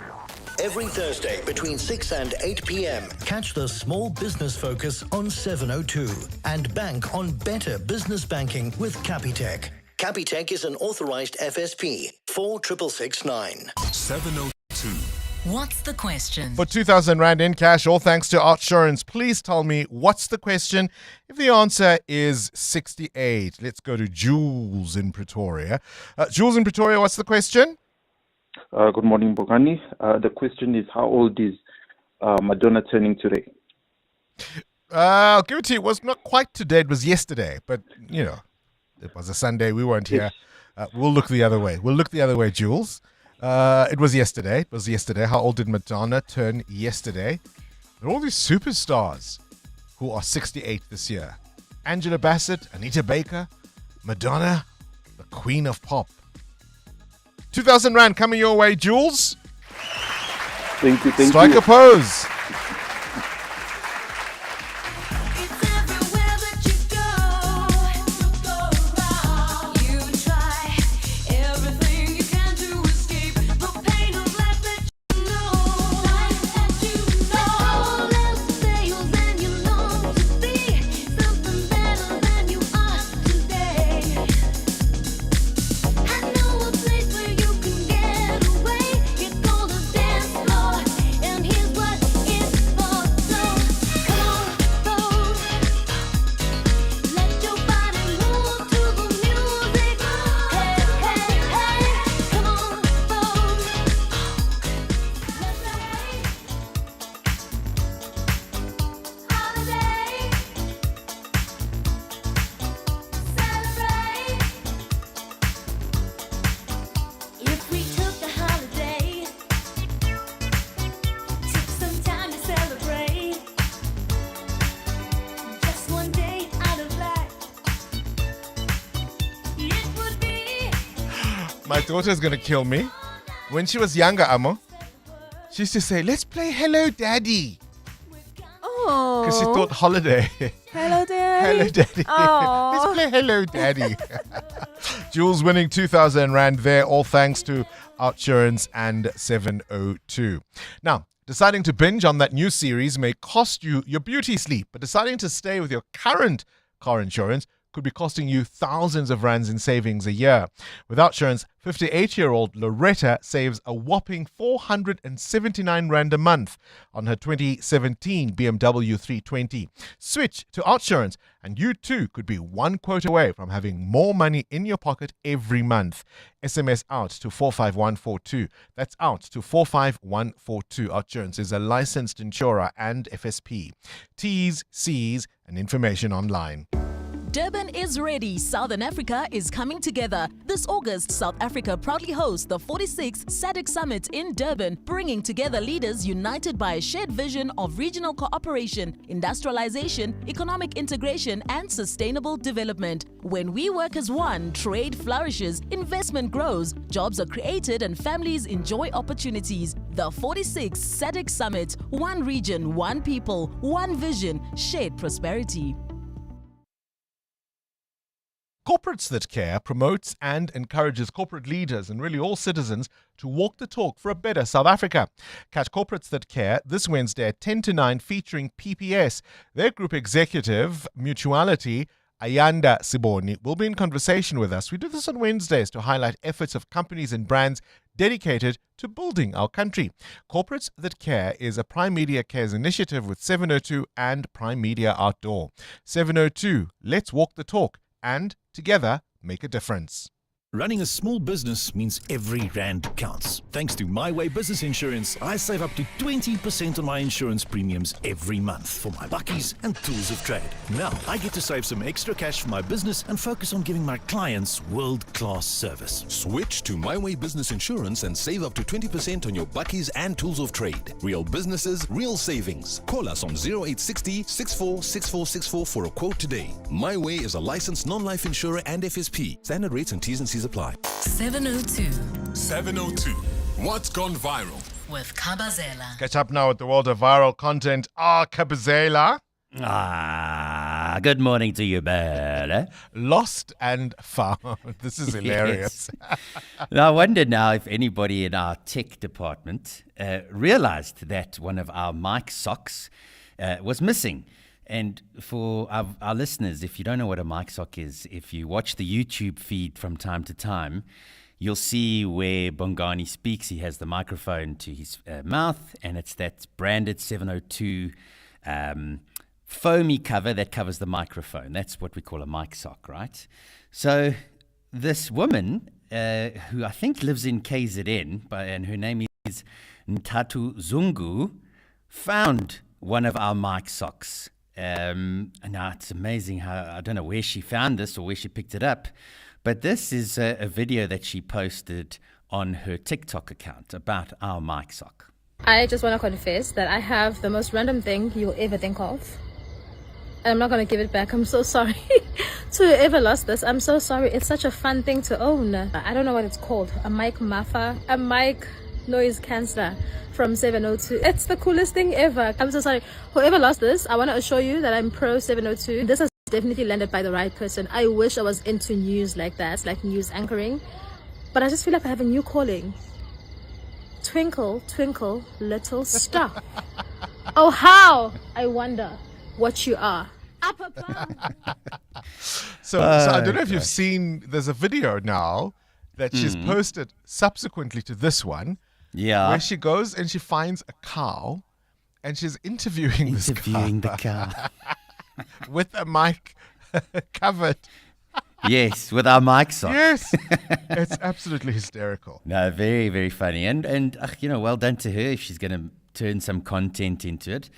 S2: Every Thursday between 6 and 8 p.m. Catch the Small Business Focus on 702 and bank on better business banking with Capitec. Capitec is an authorized FSP 46669. 702. What's the question?
S8: For 2,000 Rand in cash, all thanks to Outsurance. Please tell me, what's the question? If the answer is 68, let's go to Jules in Pretoria. Jules in Pretoria, what's the question?
S20: Good morning, Bongani. The question is, how old is Madonna turning today?
S8: I'll give it to you. It was not quite today. It was yesterday. But, you know, it was a Sunday. We weren't here. We'll look the other way. We'll look the other way, Jules. It was yesterday. How old did Madonna turn yesterday? There are all these superstars who are 68 this year. Angela Bassett, Anita Baker, Madonna, the queen of pop. 2,000 Rand coming your way, Jules.
S20: Thank you.
S8: Strike a pose. My daughter's going to kill me. When she was younger, Amo, she used to say, let's play Hello Daddy.
S4: Oh.
S8: Because she thought holiday.
S4: Hello, Daddy.
S8: Hello Daddy.
S4: Oh.
S8: Let's play Hello Daddy. Jules winning 2,000 Rand there, all thanks to Outsurance and 702. Now, deciding to binge on that new series may cost you your beauty sleep, but deciding to stay with your current car insurance could be costing you thousands of rands in savings a year. With Outsurance, 58-year-old Loretta saves a whopping 479 Rand a month on her 2017 BMW 320. Switch to Outsurance and you too could be one quote away from having more money in your pocket every month. SMS out to 45142. That's out to 45142. Outsurance is a licensed insurer and FSP. T's, C's and information online.
S1: Durban is ready. Southern Africa is coming together. This August, South Africa proudly hosts the 46th SADC Summit in Durban, bringing together leaders united by a shared vision of regional cooperation, industrialization, economic integration, and sustainable development. When we work as one, trade flourishes, investment grows, jobs are created, and families enjoy opportunities. The 46th SADC Summit, one region, one people, one vision, shared prosperity.
S8: Corporates That Care promotes and encourages corporate leaders and really all citizens to walk the talk for a better South Africa. Catch Corporates That Care this Wednesday at 10 to 9 featuring PPS. Their group executive, Mutuality, Ayanda Siboni, will be in conversation with us. We do this on Wednesdays to highlight efforts of companies and brands dedicated to building our country. Corporates That Care is a Prime Media Cares initiative with 702 and Prime Media Outdoor. 702, let's walk the talk and together make a difference.
S9: Running a small business means every rand counts. Thanks to My Way Business Insurance, I save up to 20% on my insurance premiums every month for my buckies and tools of trade. Now, I get to save some extra cash for my business and focus on giving my clients world-class service.
S13: Switch to My Way Business Insurance and save up to 20% on your buckies and tools of trade. Real businesses, real savings. Call us on 0860 646464 for a quote today. My Way is a licensed non-life insurer and FSP. Standard rates and T's and C's apply.
S21: 702.
S13: 702. What's gone viral?
S21: With Kabazela.
S8: Catch up now with the world of viral content. Kabazela.
S22: Good morning to you, Bella.
S8: Lost and found. This is hilarious.
S22: Yes. Now, I wonder now if anybody in our tech department realized that one of our mic socks was missing. And for our listeners, if you don't know what a mic sock is, if you watch the YouTube feed from time to time, you'll see where Bongani speaks. He has the microphone to his mouth, and it's that branded 702 foamy cover that covers the microphone. That's what we call a mic sock, right? So this woman, who I think lives in KZN, and her name is Ntatu Zungu, found one of our mic socks. Now it's amazing how, I don't know where she found this or where she picked it up, but this is a video that she posted on her TikTok account about our mic sock.
S10: I just want to confess that I have the most random thing you'll ever think of. And I'm not going to give it back. I'm so sorry to whoever lost this. I'm so sorry. It's such a fun thing to own. I don't know what it's called. A mic muffler. A mic noise canceller from 702. It's the coolest thing ever. I'm so sorry. Whoever lost this, I want to assure you that I'm pro 702. This has definitely landed by the right person. I wish I was into news like that, like news anchoring. But I just feel like I have a new calling. Twinkle, twinkle, little star. Oh, how I wonder what you are. Up above.
S8: So I don't know if you've seen, there's a video now that she's posted subsequently to this one.
S22: Yeah.
S8: Where she goes and she finds a cow and she's interviewing
S22: the cow.
S8: With a mic covered.
S22: Yes, with our mic sock.
S8: Yes. It's absolutely hysterical.
S22: No, very, very funny. And well done to her if she's going to turn some content into it.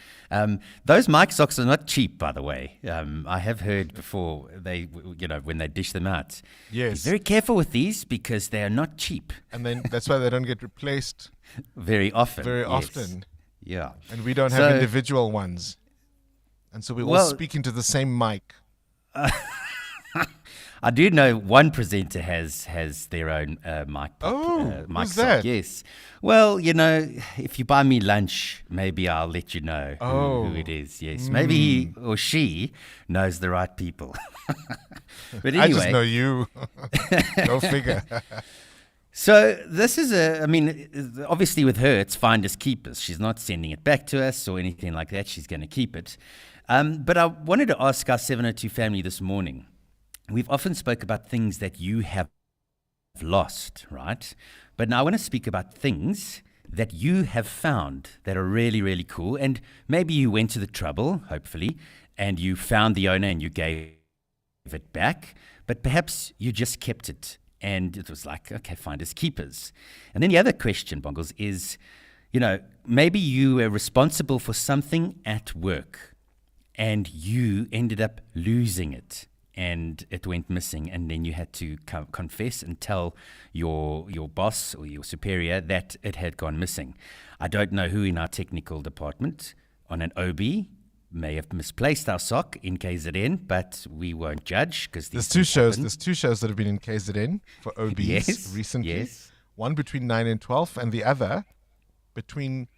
S22: Those mic socks are not cheap, by the way. I have heard before when they dish them out.
S8: Yes.
S22: Be very careful with these because they are not cheap.
S8: And then that's why they don't get replaced
S22: very often.
S8: Very
S22: yes.
S8: often.
S22: Yeah.
S8: And we don't have individual ones. And so we all speak into the same mic.
S22: I do know one presenter has their own mic.
S8: Who's
S22: sock.
S8: that?
S22: Yes. Well, if you buy me lunch, maybe I'll let you know who it is. Yes. Maybe he or she knows the right people. But anyway.
S8: I just know you. Go figure.
S22: So this is obviously with her, it's finders keepers. She's not sending it back to us or anything like that. She's going to keep it. But I wanted to ask our 702 family this morning. We've often spoke about things that you have lost, right? But now I want to speak about things that you have found that are really, really cool. And maybe you went to the trouble, hopefully, and you found the owner and you gave it back. But perhaps you just kept it and it was like, okay, finders keepers. And then the other question, Bongles, is, maybe you were responsible for something at work and you ended up losing it. And it went missing, and then you had to confess and tell your boss or your superior that it had gone missing. I don't know who in our technical department on an OB may have misplaced our sock in KZN, but we won't judge because
S8: there's two shows. There's two shows that have been in KZN for OBs recently.
S22: Yes.
S8: One between 9 and 12, and the other between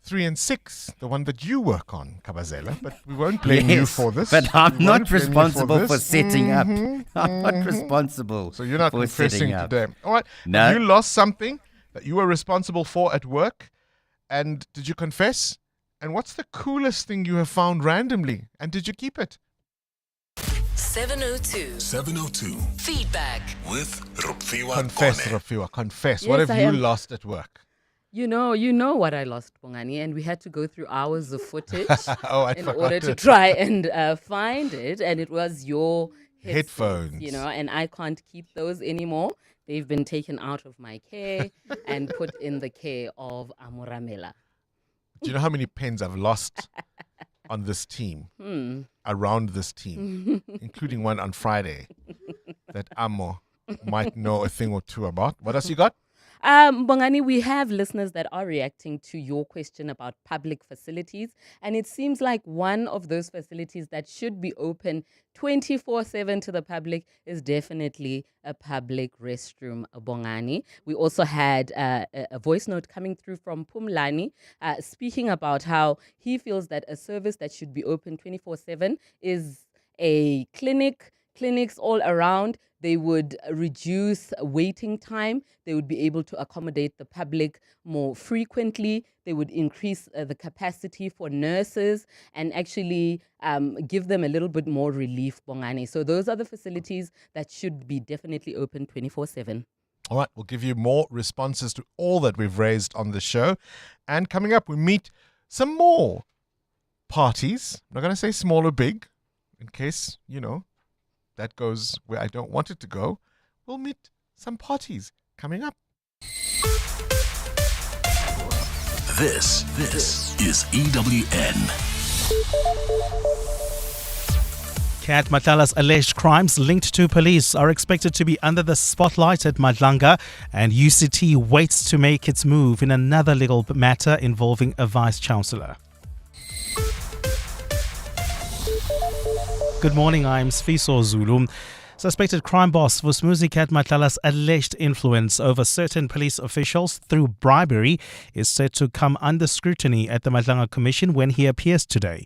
S8: 3 and 6, the one that you work on, Kabazela, but we won't blame you for this.
S22: But I'm not responsible for setting up. I'm not responsible.
S8: So you're not
S22: for
S8: confessing
S22: setting up.
S8: today. All right.
S22: No.
S8: You lost something that you were responsible for at work, and did you confess? And what's the coolest thing you have found randomly, and did you keep it?
S21: 702 Feedback with Rupfiwa.
S8: Confess, Rupfiwa. Confess. Yes, what have you lost at work?
S14: You know what I lost, Bongani, and we had to go through hours of footage in order to
S8: it.
S14: try and find it, and it was your
S8: headphones.
S14: And I can't keep those anymore. They've been taken out of my care and put in the care of Amoramela.
S8: Do you know how many pens I've lost on this team, around this team, including one on Friday that Amo might know a thing or two about? What else you got?
S14: Bongani, we have listeners that are reacting to your question about public facilities, and it seems like one of those facilities that should be open 24/7 to the public is definitely a public restroom, Bongani. We also had a voice note coming through from Pumlani speaking about how he feels that a service that should be open 24/7 is a clinics all around. They would reduce waiting time. They would be able to accommodate the public more frequently. They would increase the capacity for nurses and actually give them a little bit more relief, Bongani. So those are the facilities that should be definitely open 24/7.
S8: All right, we'll give you more responses to all that we've raised on the show. And coming up, we meet some more parties. I'm not going to say small or big, in case, that goes where I don't want it to go. We'll meet some parties coming up.
S21: This is EWN.
S3: Kat Matlala's alleged crimes linked to police are expected to be under the spotlight at Madlanga, and UCT waits to make its move in another legal matter involving a vice-chancellor. Good morning, I'm Sfiso Zulu. Suspected crime boss Vusmuzi Kat Matlala's alleged influence over certain police officials through bribery is set to come under scrutiny at the Madlanga Commission when he appears today.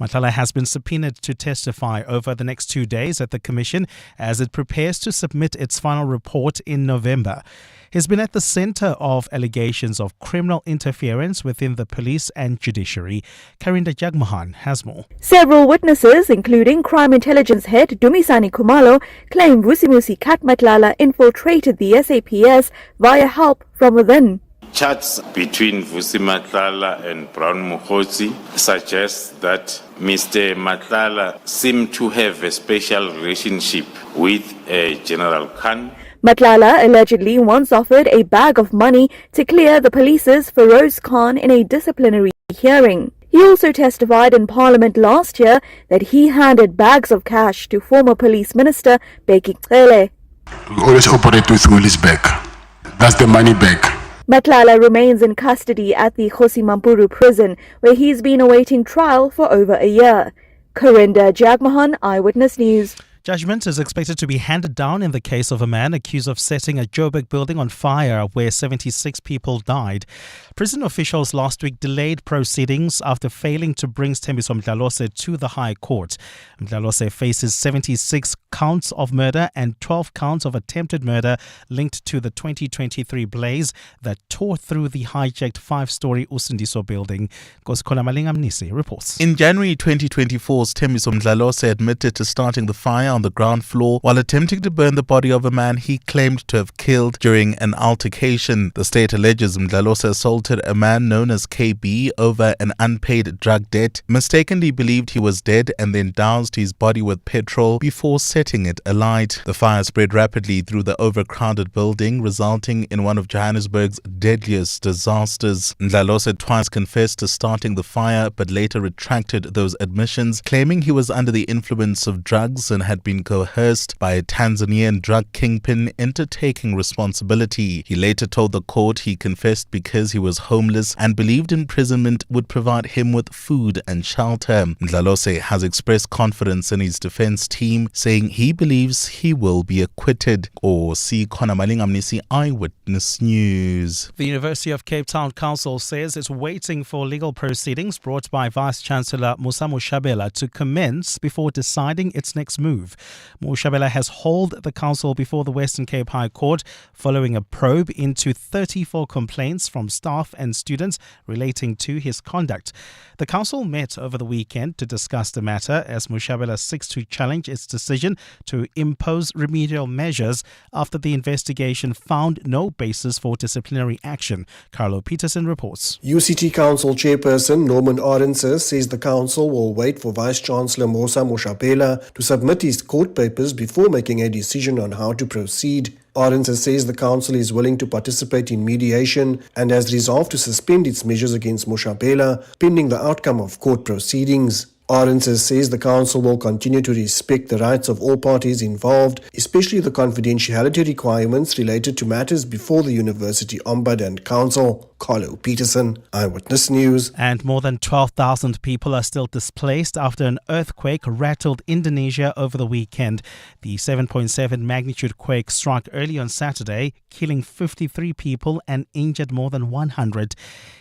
S3: Matlala has been subpoenaed to testify over the next 2 days at the Commission as it prepares to submit its final report in November. He's been at the center of allegations of criminal interference within the police and judiciary. Karinda Jagmohan has more.
S15: Several witnesses, including crime intelligence head Dumisani Khumalo, claim Vusimusi Kat Matlala infiltrated the SAPS via help from within.
S23: Chats between Vusi Matlala and Brown Mukhosi suggest that Mr. Matlala seemed to have a special relationship with General Khan.
S15: Matlala allegedly once offered a bag of money to clear the police's Feroz Khan in a disciplinary hearing. He also testified in Parliament last year that he handed bags of cash to former police minister Beki Cele.
S24: We always operate with Muli's bag. That's the money bag.
S15: Matlala remains in custody at the Kgosi Mampuru prison, where he's been awaiting trial for over a year. Karinda Jagmohan, Eyewitness News.
S3: Judgment is expected to be handed down in the case of a man accused of setting a Joburg building on fire where 76 people died. Prison officials last week delayed proceedings after failing to bring Thembiso Mdlalose to the High Court. Mdlalose faces 76 counts of murder and 12 counts of attempted murder linked to the 2023 blaze that tore through the hijacked 5-story Usindiso building. Kosikhola Malingamnisi reports.
S25: In January 2024, Thembiso Mdlalose admitted to starting the fire on the ground floor while attempting to burn the body of a man he claimed to have killed during an altercation. The state alleges Mdlalose assaulted a man known as KB over an unpaid drug debt, mistakenly believed he was dead, and then doused his body with petrol before setting it alight. The fire spread rapidly through the overcrowded building, resulting in one of Johannesburg's deadliest disasters. Mdlalose twice confessed to starting the fire but later retracted those admissions, claiming he was under the influence of drugs and had been coerced by a Tanzanian drug kingpin into taking responsibility. He later told the court he confessed because he was homeless and believed imprisonment would provide him with food and shelter. Mdlalose has expressed confidence in his defense team, saying he believes he will be acquitted. Or see Khona Malingamnisi, Eyewitness News.
S3: The University of Cape Town Council says it's waiting for legal proceedings brought by Vice-Chancellor Musa Mushabela to commence before deciding its next move. Mushabela has hauled the council before the Western Cape High Court following a probe into 34 complaints from staff and students relating to his conduct. The council met over the weekend to discuss the matter as Mushabela seeks to challenge its decision to impose remedial measures after the investigation found no basis for disciplinary action. Carlo Peterson reports.
S26: UCT Council Chairperson Norman Arendse says the council will wait for Vice-Chancellor Musa Mushabela to submit his court papers before making a decision on how to proceed. Arendse says the council is willing to participate in mediation and has resolved to suspend its measures against Mushabela pending the outcome of court proceedings. Arendse says the council will continue to respect the rights of all parties involved, especially the confidentiality requirements related to matters before the University Ombud and Council. Carlo Peterson, Eyewitness News.
S3: And more than 12,000 people are still displaced after an earthquake rattled Indonesia over the weekend. The 7.7 magnitude quake struck early on Saturday, killing 53 people and injured more than 100.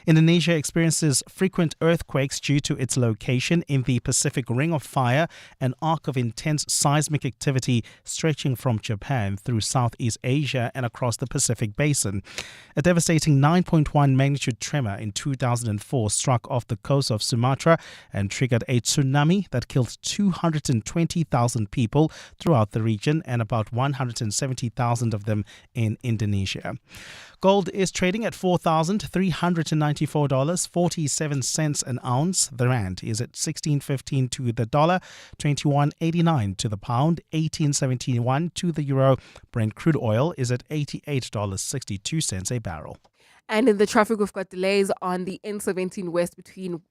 S3: Indonesia experiences frequent earthquakes due to its location in the Pacific Ring of Fire, an arc of intense seismic activity stretching from Japan through Southeast Asia and across the Pacific Basin. A devastating 9.1 magnitude tremor in 2004 struck off the coast of Sumatra and triggered a tsunami that killed 220,000 people throughout the region and about 170,000 of them in Indonesia. Gold is trading at $4,394.47 an ounce. The rand is at 16.15 to the dollar, 21.89 to the pound, 18.71 to the euro. Brent crude oil is at $88.62 a barrel.
S4: And in the traffic, we've got delays on the N17 West between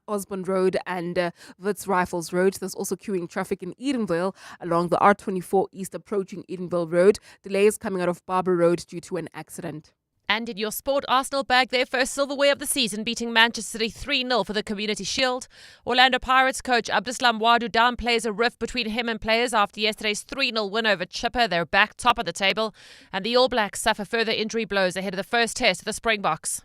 S4: Osborne Road and Wits Rifles Road. There's also queuing traffic in Edenville along the R24 East approaching Edenville Road. Delays coming out of Barber Road due to an accident.
S5: And in your sport, Arsenal bagged their first silverware of the season, beating Manchester City 3-0 for the Community Shield. Orlando Pirates coach Abdeslam Wadu downplays a rift between him and players after yesterday's 3-0 win over Chipper. They're back top of the table. And the All Blacks suffer further injury blows ahead of the first test of the Springboks.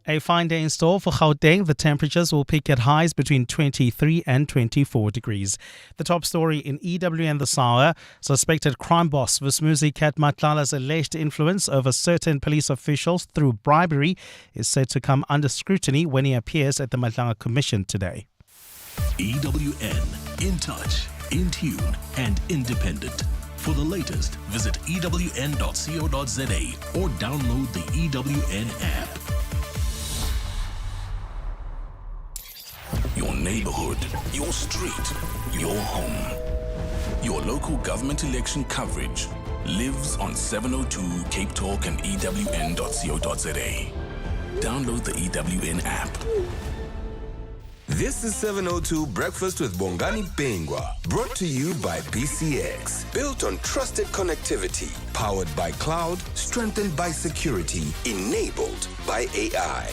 S3: A fine day in store for Gauteng. The temperatures will peak at highs between 23 and 24 degrees. The top story in EWN this hour: suspected crime boss Vismusi Kat Matlala's alleged influence over certain police officials through bribery is set to come under scrutiny when he appears at the Matlanga Commission today.
S21: EWN, in touch, in tune and independent. For the latest, visit ewn.co.za or download the EWN app. Your neighborhood, your street, your home. Your local government election coverage lives on 702 Cape Talk and ewn.co.za. Download the EWN app.
S6: This is 702 Breakfast with Bongani Bingwa, brought to you by BCX. Built on trusted connectivity, powered by cloud, strengthened by security, enabled by AI.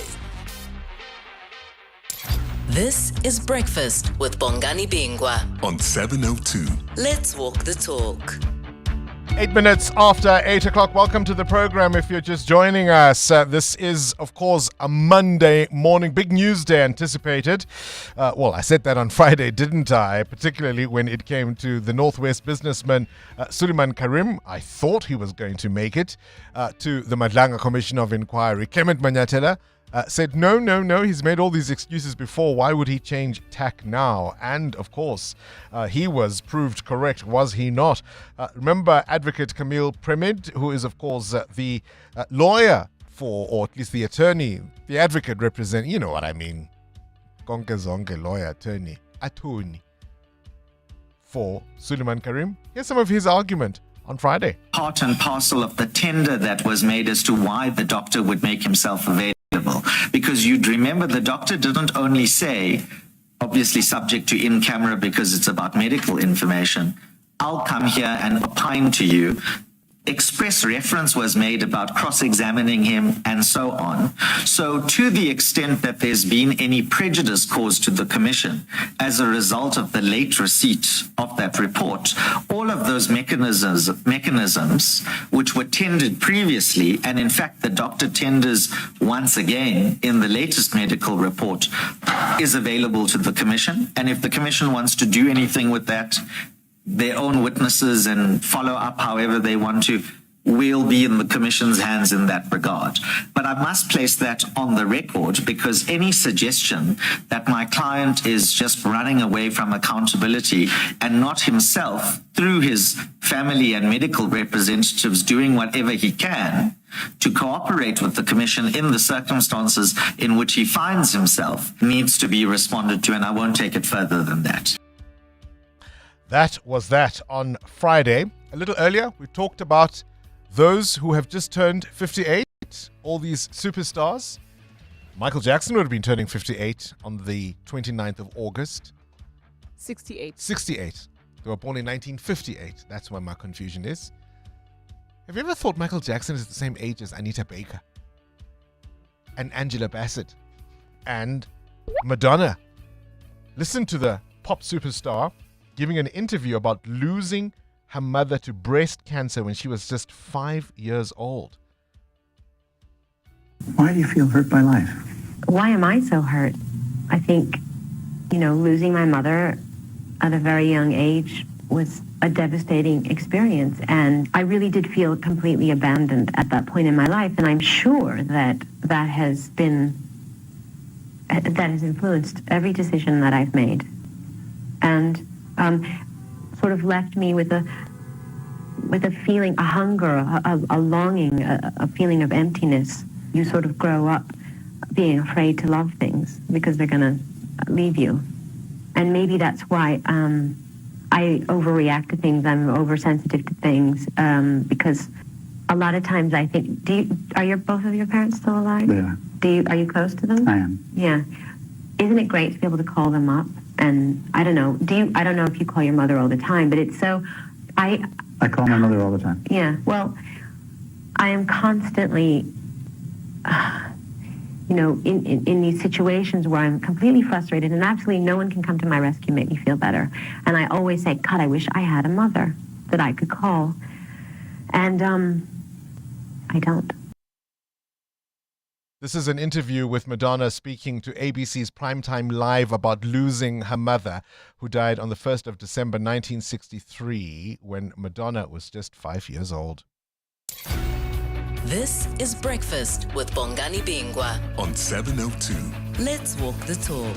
S7: This is Breakfast with Bongani Bingwa
S21: on 702.
S7: Let's walk the talk.
S8: 8 minutes after 8 o'clock. Welcome to the program. If you're just joining us, this is, of course, a Monday morning. Big news day anticipated. Well, I said that on Friday, didn't I? Particularly when it came to the Northwest businessman Suleiman Karim. I thought he was going to make it to the Matlanga Commission of Inquiry. Clement Manyatela said, no, he's made all these excuses before. Why would he change tack now? And, of course, he was proved correct, was he not? Remember Advocate Camille Premid, who is, of course, the lawyer for, or at least the attorney, the advocate represent, you know what I mean. Konke zonke lawyer, attorney for Suleiman Karim. Here's some of his argument on Friday.
S11: Part and parcel of the tender that was made as to why the doctor would make himself available. Because you'd remember the doctor didn't only say, obviously subject to in camera because it's about medical information, I'll come here and opine to you. Express reference was made about cross-examining him and so on. So to the extent that there's been any prejudice caused to the commission as a result of the late receipt of that report, all of those mechanisms which were tendered previously, and in fact the doctor tenders once again in the latest medical report, is available to the commission. And if the commission wants to do anything with that, their own witnesses and follow up however they want to, will be in the commission's hands in that regard. But I must place that on the record because any suggestion that my client is just running away from accountability and not himself, through his family and medical representatives, doing whatever he can to cooperate with the commission in the circumstances in which he finds himself, needs to be responded to, and I won't take it further than that.
S8: That was that on Friday. A little earlier, we talked about those who have just turned 58, all these superstars. Michael Jackson would have been turning 58 on the 29th of August.
S4: 68.
S8: They were born in 1958. That's where my confusion is. Have you ever thought Michael Jackson is the same age as Anita Baker and Angela Bassett and Madonna? Listen to the pop superstar giving an interview about losing her mother to breast cancer when she was just 5 years old.
S16: Why do you feel hurt by life?
S17: Why am I so hurt? I think, losing my mother at a very young age was a devastating experience. And I really did feel completely abandoned at that point in my life. And I'm sure that has influenced every decision that I've made. And sort of left me with a feeling, a hunger, a longing, a feeling of emptiness. You sort of grow up being afraid to love things because they're going to leave you. And maybe that's why I overreact to things. I'm oversensitive to things because a lot of times I think, are both of your parents still alive?
S2: Yeah.
S17: Are you close to them?
S2: I am.
S17: Yeah. Isn't it great to be able to call them up? And I don't know, I don't know if you call your mother all the time, but it's so,
S2: I call my mother all the time.
S17: yeah, well, I am constantly, in these situations where I'm completely frustrated and absolutely no one can come to my rescue and make me feel better. And I always say, God, I wish I had a mother that I could call. And I don't.
S8: This is an interview with Madonna speaking to ABC's Primetime Live about losing her mother, who died on the 1st of December 1963 when Madonna was just 5 years old.
S7: This is Breakfast with Bongani Bingwa
S13: on 702.
S7: Let's walk the talk.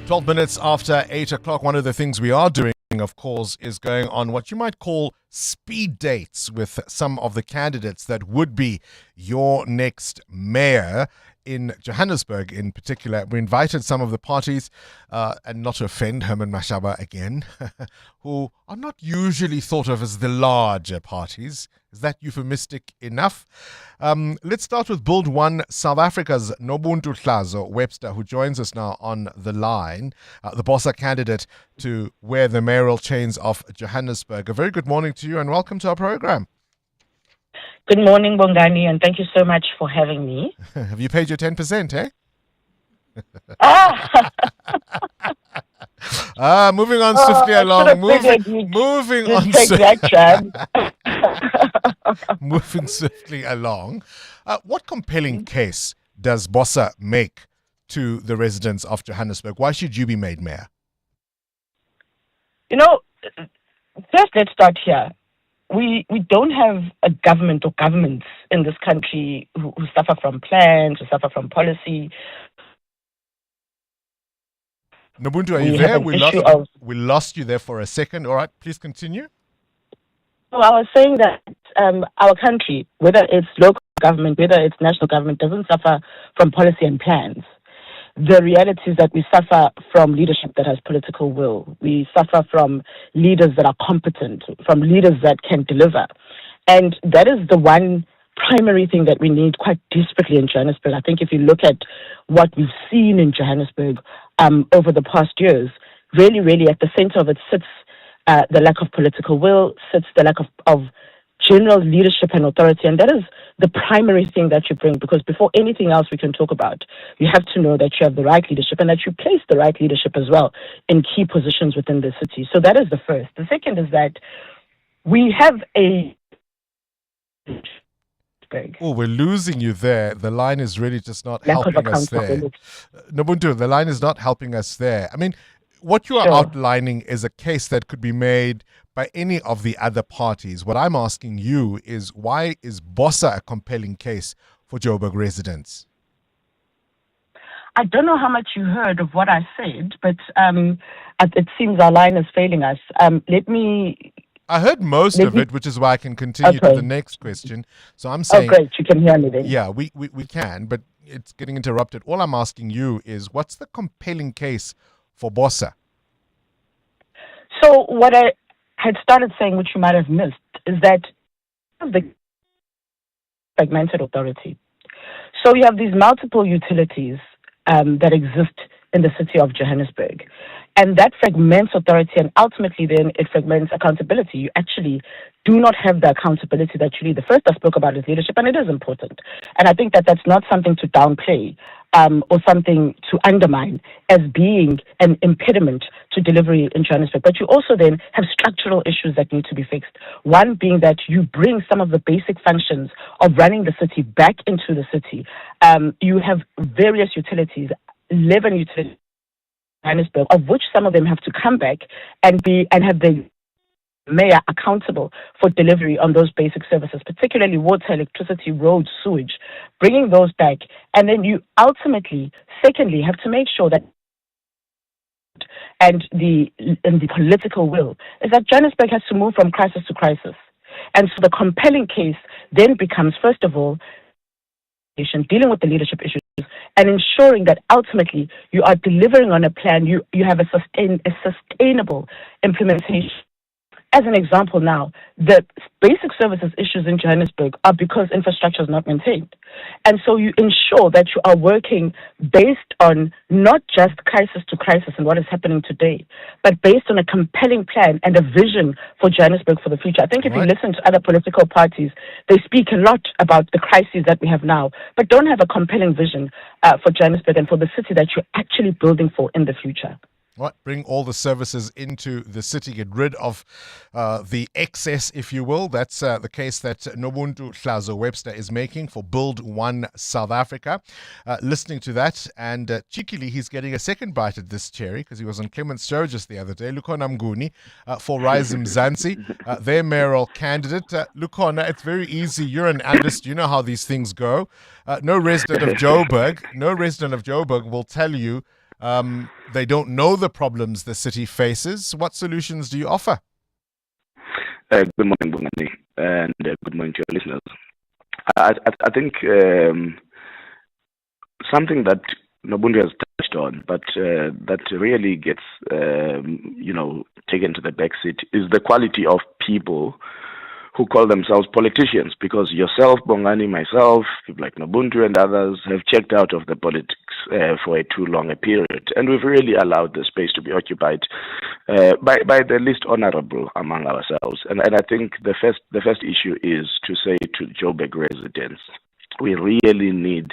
S8: 12 minutes after 8 o'clock, one of the things we are doing, of course, is going on what you might call speed dates with some of the candidates that would be your next mayor in Johannesburg in particular. We invited some of the parties, and not to offend Herman Mashaba again, who are not usually thought of as the larger parties. Is that euphemistic enough? Let's start with Build One South Africa's Nobuntu Hlazo Webster, who joins us now on the line, the Bossa candidate to wear the mayoral chains of Johannesburg. A very good morning to you and welcome to our program.
S12: Good morning, Bongani, and thank you so much for having me.
S8: Have you paid your 10%, eh? Moving on swiftly along. Moving swiftly along. What compelling case does Bossa make to the residents of Johannesburg? Why should you be made mayor?
S12: First let's start here. We don't have a government or governments in this country who suffer from plans, who suffer from policy.
S8: Nobuntu, are you there? We lost you there for a second. All right, please continue.
S12: So I was saying that our country, whether it's local government, whether it's national government, doesn't suffer from policy and plans. The reality is that we suffer from leadership that has political will. We suffer from leaders that are competent, from leaders that can deliver. And that is the one primary thing that we need quite desperately in Johannesburg. I think if you look at what we've seen in Johannesburg over the past years, really, really at the center of it sits the lack of political will, sits the lack of general leadership and authority, and that is the primary thing that you bring, because before anything else we can talk about, you have to know that you have the right leadership and that you place the right leadership as well in key positions within the city. So that is the first. The second is that we have a...
S8: Oh, we're losing you there. The line is really just not helping us there. Nobuntu, the line is not helping us there. I mean, what you are outlining is a case that could be made by any of the other parties. What I'm asking you is, why is Bossa a compelling case for Joburg residents?
S12: I don't know how much you heard of what I said, but it seems our line is failing us.
S8: I heard most of it, which is why I can continue to the next question. So I'm saying...
S12: Oh, great. You can hear me then.
S8: Yeah, we can, but it's getting interrupted. All I'm asking you is, what's the compelling case for Bossa?
S12: So what I had started saying, which you might have missed, is that the fragmented authority. So you have these multiple utilities that exist in the city of Johannesburg. And that fragments authority, and ultimately then it fragments accountability. You actually do not have the accountability that you need. The first I spoke about is leadership, and it is important. And I think that that's not something to downplay or something to undermine as being an impediment to delivery in Johannesburg. But you also then have structural issues that need to be fixed. One being that you bring some of the basic functions of running the city back into the city. You have various utilities, 11 utilities, Johannesburg, of which some of them have to come back and have the mayor accountable for delivery on those basic services, particularly water, electricity, roads, sewage, bringing those back. And then you ultimately, secondly, have to make sure that and the political will is that Johannesburg has to move from crisis to crisis. And so the compelling case then becomes, first of all, dealing with the leadership issues and ensuring that ultimately you are delivering on a plan, you have a sustainable implementation. as an example now, the basic services issues in Johannesburg are because infrastructure is not maintained. And so you ensure that you are working based on not just crisis to crisis and what is happening today, but based on a compelling plan and a vision for Johannesburg for the future. I think if you listen to other political parties, they speak a lot about the crises that we have now, but don't have a compelling vision for Johannesburg and for the city that you're actually building for in the future.
S8: Right, bring all the services into the city, get rid of the excess, if you will. That's the case that Nobuntu Hlazo Webster is making for Build One South Africa. Listening to that, and cheekily, he's getting a second bite at this cherry because he was on Clement Sturgis the other day. Lukhona Mnguni for Rise Mzansi, their mayoral candidate. Lukhona, it's very easy. You're an analyst. You know how these things go. No resident of Joburg will tell you they don't know the problems the city faces. What solutions do you offer?
S1: Good morning, Bongani, and good morning to your listeners. I think something that Nobuntu has touched on, but that really gets taken to the backseat is the quality of people who call themselves politicians, because yourself, Bongani, myself, people like Nobuntu and others have checked out of the politics for a too long a period. And we've really allowed the space to be occupied by the least honorable among ourselves. And I think the first issue is to say to Joburg residents, we really need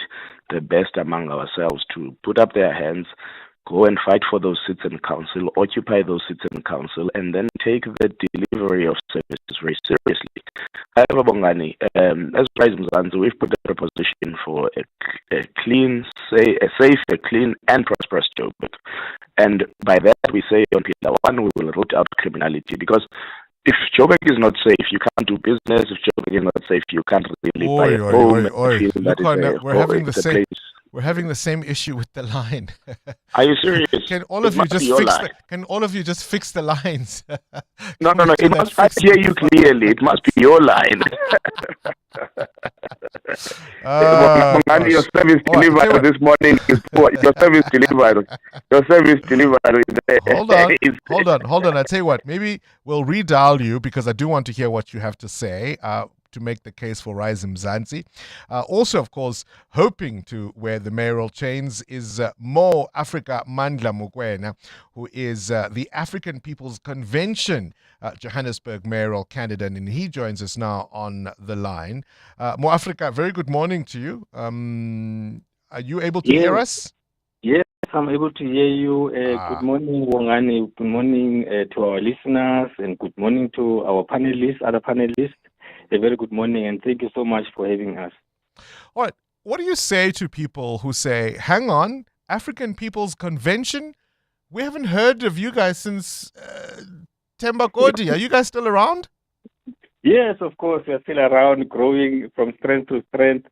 S1: the best among ourselves to put up their hands, go and fight for those seats in council, occupy those seats in council, and then take the delivery of services very seriously. However, Bongani, as Rise Mzansi, we've put a proposition for a safe, clean, and prosperous Joburg. And by that, we say on Pillar 1, we will root out criminality, because if Joburg is not safe, you can't do business. If Joburg is not safe, you can't really buy a home.
S8: We're having the same issue with the line.
S1: Are you serious?
S8: Can all of you just fix the lines?
S1: No. It must not hear you clearly. It must be your line. Your service delivery this morning is poor. Your service delivery.
S8: Hold on. I tell you what. Maybe we'll redial you, because I do want to hear what you have to say. To make the case for Rise Mzansi. Also, of course, hoping to wear the mayoral chains is Mo Africa Mandla Mukwena, who is the African People's Convention Johannesburg mayoral candidate, and he joins us now on the line. Mo Africa, very good morning to you. Are you able to hear us?
S9: Yes, I'm able to hear you. Good morning, Wongani. Good morning to our listeners, and good morning to our other panelists. A very good morning, and thank you so much for having us.
S8: All right. What do you say to people who say, hang on, African People's Convention? We haven't heard of you guys since Themba Kodi. Are you guys still around?
S9: Yes, of course. We are still around, growing from strength to strength.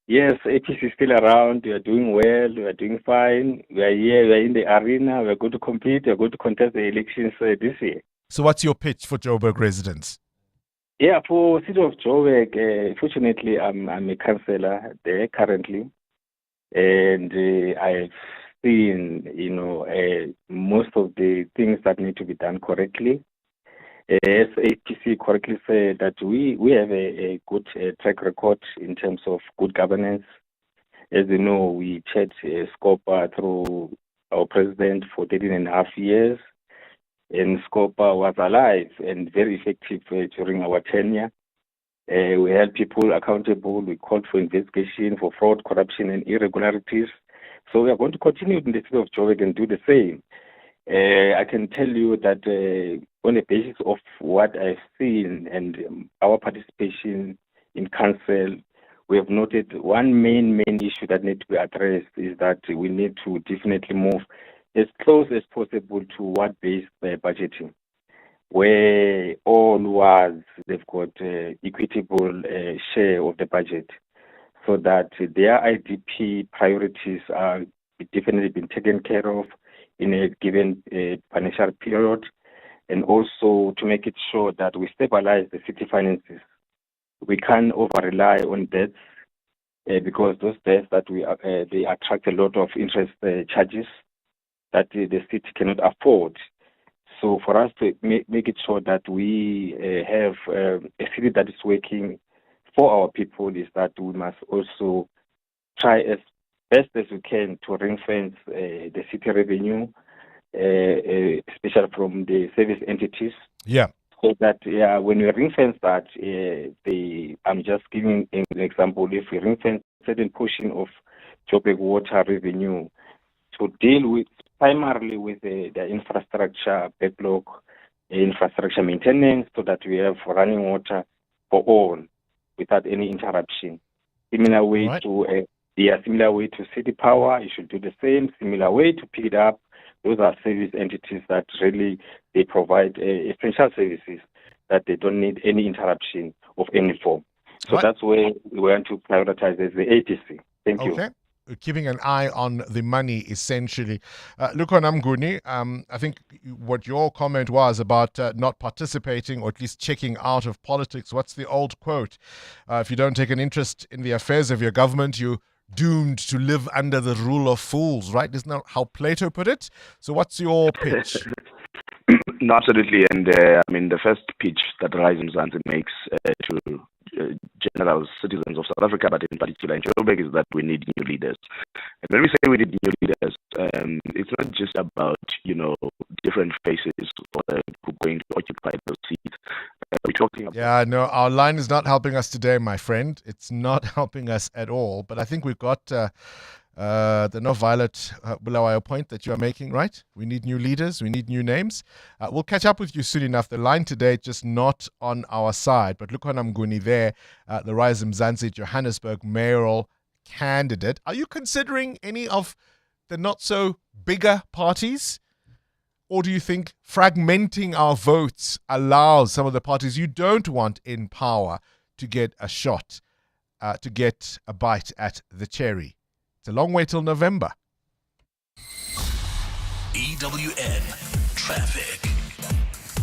S9: Yes, APC is still around. We are doing well. We are doing fine. We are here. We are in the arena. We are going to compete. We are going to contest the elections this year.
S8: So what's your pitch for Joburg residents?
S9: Yeah, for City of Joburg, fortunately, I'm a councillor there currently, and I've seen, most of the things that need to be done correctly. As APC correctly said, that we have a good track record in terms of good governance. As you know, we chaired SCOPA through our president for 13.5 years. And SCOPA was alive and very effective during our tenure. We held people accountable. We called for investigation for fraud, corruption, and irregularities. So we are going to continue in the city of Joburg and do the same. I can tell you that on the basis of what I've seen and our participation in council, we have noted one main issue that needs to be addressed is that we need to definitely move as close as possible to what-based budgeting, where all wards, they've got equitable share of the budget, so that their IDP priorities are definitely been taken care of in a given financial period, and also to make it sure that we stabilize the city finances. We can't over-rely on debts because those debts that they attract a lot of interest charges that the city cannot afford. So for us to make it sure that we have a city that is working for our people is that we must also try as best as we can to ring-fence the city revenue, especially from the service entities.
S8: Yeah.
S9: So that when we ring-fence that, I'm just giving an example. If we ring-fence a certain portion of Joburg water revenue to deal with primarily with the infrastructure backlog, infrastructure maintenance, so that we have running water for all without any interruption. Similar way to city power, you should do the same. Similar way to pick it up. Those are service entities that really they provide essential services that they don't need any interruption of any form. So that's where we want to prioritize as the ATC. Thank you.
S8: Okay. Keeping an eye on the money, essentially. Lukhona Mnguni, I think what your comment was about not participating or at least checking out of politics. What's the old quote? If you don't take an interest in the affairs of your government, you're doomed to live under the rule of fools, right? Isn't that how Plato put it? So what's your pitch?
S1: No, absolutely. And the first pitch that Rise Mzansi makes to general citizens of South Africa, but in particular in Joburg, is that we need new leaders. And when we say we need new leaders, it's not just about, different faces who are going to occupy those seats. We're talking about...
S8: Yeah, no, our line is not helping us today, my friend. It's not helping us at all. But I think we've got... the no Violet Bulawayo point that you are making, right? We need new leaders. We need new names. We'll catch up with you soon enough. The line today just not on our side. But Lukhona Mnguni there, the Rise Mzansi Johannesburg mayoral candidate. Are you considering any of the not so bigger parties? Or do you think fragmenting our votes allows some of the parties you don't want in power to get a shot, to get a bite at the cherry? It's a long way till November.
S21: EWN Traffic.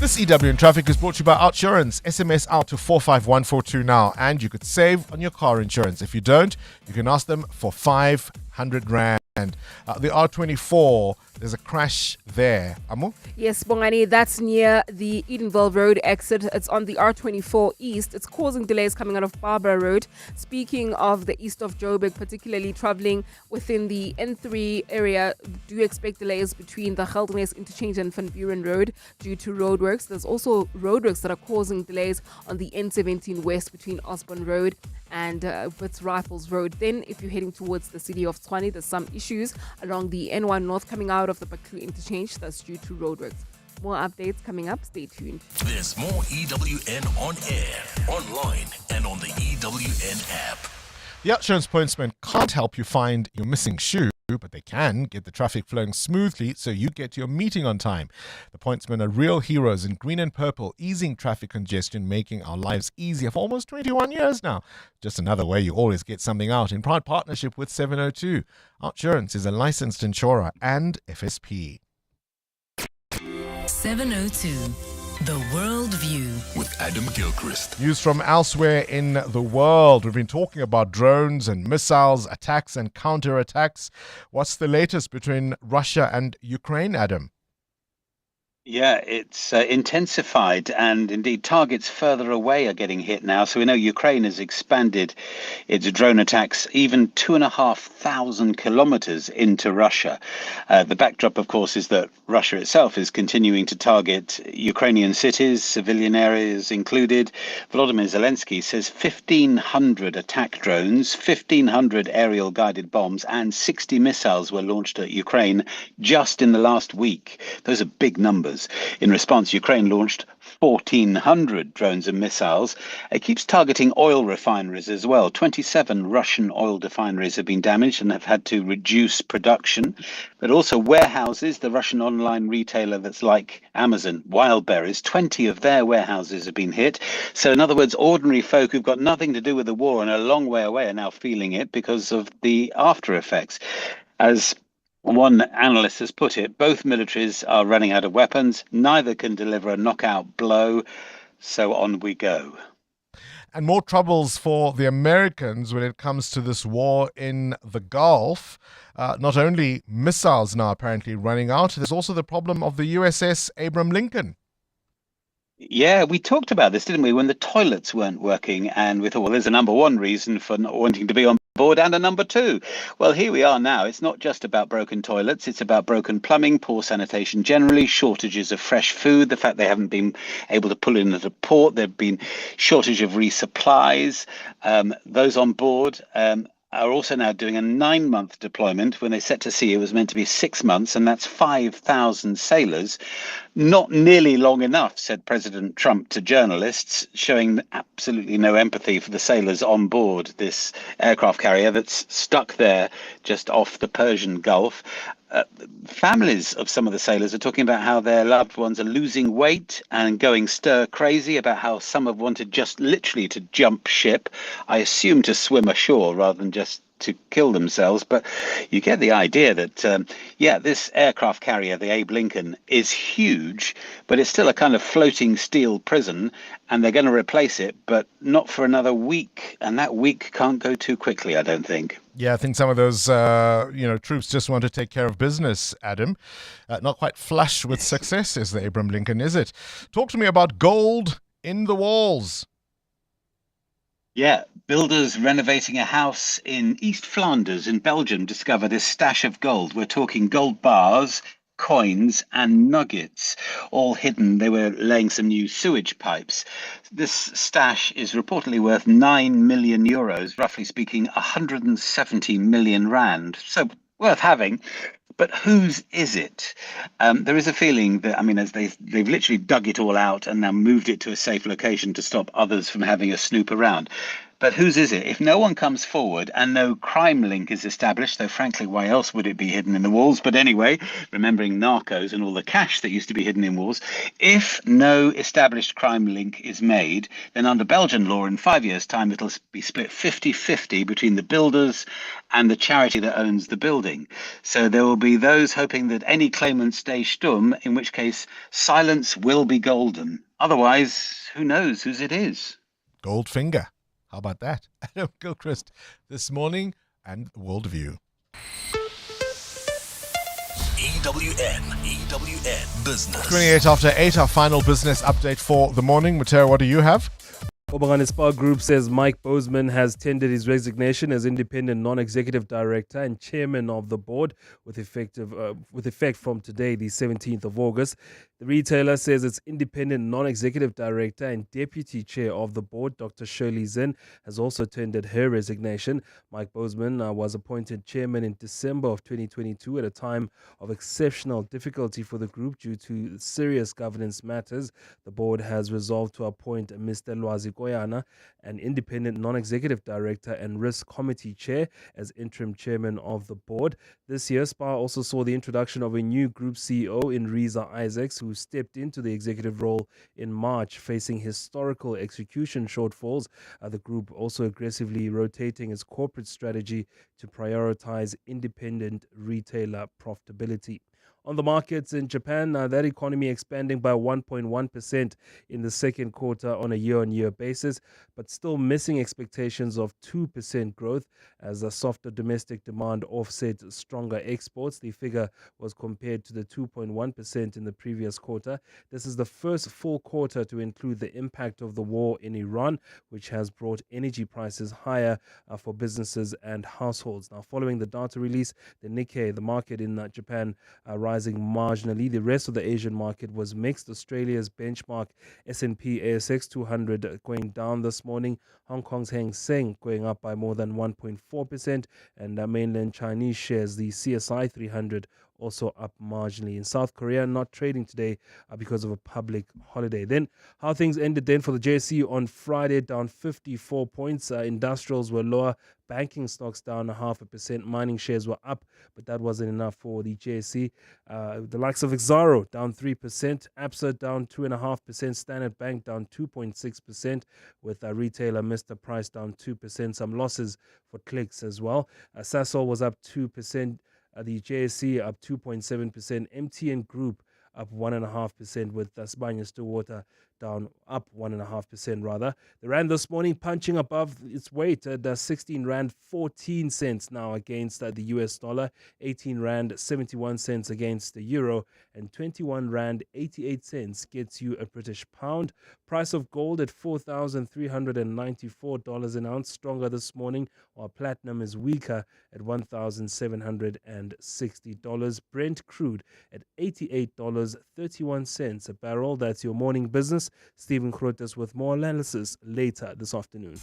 S8: This EWN Traffic is brought to you by Outsurance. SMS out to 45142 now, and you could save on your car insurance. If you don't, you can ask them for 500 Rand. The R24, there's a crash there. Amo?
S4: Yes, Bongani, that's near the Edenville Road exit. It's on the R24 East. It's causing delays coming out of Barbara Road. Speaking of the east of Joburg, particularly traveling within the N3 area, do expect delays between the Geldenhuys Interchange and Van Buren Road due to roadworks. There's also roadworks that are causing delays on the N17 West between Osborne Road and Wits Rifles Road. Then if you're heading towards the city of Tshwane, there's some issues along the N1 North coming out of the Bakru Interchange. That's due to roadworks. More updates coming up. Stay tuned.
S21: There's more EWN on air, online, and on the EWN app.
S8: The Outsurance Pointsmen can't help you find your missing shoe, but they can get the traffic flowing smoothly so you get to your meeting on time. The Pointsmen are real heroes in green and purple, easing traffic congestion, making our lives easier for almost 21 years now. Just another way you always get something out in proud partnership with 702. Outsurance is a licensed insurer and FSP.
S7: 702, The World View.
S21: With Adam Gilchrist.
S8: News from elsewhere in the world. We've been talking about drones and missiles, attacks and counterattacks. What's the latest between Russia and Ukraine, Adam?
S10: Yeah, it's intensified, and indeed targets further away are getting hit now. So we know Ukraine has expanded its drone attacks even 2,500 kilometers into Russia. The backdrop, of course, is that Russia itself is continuing to target Ukrainian cities, civilian areas included. Volodymyr Zelensky says 1,500 attack drones, 1,500 aerial guided bombs, and 60 missiles were launched at Ukraine just in the last week. Those are big numbers. In response, Ukraine launched 1,400 drones and missiles. It keeps targeting oil refineries as well. 27 Russian oil refineries have been damaged and have had to reduce production. But also warehouses, the Russian online retailer that's like Amazon, Wildberries, 20 of their warehouses have been hit. So in other words, ordinary folk who've got nothing to do with the war and a long way away are now feeling it because of the after effects. As one analyst has put it, both militaries are running out of weapons. Neither can deliver a knockout blow. So on we go.
S8: And more troubles for the Americans when it comes to this war in the Gulf. Not only missiles now apparently running out, there's also the problem of the USS Abraham Lincoln.
S10: Yeah, we talked about this, didn't we, when the toilets weren't working, and we thought, well, there's a number one reason for not wanting to be on board and a number two. Well, here we are now. It's not just about broken toilets. It's about broken plumbing, poor sanitation generally, shortages of fresh food, the fact they haven't been able to pull in at a port. There've been shortage of resupplies. Those on board are also now doing a 9-month deployment when they set to sea. It was meant to be 6 months, and that's 5,000 sailors. Not nearly long enough, said President Trump to journalists, showing absolutely no empathy for the sailors on board this aircraft carrier that's stuck there just off the Persian Gulf. Families of some of the sailors are talking about how their loved ones are losing weight and going stir crazy, about how some have wanted just literally to jump ship, I assume to swim ashore rather than just to kill themselves. But you get the idea that, this aircraft carrier, the Abe Lincoln, is huge, but it's still a kind of floating steel prison, and they're going to replace it, but not for another week. And that week can't go too quickly, I don't think.
S8: Yeah, I think some of those, troops just want to take care of business, Adam. Not quite flush with success is the Abraham Lincoln, is it? Talk to me about gold in the walls.
S10: Yeah, builders renovating a house in East Flanders in Belgium discovered a stash of gold. We're talking gold bars, coins and nuggets, all hidden. They were laying some new sewage pipes. This stash is reportedly worth 9 million euros, roughly speaking 170 million rand. So worth having. But whose is it? There is a feeling that, as they've literally dug it all out and now moved it to a safe location to stop others from having a snoop around. But whose is it? If no one comes forward and no crime link is established, though frankly, why else would it be hidden in the walls? But anyway, remembering narcos and all the cash that used to be hidden in walls, if no established crime link is made, then under Belgian law in 5 years' time, it'll be split 50-50 between the builders and the charity that owns the building. So there will be those hoping that any claimant stays stum, in which case silence will be golden. Otherwise, who knows whose it is?
S8: Goldfinger. How about that? Adam Gilchrist this morning and Worldview.
S21: EWN Business.
S8: 28 after 8, our final business update for the morning. Matera, what do you have?
S14: Bongani Group says Mike Bozeman has tendered his resignation as independent non-executive director and chairman of the board with effect from today, the 17th of August. The retailer says its independent non-executive director and deputy chair of the board, Dr. Shirley Zinn, has also tendered her resignation. Mike Bozeman was appointed chairman in December of 2022 at a time of exceptional difficulty for the group due to serious governance matters. The board has resolved to appoint Mr. Lwazi Koyana, an independent non-executive director and risk committee chair, as interim chairman of the board. This year, SPAR also saw the introduction of a new group CEO in Riza Isaacs, who stepped into the executive role in March, facing historical execution shortfalls. The group also aggressively rotating its corporate strategy to prioritize independent retailer profitability. On the markets in Japan, that economy expanding by 1.1% in the second quarter on a year-on-year basis, but still missing expectations of 2% growth as a softer domestic demand offset stronger exports. The figure was compared to the 2.1% in the previous quarter. This is the first full quarter to include the impact of the war in Iran, which has brought energy prices higher for businesses and households. Now, following the data release, the Nikkei, the market in Japan, rising marginally. The rest of the Asian market was mixed. Australia's benchmark S&P ASX 200 going down this morning. Hong Kong's Hang Seng going up by more than 1.4%. And mainland Chinese shares, the CSI 300, also up marginally. In South Korea, not trading today because of a public holiday. Then, how things ended then for the JSE on Friday, down 54 points. Industrials were lower. Banking stocks down 0.5%. Mining shares were up, but that wasn't enough for the JSE. The likes of Exxaro down 3%. Absa down 2.5%. Standard Bank down 2.6%, with retailer Mr. Price down 2%. Some losses for Clicks as well. Sasol was up 2%. The JSE up 2.7%. MTN Group up 1.5%, with Sibanye Stillwater up 1.5% rather. The rand this morning punching above its weight at 16 rand 14 cents now against the US dollar, 18 rand 71 cents against the euro, and 21 rand 88 cents gets you a British pound. Price of gold at $4,394 an ounce, stronger this morning, while platinum is weaker at $1,760. Brent crude at $88.31 a barrel. That's your morning business. Stephen Krotas with more analysis later this afternoon.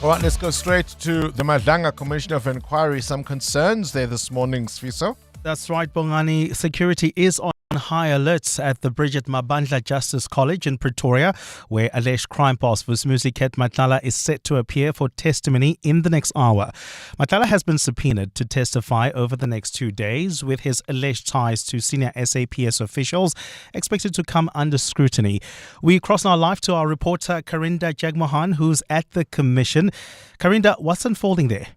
S8: All right, let's go straight to the Madanga Commissioner of Inquiry. Some concerns there this morning, Sfiso.
S3: That's right, Bongani. Security is on high alert at the Bridget Mabandla Justice College in Pretoria, where alleged crime boss Vusmuzi Matlala is set to appear for testimony in the next hour. Matlala has been subpoenaed to testify over the next 2 days, with his alleged ties to senior SAPS officials expected to come under scrutiny. We cross now live to our reporter Karinda Jagmohan, who's at the commission. Karinda, what's unfolding there?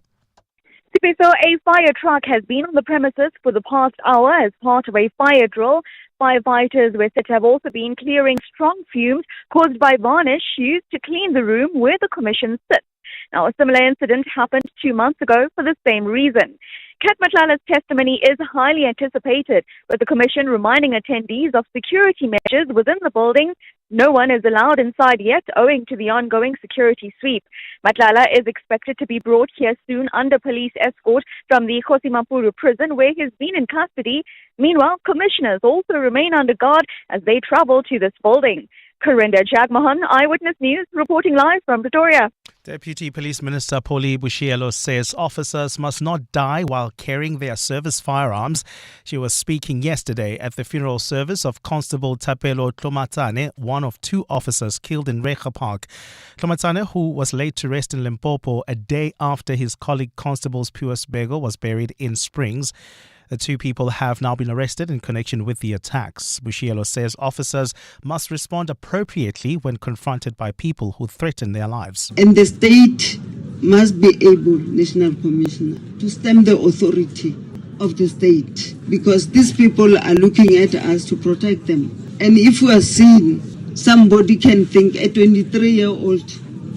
S15: So a fire truck has been on the premises for the past hour as part of a fire drill. Firefighters were said to have also been clearing strong fumes caused by varnish used to clean the room where the commission sits. Now, a similar incident happened 2 months ago for the same reason. Kat Matlala's testimony is highly anticipated, with the commission reminding attendees of security measures within the building. No one is allowed inside yet, owing to the ongoing security sweep. Matlala is expected to be brought here soon under police escort from the Kosimampuru prison, where he's been in custody. Meanwhile, commissioners also remain under guard as they travel to this building. Karinda Jagmohan, Eyewitness News, reporting live from Pretoria.
S3: Deputy Police Minister Poli Bushielo says officers must not die while carrying their service firearms. She was speaking yesterday at the funeral service of Constable Tapelo Tlomatsane, one of 2 officers killed in Rekha Park. Tlomatsane, who was laid to rest in Limpopo a day after his colleague Constable Pius Bego was buried in Springs. The 2 people have now been arrested in connection with the attacks. Bushielo says officers must respond appropriately when confronted by people who threaten their lives.
S16: And the state must be able, National Commissioner, to stem the authority of the state, because these people are looking at us to protect them. And if we are seen, somebody can think, a 23-year-old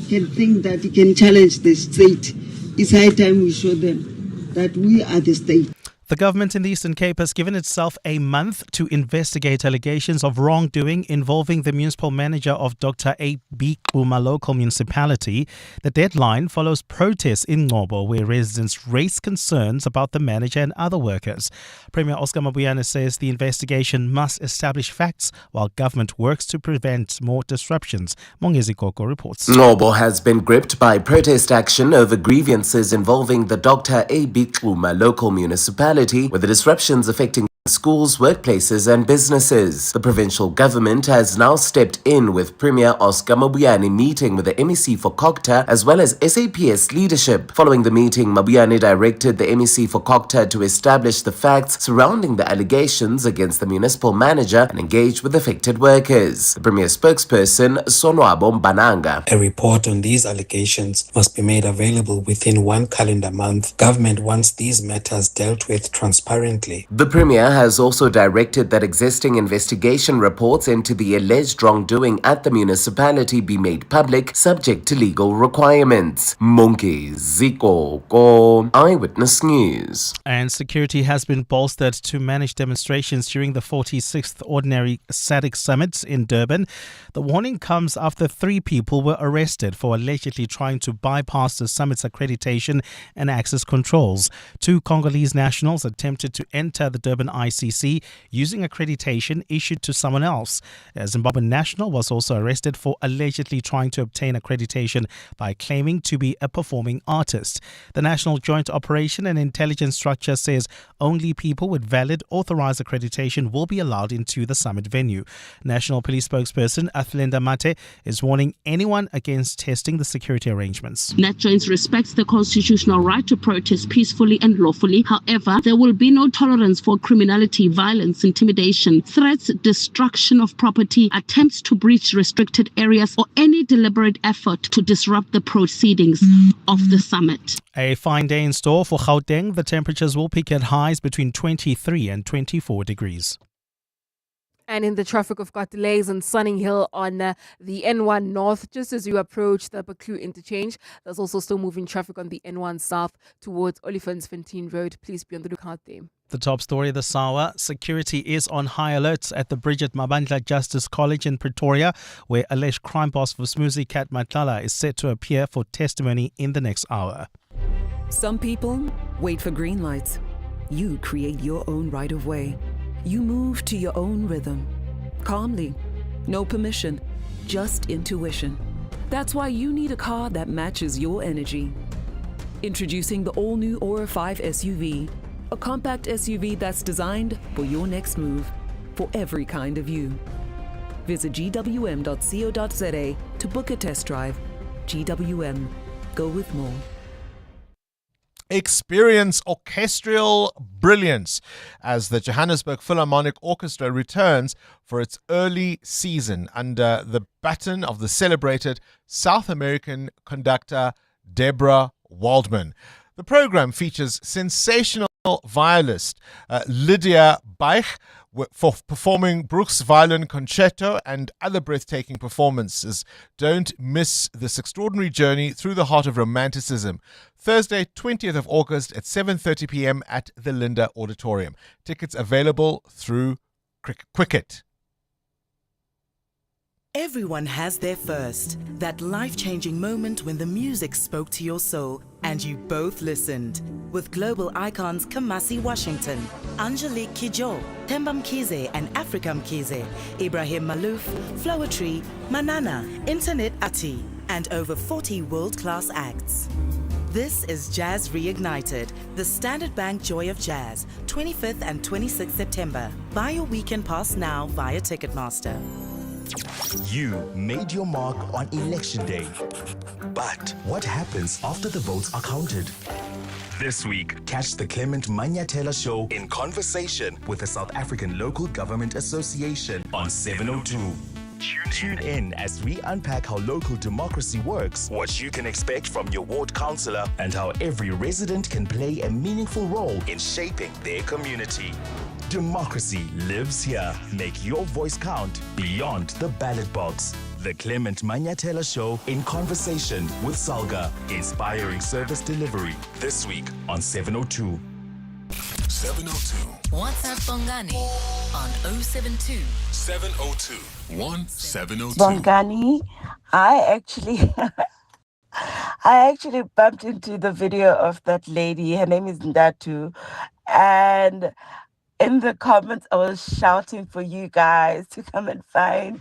S16: can think that he can challenge the state. It's high time we show them that we are the state.
S3: The government in the Eastern Cape has given itself a month to investigate allegations of wrongdoing involving the municipal manager of Dr. A.B. Kuma local municipality. The deadline follows protests in Ngobo, where residents raise concerns about the manager and other workers. Premier Oscar Mabuyane says the investigation must establish facts while government works to prevent more disruptions. Mongezi Koko reports.
S18: Ngobo has been gripped by protest action over grievances involving the Dr. A.B. Kuma local municipality, with the disruptions affecting schools, workplaces and businesses. The provincial government has now stepped in, with Premier Oscar Mabuyane meeting with the MEC for Kokta as well as SAPS leadership. Following the meeting, Mabuyane directed the MEC for Kokta to establish the facts surrounding the allegations against the municipal manager and engage with affected workers. The Premier spokesperson, Sonwabo Mbananga.
S19: A report on these allegations must be made available within 1 calendar month. Government wants these matters dealt with transparently.
S18: The Premier has also directed that existing investigation reports into the alleged wrongdoing at the municipality be made public, subject to legal requirements. Mongezi Koko, Eyewitness News.
S3: And security has been bolstered to manage demonstrations during the 46th Ordinary SADC Summit in Durban. The warning comes after 3 people were arrested for allegedly trying to bypass the summit's accreditation and access controls. 2 Congolese nationals attempted to enter the Durban ICC using accreditation issued to someone else. A Zimbabwean national was also arrested for allegedly trying to obtain accreditation by claiming to be a performing artist. The National Joint Operation and Intelligence Structure says only people with valid authorized accreditation will be allowed into the summit venue. National Police spokesperson Athlenda Mate is warning anyone against testing the security arrangements.
S20: NatJoints respects the constitutional right to protest peacefully and lawfully. However, there will be no tolerance for criminality, violence, intimidation, threats, destruction of property, attempts to breach restricted areas, or any deliberate effort to disrupt the proceedings of the summit.
S3: A fine day in store for Gauteng. The temperatures will peak at highs between 23 and 24 degrees.
S4: And in the traffic, we've got delays in Sunninghill on the N1 North, just as you approach the Baklu interchange. There's also still moving traffic on the N1 South towards Olifantsfontein Road. Please be on the lookout there.
S3: The top story this hour, security is on high alert at the Bridget Mabandla Justice College in Pretoria, where alleged crime boss Vusmuzi Kat Matlala is set to appear for testimony in the next hour.
S5: Some people wait for green lights. You create your own right of way. You move to your own rhythm. Calmly. No permission. Just intuition. That's why you need a car that matches your energy. Introducing the all-new Aura 5 SUV. A compact SUV that's designed for your next move. For every kind of you. Visit gwm.co.za to book a test drive. GWM. Go with more.
S8: Experience orchestral brilliance as the Johannesburg Philharmonic Orchestra returns for its early season under the baton of the celebrated South American conductor Deborah Waldman. The program features sensational violist Lydia Baich for performing Bruch's Violin Concerto and other breathtaking performances. Don't miss this extraordinary journey through the heart of romanticism. Thursday, 20th of August at 7:30 p.m. at the Linda Auditorium. Tickets available through Quicket.
S22: Everyone has their first, that life-changing moment when the music spoke to your soul and you both listened. With global icons Kamasi Washington, Angelique Kidjo, Themba Mkhize and Africa Mkhize, Ibrahim Malouf, Flowetree, Manana, Internet Ati, and over 40 world-class acts. This is Jazz Reignited, the Standard Bank Joy of Jazz, 25th and 26th September. Buy your weekend pass now via Ticketmaster.
S23: You made your mark on Election Day. But what happens after the votes are counted? This week, catch the Clement Manyathela Show in conversation with the South African Local Government Association on 702. Tune in as we unpack how local democracy works, what you can expect from your ward councillor, and how every resident can play a meaningful role in shaping their community. Democracy lives here. Make your voice count beyond the ballot box. The Clement Manyathela Show in conversation with Salga, inspiring service delivery. This week on 702.
S21: 702.
S7: WhatsApp Bongani on 072
S21: 702 1702.
S24: Bongani, I actually bumped into the video of that lady. Her name is Ndatu. And in the comments, I was shouting for you guys to come and find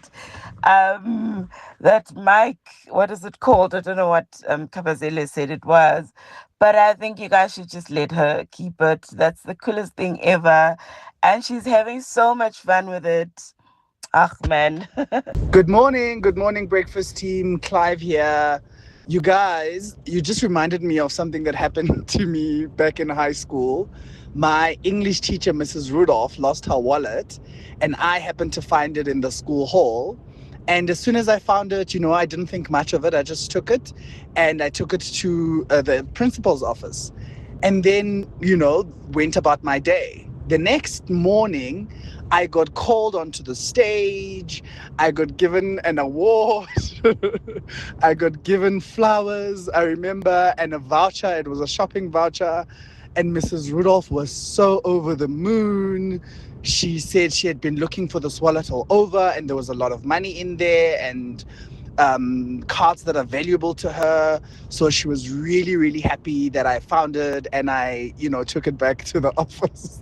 S24: that mic. What is it called? I don't know what Kabazele said it was. But I think you guys should just let her keep it. That's the coolest thing ever. And she's having so much fun with it. Ah, man.
S25: Good morning, breakfast team. Clive here. You guys, you just reminded me of something that happened to me back in high school. My English teacher, Mrs. Rudolph, lost her wallet, and I happened to find it in the school hall. And as soon as I found it, I didn't think much of it. I just took it, and I took it to the principal's office. And then, went about my day. The next morning, I got called onto the stage. I got given an award. I got given flowers, I remember, and a voucher. It was a shopping voucher. And Mrs. Rudolph was so over the moon. She said she had been looking for this wallet all over, and there was a lot of money in there and cards that are valuable to her. So she was really, really happy that I found it, and I, took it back to the office.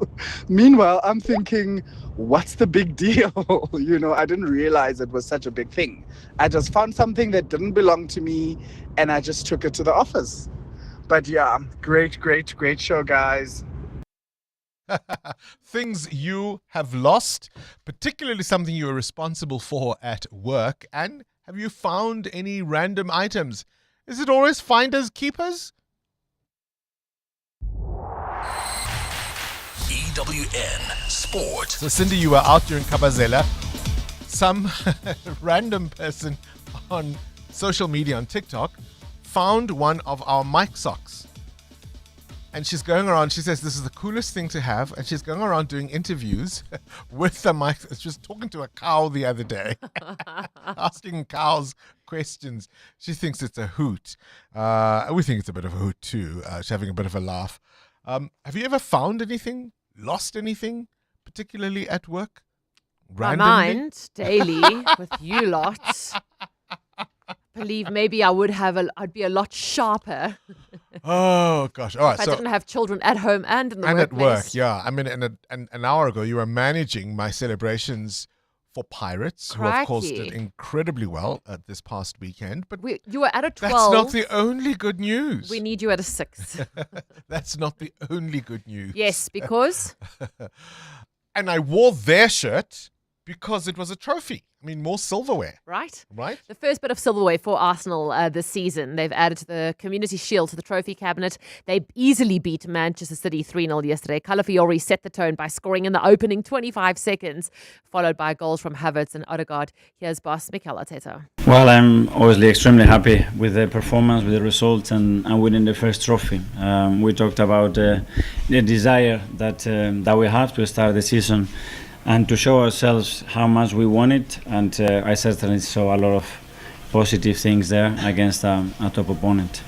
S25: Meanwhile, I'm thinking, what's the big deal? I didn't realize it was such a big thing. I just found something that didn't belong to me, and I just took it to the office. But yeah, great show, guys.
S8: Things you have lost, particularly something you were responsible for at work. And have you found any random items? Is it always finders keepers?
S21: EWN Sport.
S8: So Cindy, you were out during Kabazela. Some random person on social media, on TikTok, found one of our mic socks. And she's going around, she says this is the coolest thing to have, and she's going around doing interviews with the mic. She was talking to a cow the other day, asking cows questions. She thinks it's a hoot. We think it's a bit of a hoot too. She's having a bit of a laugh. Have you ever found anything, lost anything, particularly at work?
S2: My
S8: Randomly?
S2: mind daily with you lots. Believe maybe I'd be a lot sharper.
S8: Oh gosh! All right,
S2: if I
S8: so
S2: didn't have children at home and in the
S8: and at
S2: workplace.
S8: work, yeah. I mean, an hour ago, you were managing my celebrations for Pirates, who of course did
S2: Crikey.
S8: incredibly well this past weekend. But
S2: You were at a 12.
S8: that's not the only good news.
S2: We need you at a 6.
S8: That's not the only good news.
S2: Yes, because?
S8: And I wore their shirt because it was a trophy. I mean, more silverware.
S2: Right?
S8: Right?
S2: The first bit of silverware for Arsenal this season. They've added to the Community Shield to the trophy cabinet. They easily beat Manchester City 3-0 yesterday. Calafiori set the tone by scoring in the opening 25 seconds, followed by goals from Havertz and Odegaard. Here's boss Mikel Arteta.
S6: Well, I'm obviously extremely happy with the performance, with the results, and winning the first trophy. We talked about the desire that we have to start the season and to show ourselves how much we want it. And I certainly saw a lot of positive things there against a top opponent.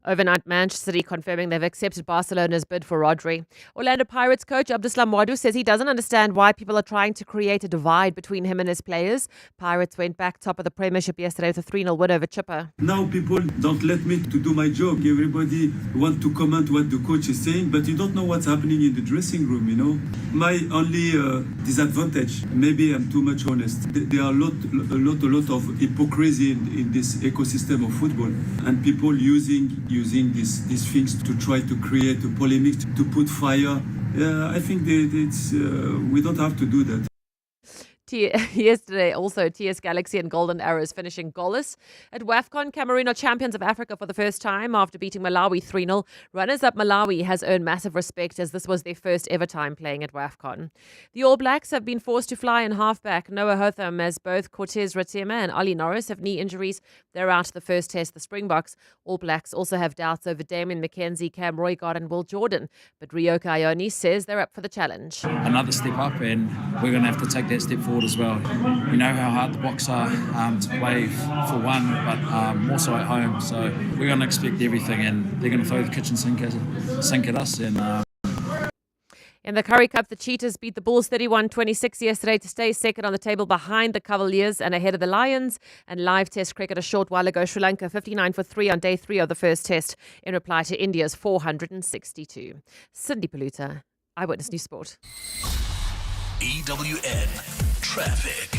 S2: Overnight, Manchester City confirming they've accepted Barcelona's bid for Rodri. Orlando Pirates coach Abdeslam Wadou says he doesn't understand why people are trying to create a divide between him and his players. Pirates went back top of the Premiership yesterday with a 3-0 win over Chipper.
S11: Now people don't let me to do my job. Everybody want to comment what the coach is saying, but you don't know what's happening in the dressing room, you know. My only disadvantage, maybe I'm too much honest. There are a lot of hypocrisy in this ecosystem of football, and people using these things to try to create a polemic, to put fire. I think that we don't have to do that.
S2: Yesterday, also, TS Galaxy and Golden Arrows finishing goalless. At WAFCON, Cameroon are champions of Africa for the first time after beating Malawi 3-0. Runners-up Malawi has earned massive respect as this was their first ever time playing at WAFCON. The All Blacks have been forced to fly in halfback Noah Hotham as both Cortez Ratema and Ali Norris have knee injuries. They're out the first test, the Springboks. All Blacks also have doubts over Damien McKenzie, Cam Roygaard and Will Jordan. But Ryoka Ione says they're up for the challenge.
S13: Another step up, and we're going to have to take that step forward as well. We know how hard the Boks are to play for one, but more so at home. So we're going to expect everything, and they're going to throw the kitchen sink at us. And
S2: in the Currie Cup, the Cheetahs beat the Bulls 31-26 yesterday to stay second on the table behind the Cavaliers and ahead of the Lions. And live test cricket a short while ago, Sri Lanka 59 for 3 on day 3 of the first test in reply to India's 462. Cindy Paluta, Eyewitness News Sport.
S21: EWN Traffic.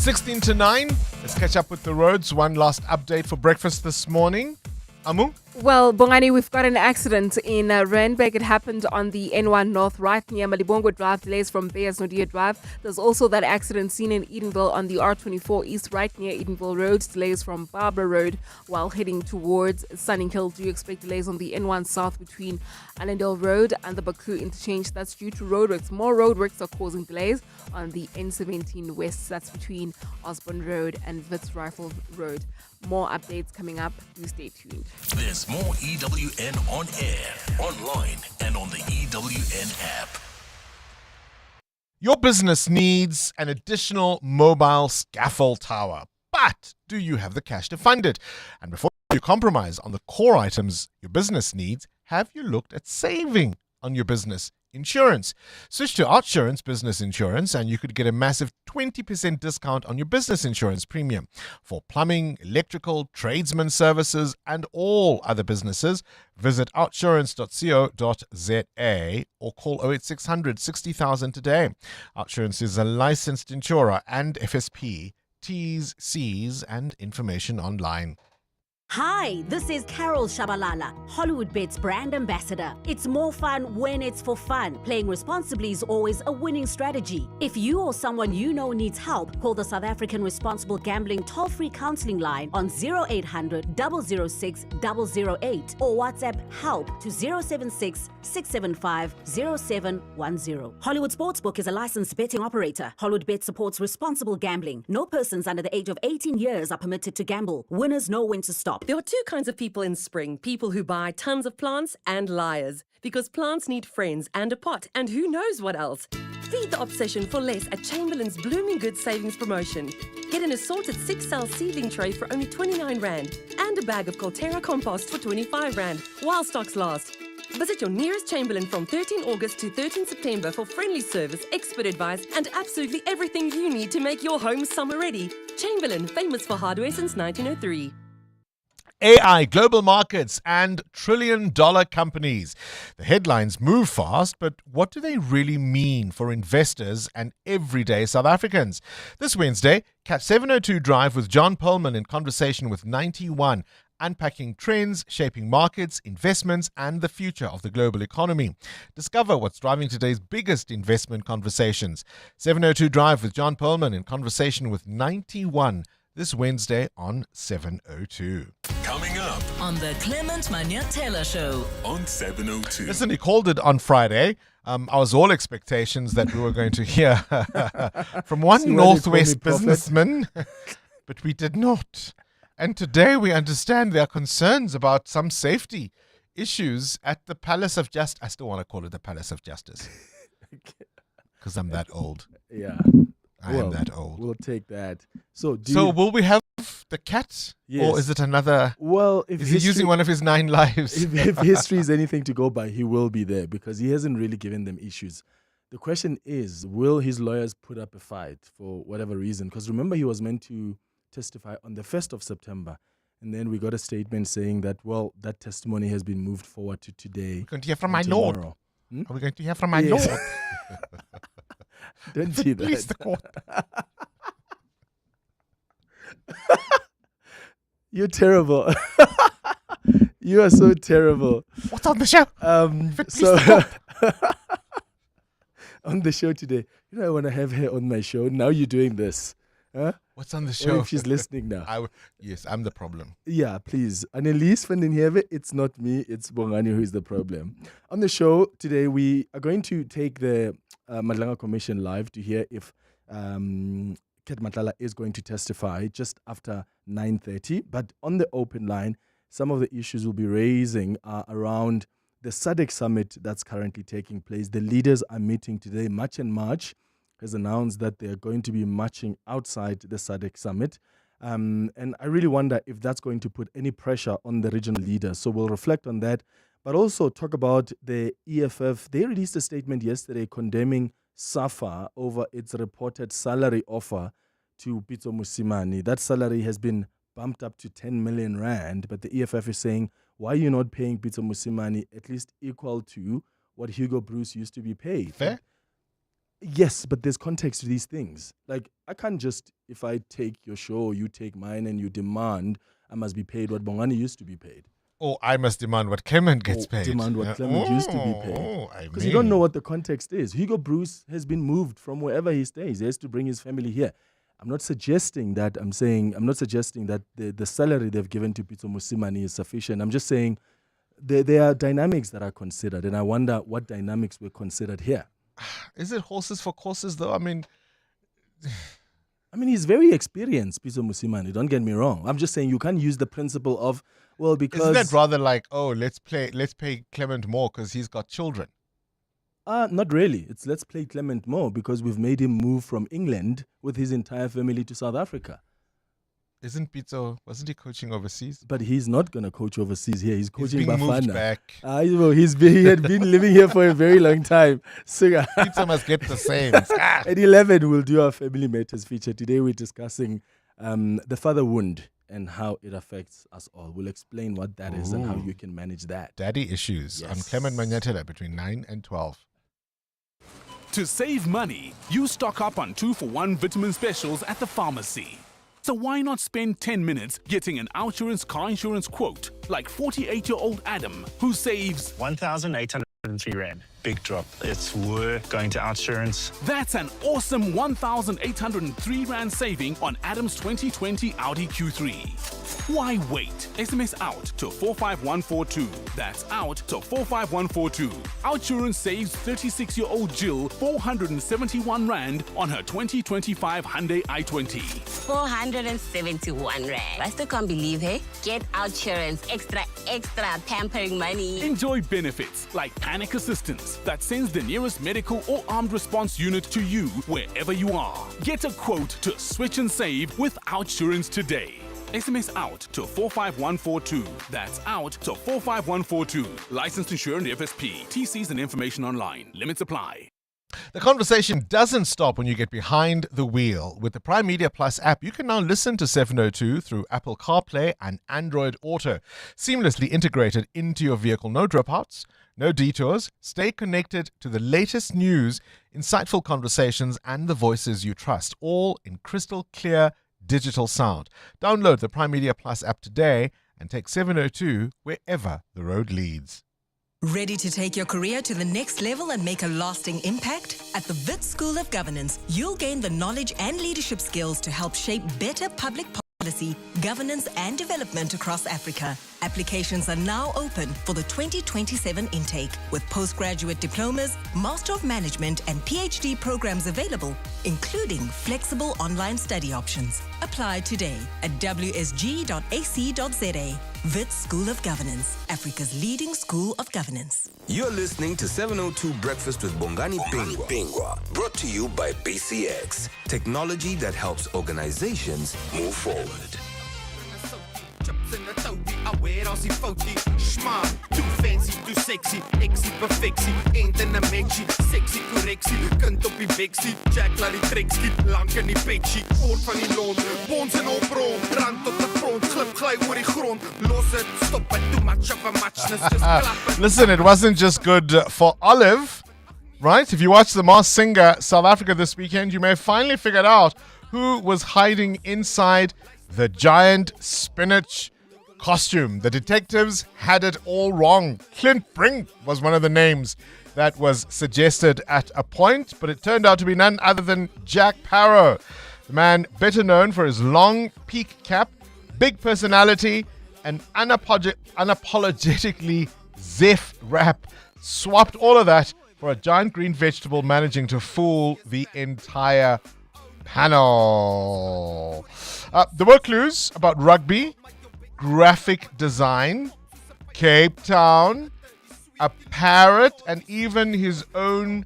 S8: 16 to 9. Let's catch up with the roads. One last update for breakfast this morning. Amu?
S4: Well, Bongani, we've got an accident in Randburg. It happened on the N1 North right near Malibongwe Drive, delays from Beyers Nodia Drive. There's also that accident seen in Edenville on the R24 East right near Edenville Road, delays from Barbara Road while heading towards Sunninghill. Do you expect delays on the N1 South between Allendale Road and the Baku interchange? That's due to roadworks. More roadworks are causing delays on the N17 West. That's between Osborne Road and Wits Rifle Road. More updates coming up. Do stay tuned.
S21: There's more EWN on air, online, and on the EWN app.
S8: Your business needs an additional mobile scaffold tower, but do you have the cash to fund it? And before you compromise on the core items your business needs, have you looked at saving on your business insurance? Switch to OutSurance Business Insurance and you could get a massive 20% discount on your business insurance premium. For plumbing, electrical, tradesman services and all other businesses, visit outsurance.co.za or call 08600 60,000 today. OutSurance is a licensed insurer and FSP. T's, C's and information online.
S17: Hi, this is Carol Shabalala, Hollywood Bet's brand ambassador. It's more fun when it's for fun. Playing responsibly is always a winning strategy. If you or someone you know needs help, call the South African Responsible Gambling toll-free counseling line on 0800 006 008 or WhatsApp help to 076 675 0710. Hollywood Sportsbook is a licensed betting operator. Hollywood Bet supports responsible gambling. No persons under the age of 18 years are permitted to gamble. Winners know when to stop.
S1: stop. There are two kinds of people in spring. People who buy tons of plants and liars. Because plants need friends and a pot and who knows what else. Feed the obsession for less at Chamberlain's Blooming Good Savings Promotion. Get an assorted 6-cell seedling tray for only 29 Rand and a bag of Colterra compost for 25 Rand while stocks last. Visit your nearest Chamberlain from 13 August to 13 September for friendly service, expert advice, and absolutely everything you need to make your home summer ready. Chamberlain, famous for hardware since 1903.
S8: AI, global markets, and trillion-dollar companies. The headlines move fast, but what do they really mean for investors and everyday South Africans? This Wednesday, catch 702 Drive with John Perlman in conversation with 91, unpacking trends, shaping markets, investments, and the future of the global economy. Discover what's driving today's biggest investment conversations. 702 Drive with John Perlman in conversation with 91 this Wednesday on 702.
S21: Coming up
S7: on the Clement Manyatela Show
S21: on 702.
S8: Listen, he called it on Friday. I was all expectations that we were going to hear from one Northwest businessman, but we did not. And today we understand there are concerns about some safety issues at the Palace of Justice. I still want to call it the Palace of Justice because I'm that old.
S9: Yeah.
S8: I am that old.
S9: We'll take that. So
S8: will we have the cat?
S9: Yes.
S8: Or is it another?
S9: Well,
S8: is he using one of his 9 lives?
S9: If history is anything to go by, he will be there because he hasn't really given them issues. The question is, will his lawyers put up a fight for whatever reason? Because remember, he was meant to testify on the 1st of September. And then we got a statement saying that, well, that testimony has been moved forward to today.
S8: We're going to hear from my lord. Are we going to hear from my lord?
S9: Don't see that.
S8: Please, the court.
S9: You're terrible. You are so terrible.
S8: What's on the show?
S9: On the show today, I want to have her on my show. Now you're doing this. Huh?
S8: What's on the show?
S9: If she's listening now.
S8: Yes, I'm the problem.
S9: Yeah, please. Annelies van den Heewe, it's not me, it's Bongani who is the problem. On the show today, we are going to take the Madlanga Commission live to hear if Ket Matlala is going to testify just after 9:30. But on the open line, some of the issues we'll be raising are around the SADC summit that's currently taking place. The leaders are meeting today. March and March has announced that they're going to be marching outside the SADC summit. And I really wonder if that's going to put any pressure on the regional leaders. So we'll reflect on that, but also talk about the EFF. They released a statement yesterday condemning SAFA over its reported salary offer to Pitso Mosimane. That salary has been bumped up to 10 million Rand, but the EFF is saying, why are you not paying Pitso Mosimane at least equal to what Hugo Bruce used to be paid?
S8: Fair?
S9: Yes, but there's context to these things. Like, I can't just, if I take your show, you take mine, and you demand I must be paid what Bongani used to be paid.
S8: Or I must demand what Clement gets paid.
S9: Demand what Clement used to be paid. Because you don't know what the context is. Hugo Bruce has been moved from wherever he stays. He has to bring his family here. I'm not suggesting that the salary they've given to Pitso Mosimane is sufficient. I'm just saying there are dynamics that are considered, and I wonder what dynamics were considered here.
S8: Is it horses for courses, though? I mean,
S9: he's very experienced, Pitso Mosimane. Don't get me wrong. I'm just saying you can't use the principle of, well, because...
S8: Isn't that rather like, let's pay Clement more because he's got children?
S9: Not really. It's let's play Clement more because we've made him move from England with his entire family to South Africa.
S8: Wasn't he coaching overseas?
S9: But he's not going to coach overseas here. He's coaching
S8: being
S9: Bafana.
S8: Moved back.
S9: He had been living here for a very long time. So,
S8: Pitso must get the same.
S9: At 11, we'll do our Family Matters feature. Today, we're discussing the father wound and how it affects us all. We'll explain what that is and how you can manage that.
S8: Daddy issues on Clement Manyatela between 9 and 12.
S10: To save money, you stock up on 2-for-1 vitamin specials at the pharmacy. So why not spend 10 minutes getting an OUTsurance car insurance quote like 48-year-old Adam, who saves
S12: 1,803 Rand. Big drop. It's worth going to OUTsurance.
S10: That's an awesome 1,803 Rand saving on Adam's 2020 Audi Q3. Why wait? SMS out to 45142. That's out to 45142. Outsurance saves 36-year-old Jill 471 Rand on her 2025 Hyundai i20.
S14: 471 Rand. I still can't believe, hey? Get Outsurance extra pampering money.
S10: Enjoy benefits like panic assistance that sends the nearest medical or armed response unit to you wherever you are. Get a quote to switch and save with Outsurance today. SMS out to 45142. That's out to 45142. Licensed insured FSP. TCs and information online. Limits apply.
S8: The conversation doesn't stop when you get behind the wheel. With the Prime Media Plus app, you can now listen to 702 through Apple CarPlay and Android Auto, seamlessly integrated into your vehicle. No dropouts, no detours. Stay connected to the latest news, insightful conversations, and the voices you trust, all in crystal clear digital sound. Download the Prime Media Plus app today and take 702 wherever the road leads.
S15: Ready to take your career to the next level and make a lasting impact? At the Wits School of Governance, you'll gain the knowledge and leadership skills to help shape better public policy, governance and development across Africa. Applications are now open for the 2027 intake, with postgraduate diplomas, Master of Management and PhD programs available, including flexible online study options. Apply today at wsg.ac.za. Wits School of Governance, Africa's leading school of governance.
S23: You're listening to 702 Breakfast with Bongani Bingwa, brought to you by BCX, technology that helps organizations move forward.
S16: Too fancy, too sexy, exie perfectie. Eend in 'n matchie, sexy correctie. Kind op die beksie, Jack laat die treksie. Lank in die petjie, oor van die lont. Bons en oprol, rand op de front. Glip glij oor die grond. Los het, stop het, too much of a muchness. Just klap.
S8: Listen, it wasn't just good for Olive, right? If you watched The Masked Singer South Africa this weekend, you may have finally figured out who was hiding inside the giant spinach costume. The detectives had it all wrong. Clint Brink was one of the names that was suggested at a point, but it turned out to be none other than Jack Parro, the man better known for his long peak cap, big personality, and unapologetically Zef rap. Swapped all of that for a giant green vegetable managing to fool the entire panel. There were clues about rugby, graphic design, Cape Town, a parrot, and even his own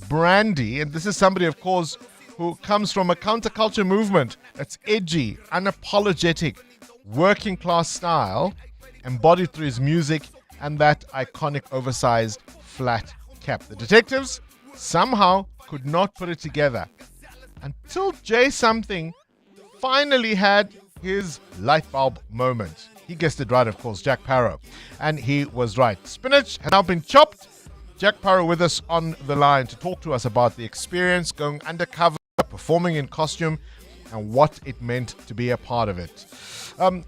S8: brandy. And this is somebody, of course, who comes from a counterculture movement that's edgy, unapologetic, working class style, embodied through his music and that iconic oversized flat cap. The detectives somehow could not put it together until Jay Something finally had his light bulb moment. He guessed it right, of course, Jack Parro. And he was right. Spinach has now been chopped. Jack Parro with us on the line to talk to us about the experience going undercover, performing in costume, and what it meant to be a part of it.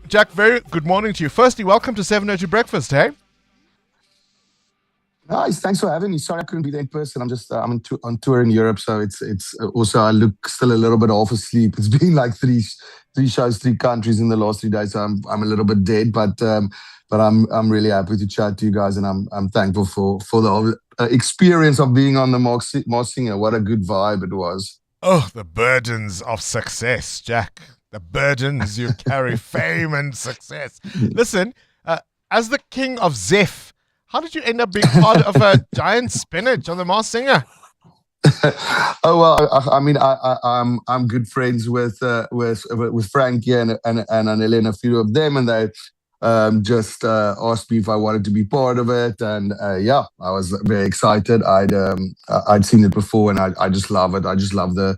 S8: Jack, very good morning to you. Firstly, welcome to 702 Breakfast, hey?
S18: Nice, thanks for having me. Sorry I couldn't be there in person. I'm on tour in Europe, so it's also I look still a little bit half asleep. It's been like three shows, 3 countries in the last 3 days, so I'm a little bit dead. But I'm really happy to chat to you guys, and I'm thankful for the whole experience of being on the Masked Singer. What a good vibe it was.
S8: Oh, the burdens of success, Jack. The burdens you carry, fame and success. Listen, as the king of Zef, how did you end up being part of a giant spinach on the Masked Singer?
S18: Oh well, I mean, I'm good friends with Frankie and Anele and a few of them, and they just asked me if I wanted to be part of it, and yeah, I was very excited. I'd seen it before, and I just love it. I just love the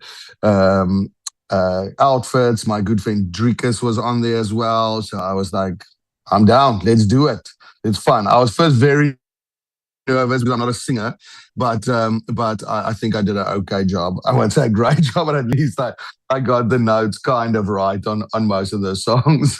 S18: outfits. My good friend Drikus was on there as well, so I was like, I'm down. Let's do it. It's fun. I was first very nervous because I'm not a singer, but I think I did an okay job. I won't say a great job, but at least I got the notes kind of right on most of those songs.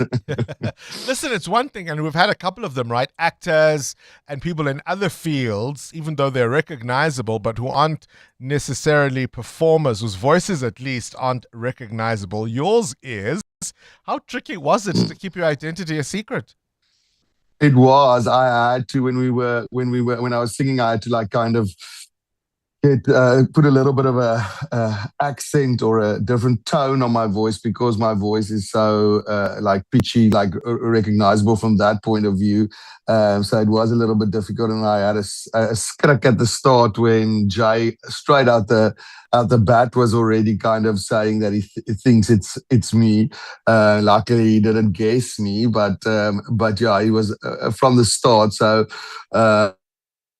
S8: Listen, it's one thing, and we've had a couple of them, right? Actors and people in other fields, even though they're recognizable, but who aren't necessarily performers, whose voices at least aren't recognizable. Yours is How tricky was it to keep your identity a secret?
S18: It was. I had to when I was singing. I had to like kind of put a little bit of a accent or a different tone on my voice because my voice is so like pitchy, like recognizable from that point of view. So it was a little bit difficult, and I had a skrik at the start when Jay straight out the bat was already kind of saying that he thinks it's me. Luckily, he didn't guess me, but yeah, he was from the start. So.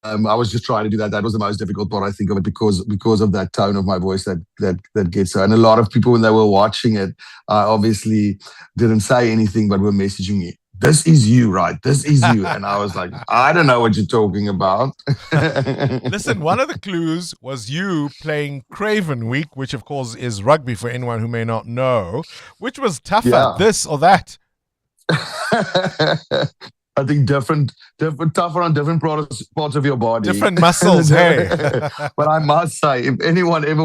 S18: I was just trying to do that. That was the most difficult part, I think, of it because of that tone of my voice that gets her. And a lot of people, when they were watching it, obviously didn't say anything, but were messaging me, "This is you, right? This is you." And I was like, I don't know what you're talking about.
S8: Listen, one of the clues was you playing Craven Week, which of course is rugby for anyone who may not know. Which was tougher, this or that?
S18: I think different, tougher on different parts of your body.
S8: Different muscles, hey.
S18: But I must say, if anyone ever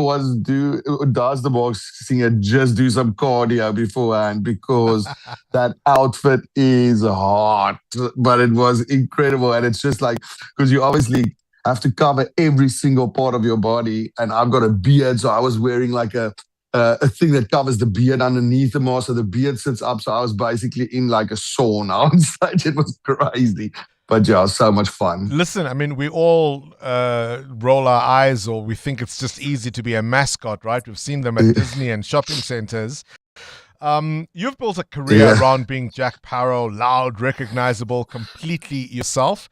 S18: does the boxing, just do some cardio beforehand because that outfit is hot. But it was incredible. And it's just like, because you obviously have to cover every single part of your body. And I've got a beard, so I was wearing like a thing that covers the beard underneath the mask, so the beard sits up. So I was basically in like a sauna on stage. It was crazy, but yeah, so much fun.
S8: Listen, I mean, we all roll our eyes, or we think it's just easy to be a mascot, right? We've seen them at Disney and shopping centers. You've built a career around being Jack Parro, loud, recognizable, completely yourself.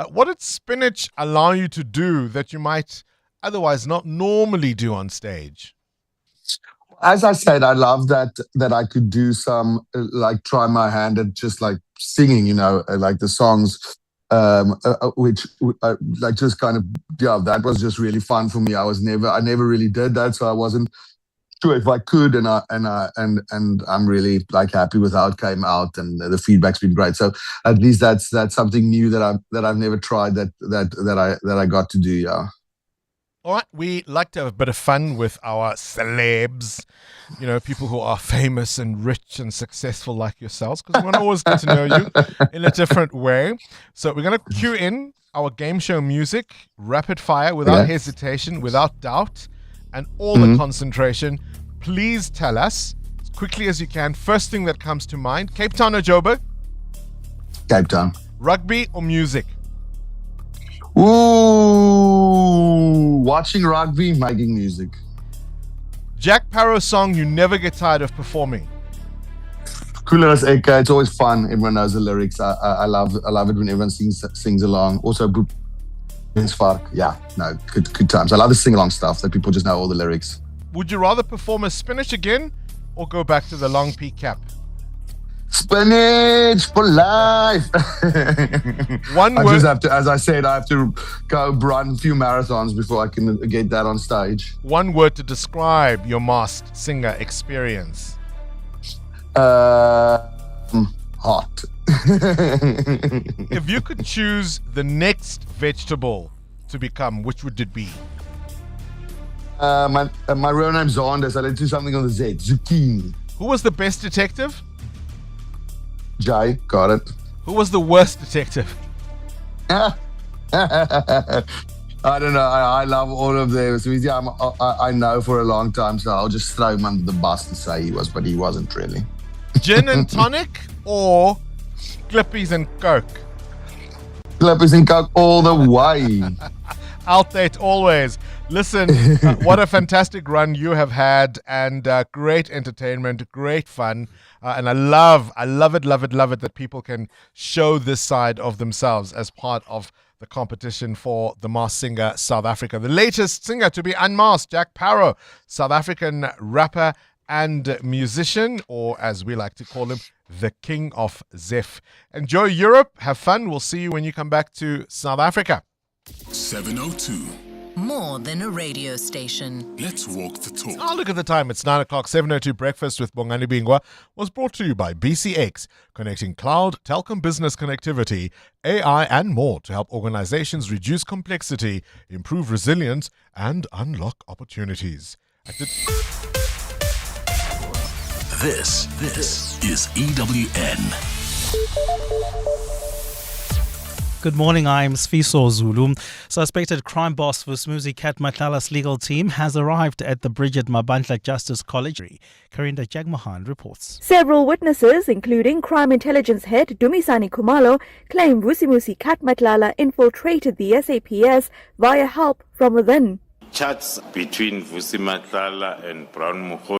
S8: What did spinach allow you to do that you might otherwise not normally do on stage?
S18: As I said, I love that I could do some, like, try my hand at just like singing, like the songs, which like just kind of, that was just really fun for me. I never really did that, so I wasn't sure if I could, and I'm really like happy with how it came out, and the feedback's been great. So at least that's something new that I've never tried that I got to do. Yeah.
S8: All right, we like to have a bit of fun with our celebs, people who are famous and rich and successful like yourselves, because we want to always get to know you in a different way. So we're going to cue in our game show music, rapid fire, without hesitation, without doubt, and all the concentration. Please tell us, as quickly as you can, first thing that comes to mind. Cape Town or Joburg?
S18: Cape Town.
S8: Rugby or music?
S18: Ooh, watching rugby, making music.
S8: Jack Parro song you never get tired of performing?
S18: Cooler as Eka. It's always fun. Everyone knows the lyrics. I love it when everyone sings along. Also, Spark. Yeah, no, good times. I love the sing along stuff that people just know all the lyrics.
S8: Would you rather perform as spinach again or go back to the long peak cap?
S18: Spinach for life.
S8: One word.
S18: I just have to, as I said, I have to go run a few marathons before I can get that on stage.
S8: One word to describe your masked singer experience.
S18: Hot.
S8: If you could choose the next vegetable to become, which would it be?
S18: My real name's Anders. I let's do something on the Z. Zucchini.
S8: Who was the best detective?
S18: Jay, got it.
S8: Who was the worst detective?
S18: I don't know. I love all of them. So I know for a long time, so I'll just throw him under the bus and say he was, but he wasn't really.
S8: Gin and tonic or Clippies and Coke?
S18: Clippies and Coke all the way.
S8: Out there always. Listen, what a fantastic run you have had, and great entertainment, great fun. And I love it that people can show this side of themselves as part of the competition for the Masked Singer South Africa. The latest singer to be unmasked, Jack Parro, South African rapper and musician, or as we like to call him, the King of Zef. Enjoy Europe, have fun. We'll see you when you come back to South Africa.
S21: 702.
S7: More than a radio station.
S21: Let's walk the talk.
S8: Oh, look at the time. It's 9 o'clock. 702 Breakfast with Bongani Bingwa was brought to you by BCX, connecting cloud, telecom business connectivity, AI, and more to help organizations reduce complexity, improve resilience, and unlock opportunities.
S21: This is EWN.
S3: Good morning, I'm Sfiso Zulu. Suspected crime boss Vusmuzi Kat Matlala's legal team has arrived at the Bridget Mabantla Justice College. Karinda Jagmohan reports.
S5: Several witnesses, including crime intelligence head Dumisani Kumalo, claim Vusmuzi Kat Matlala infiltrated the SAPS via help from within.
S19: Chats between Vusi Matlala and Brown Mukho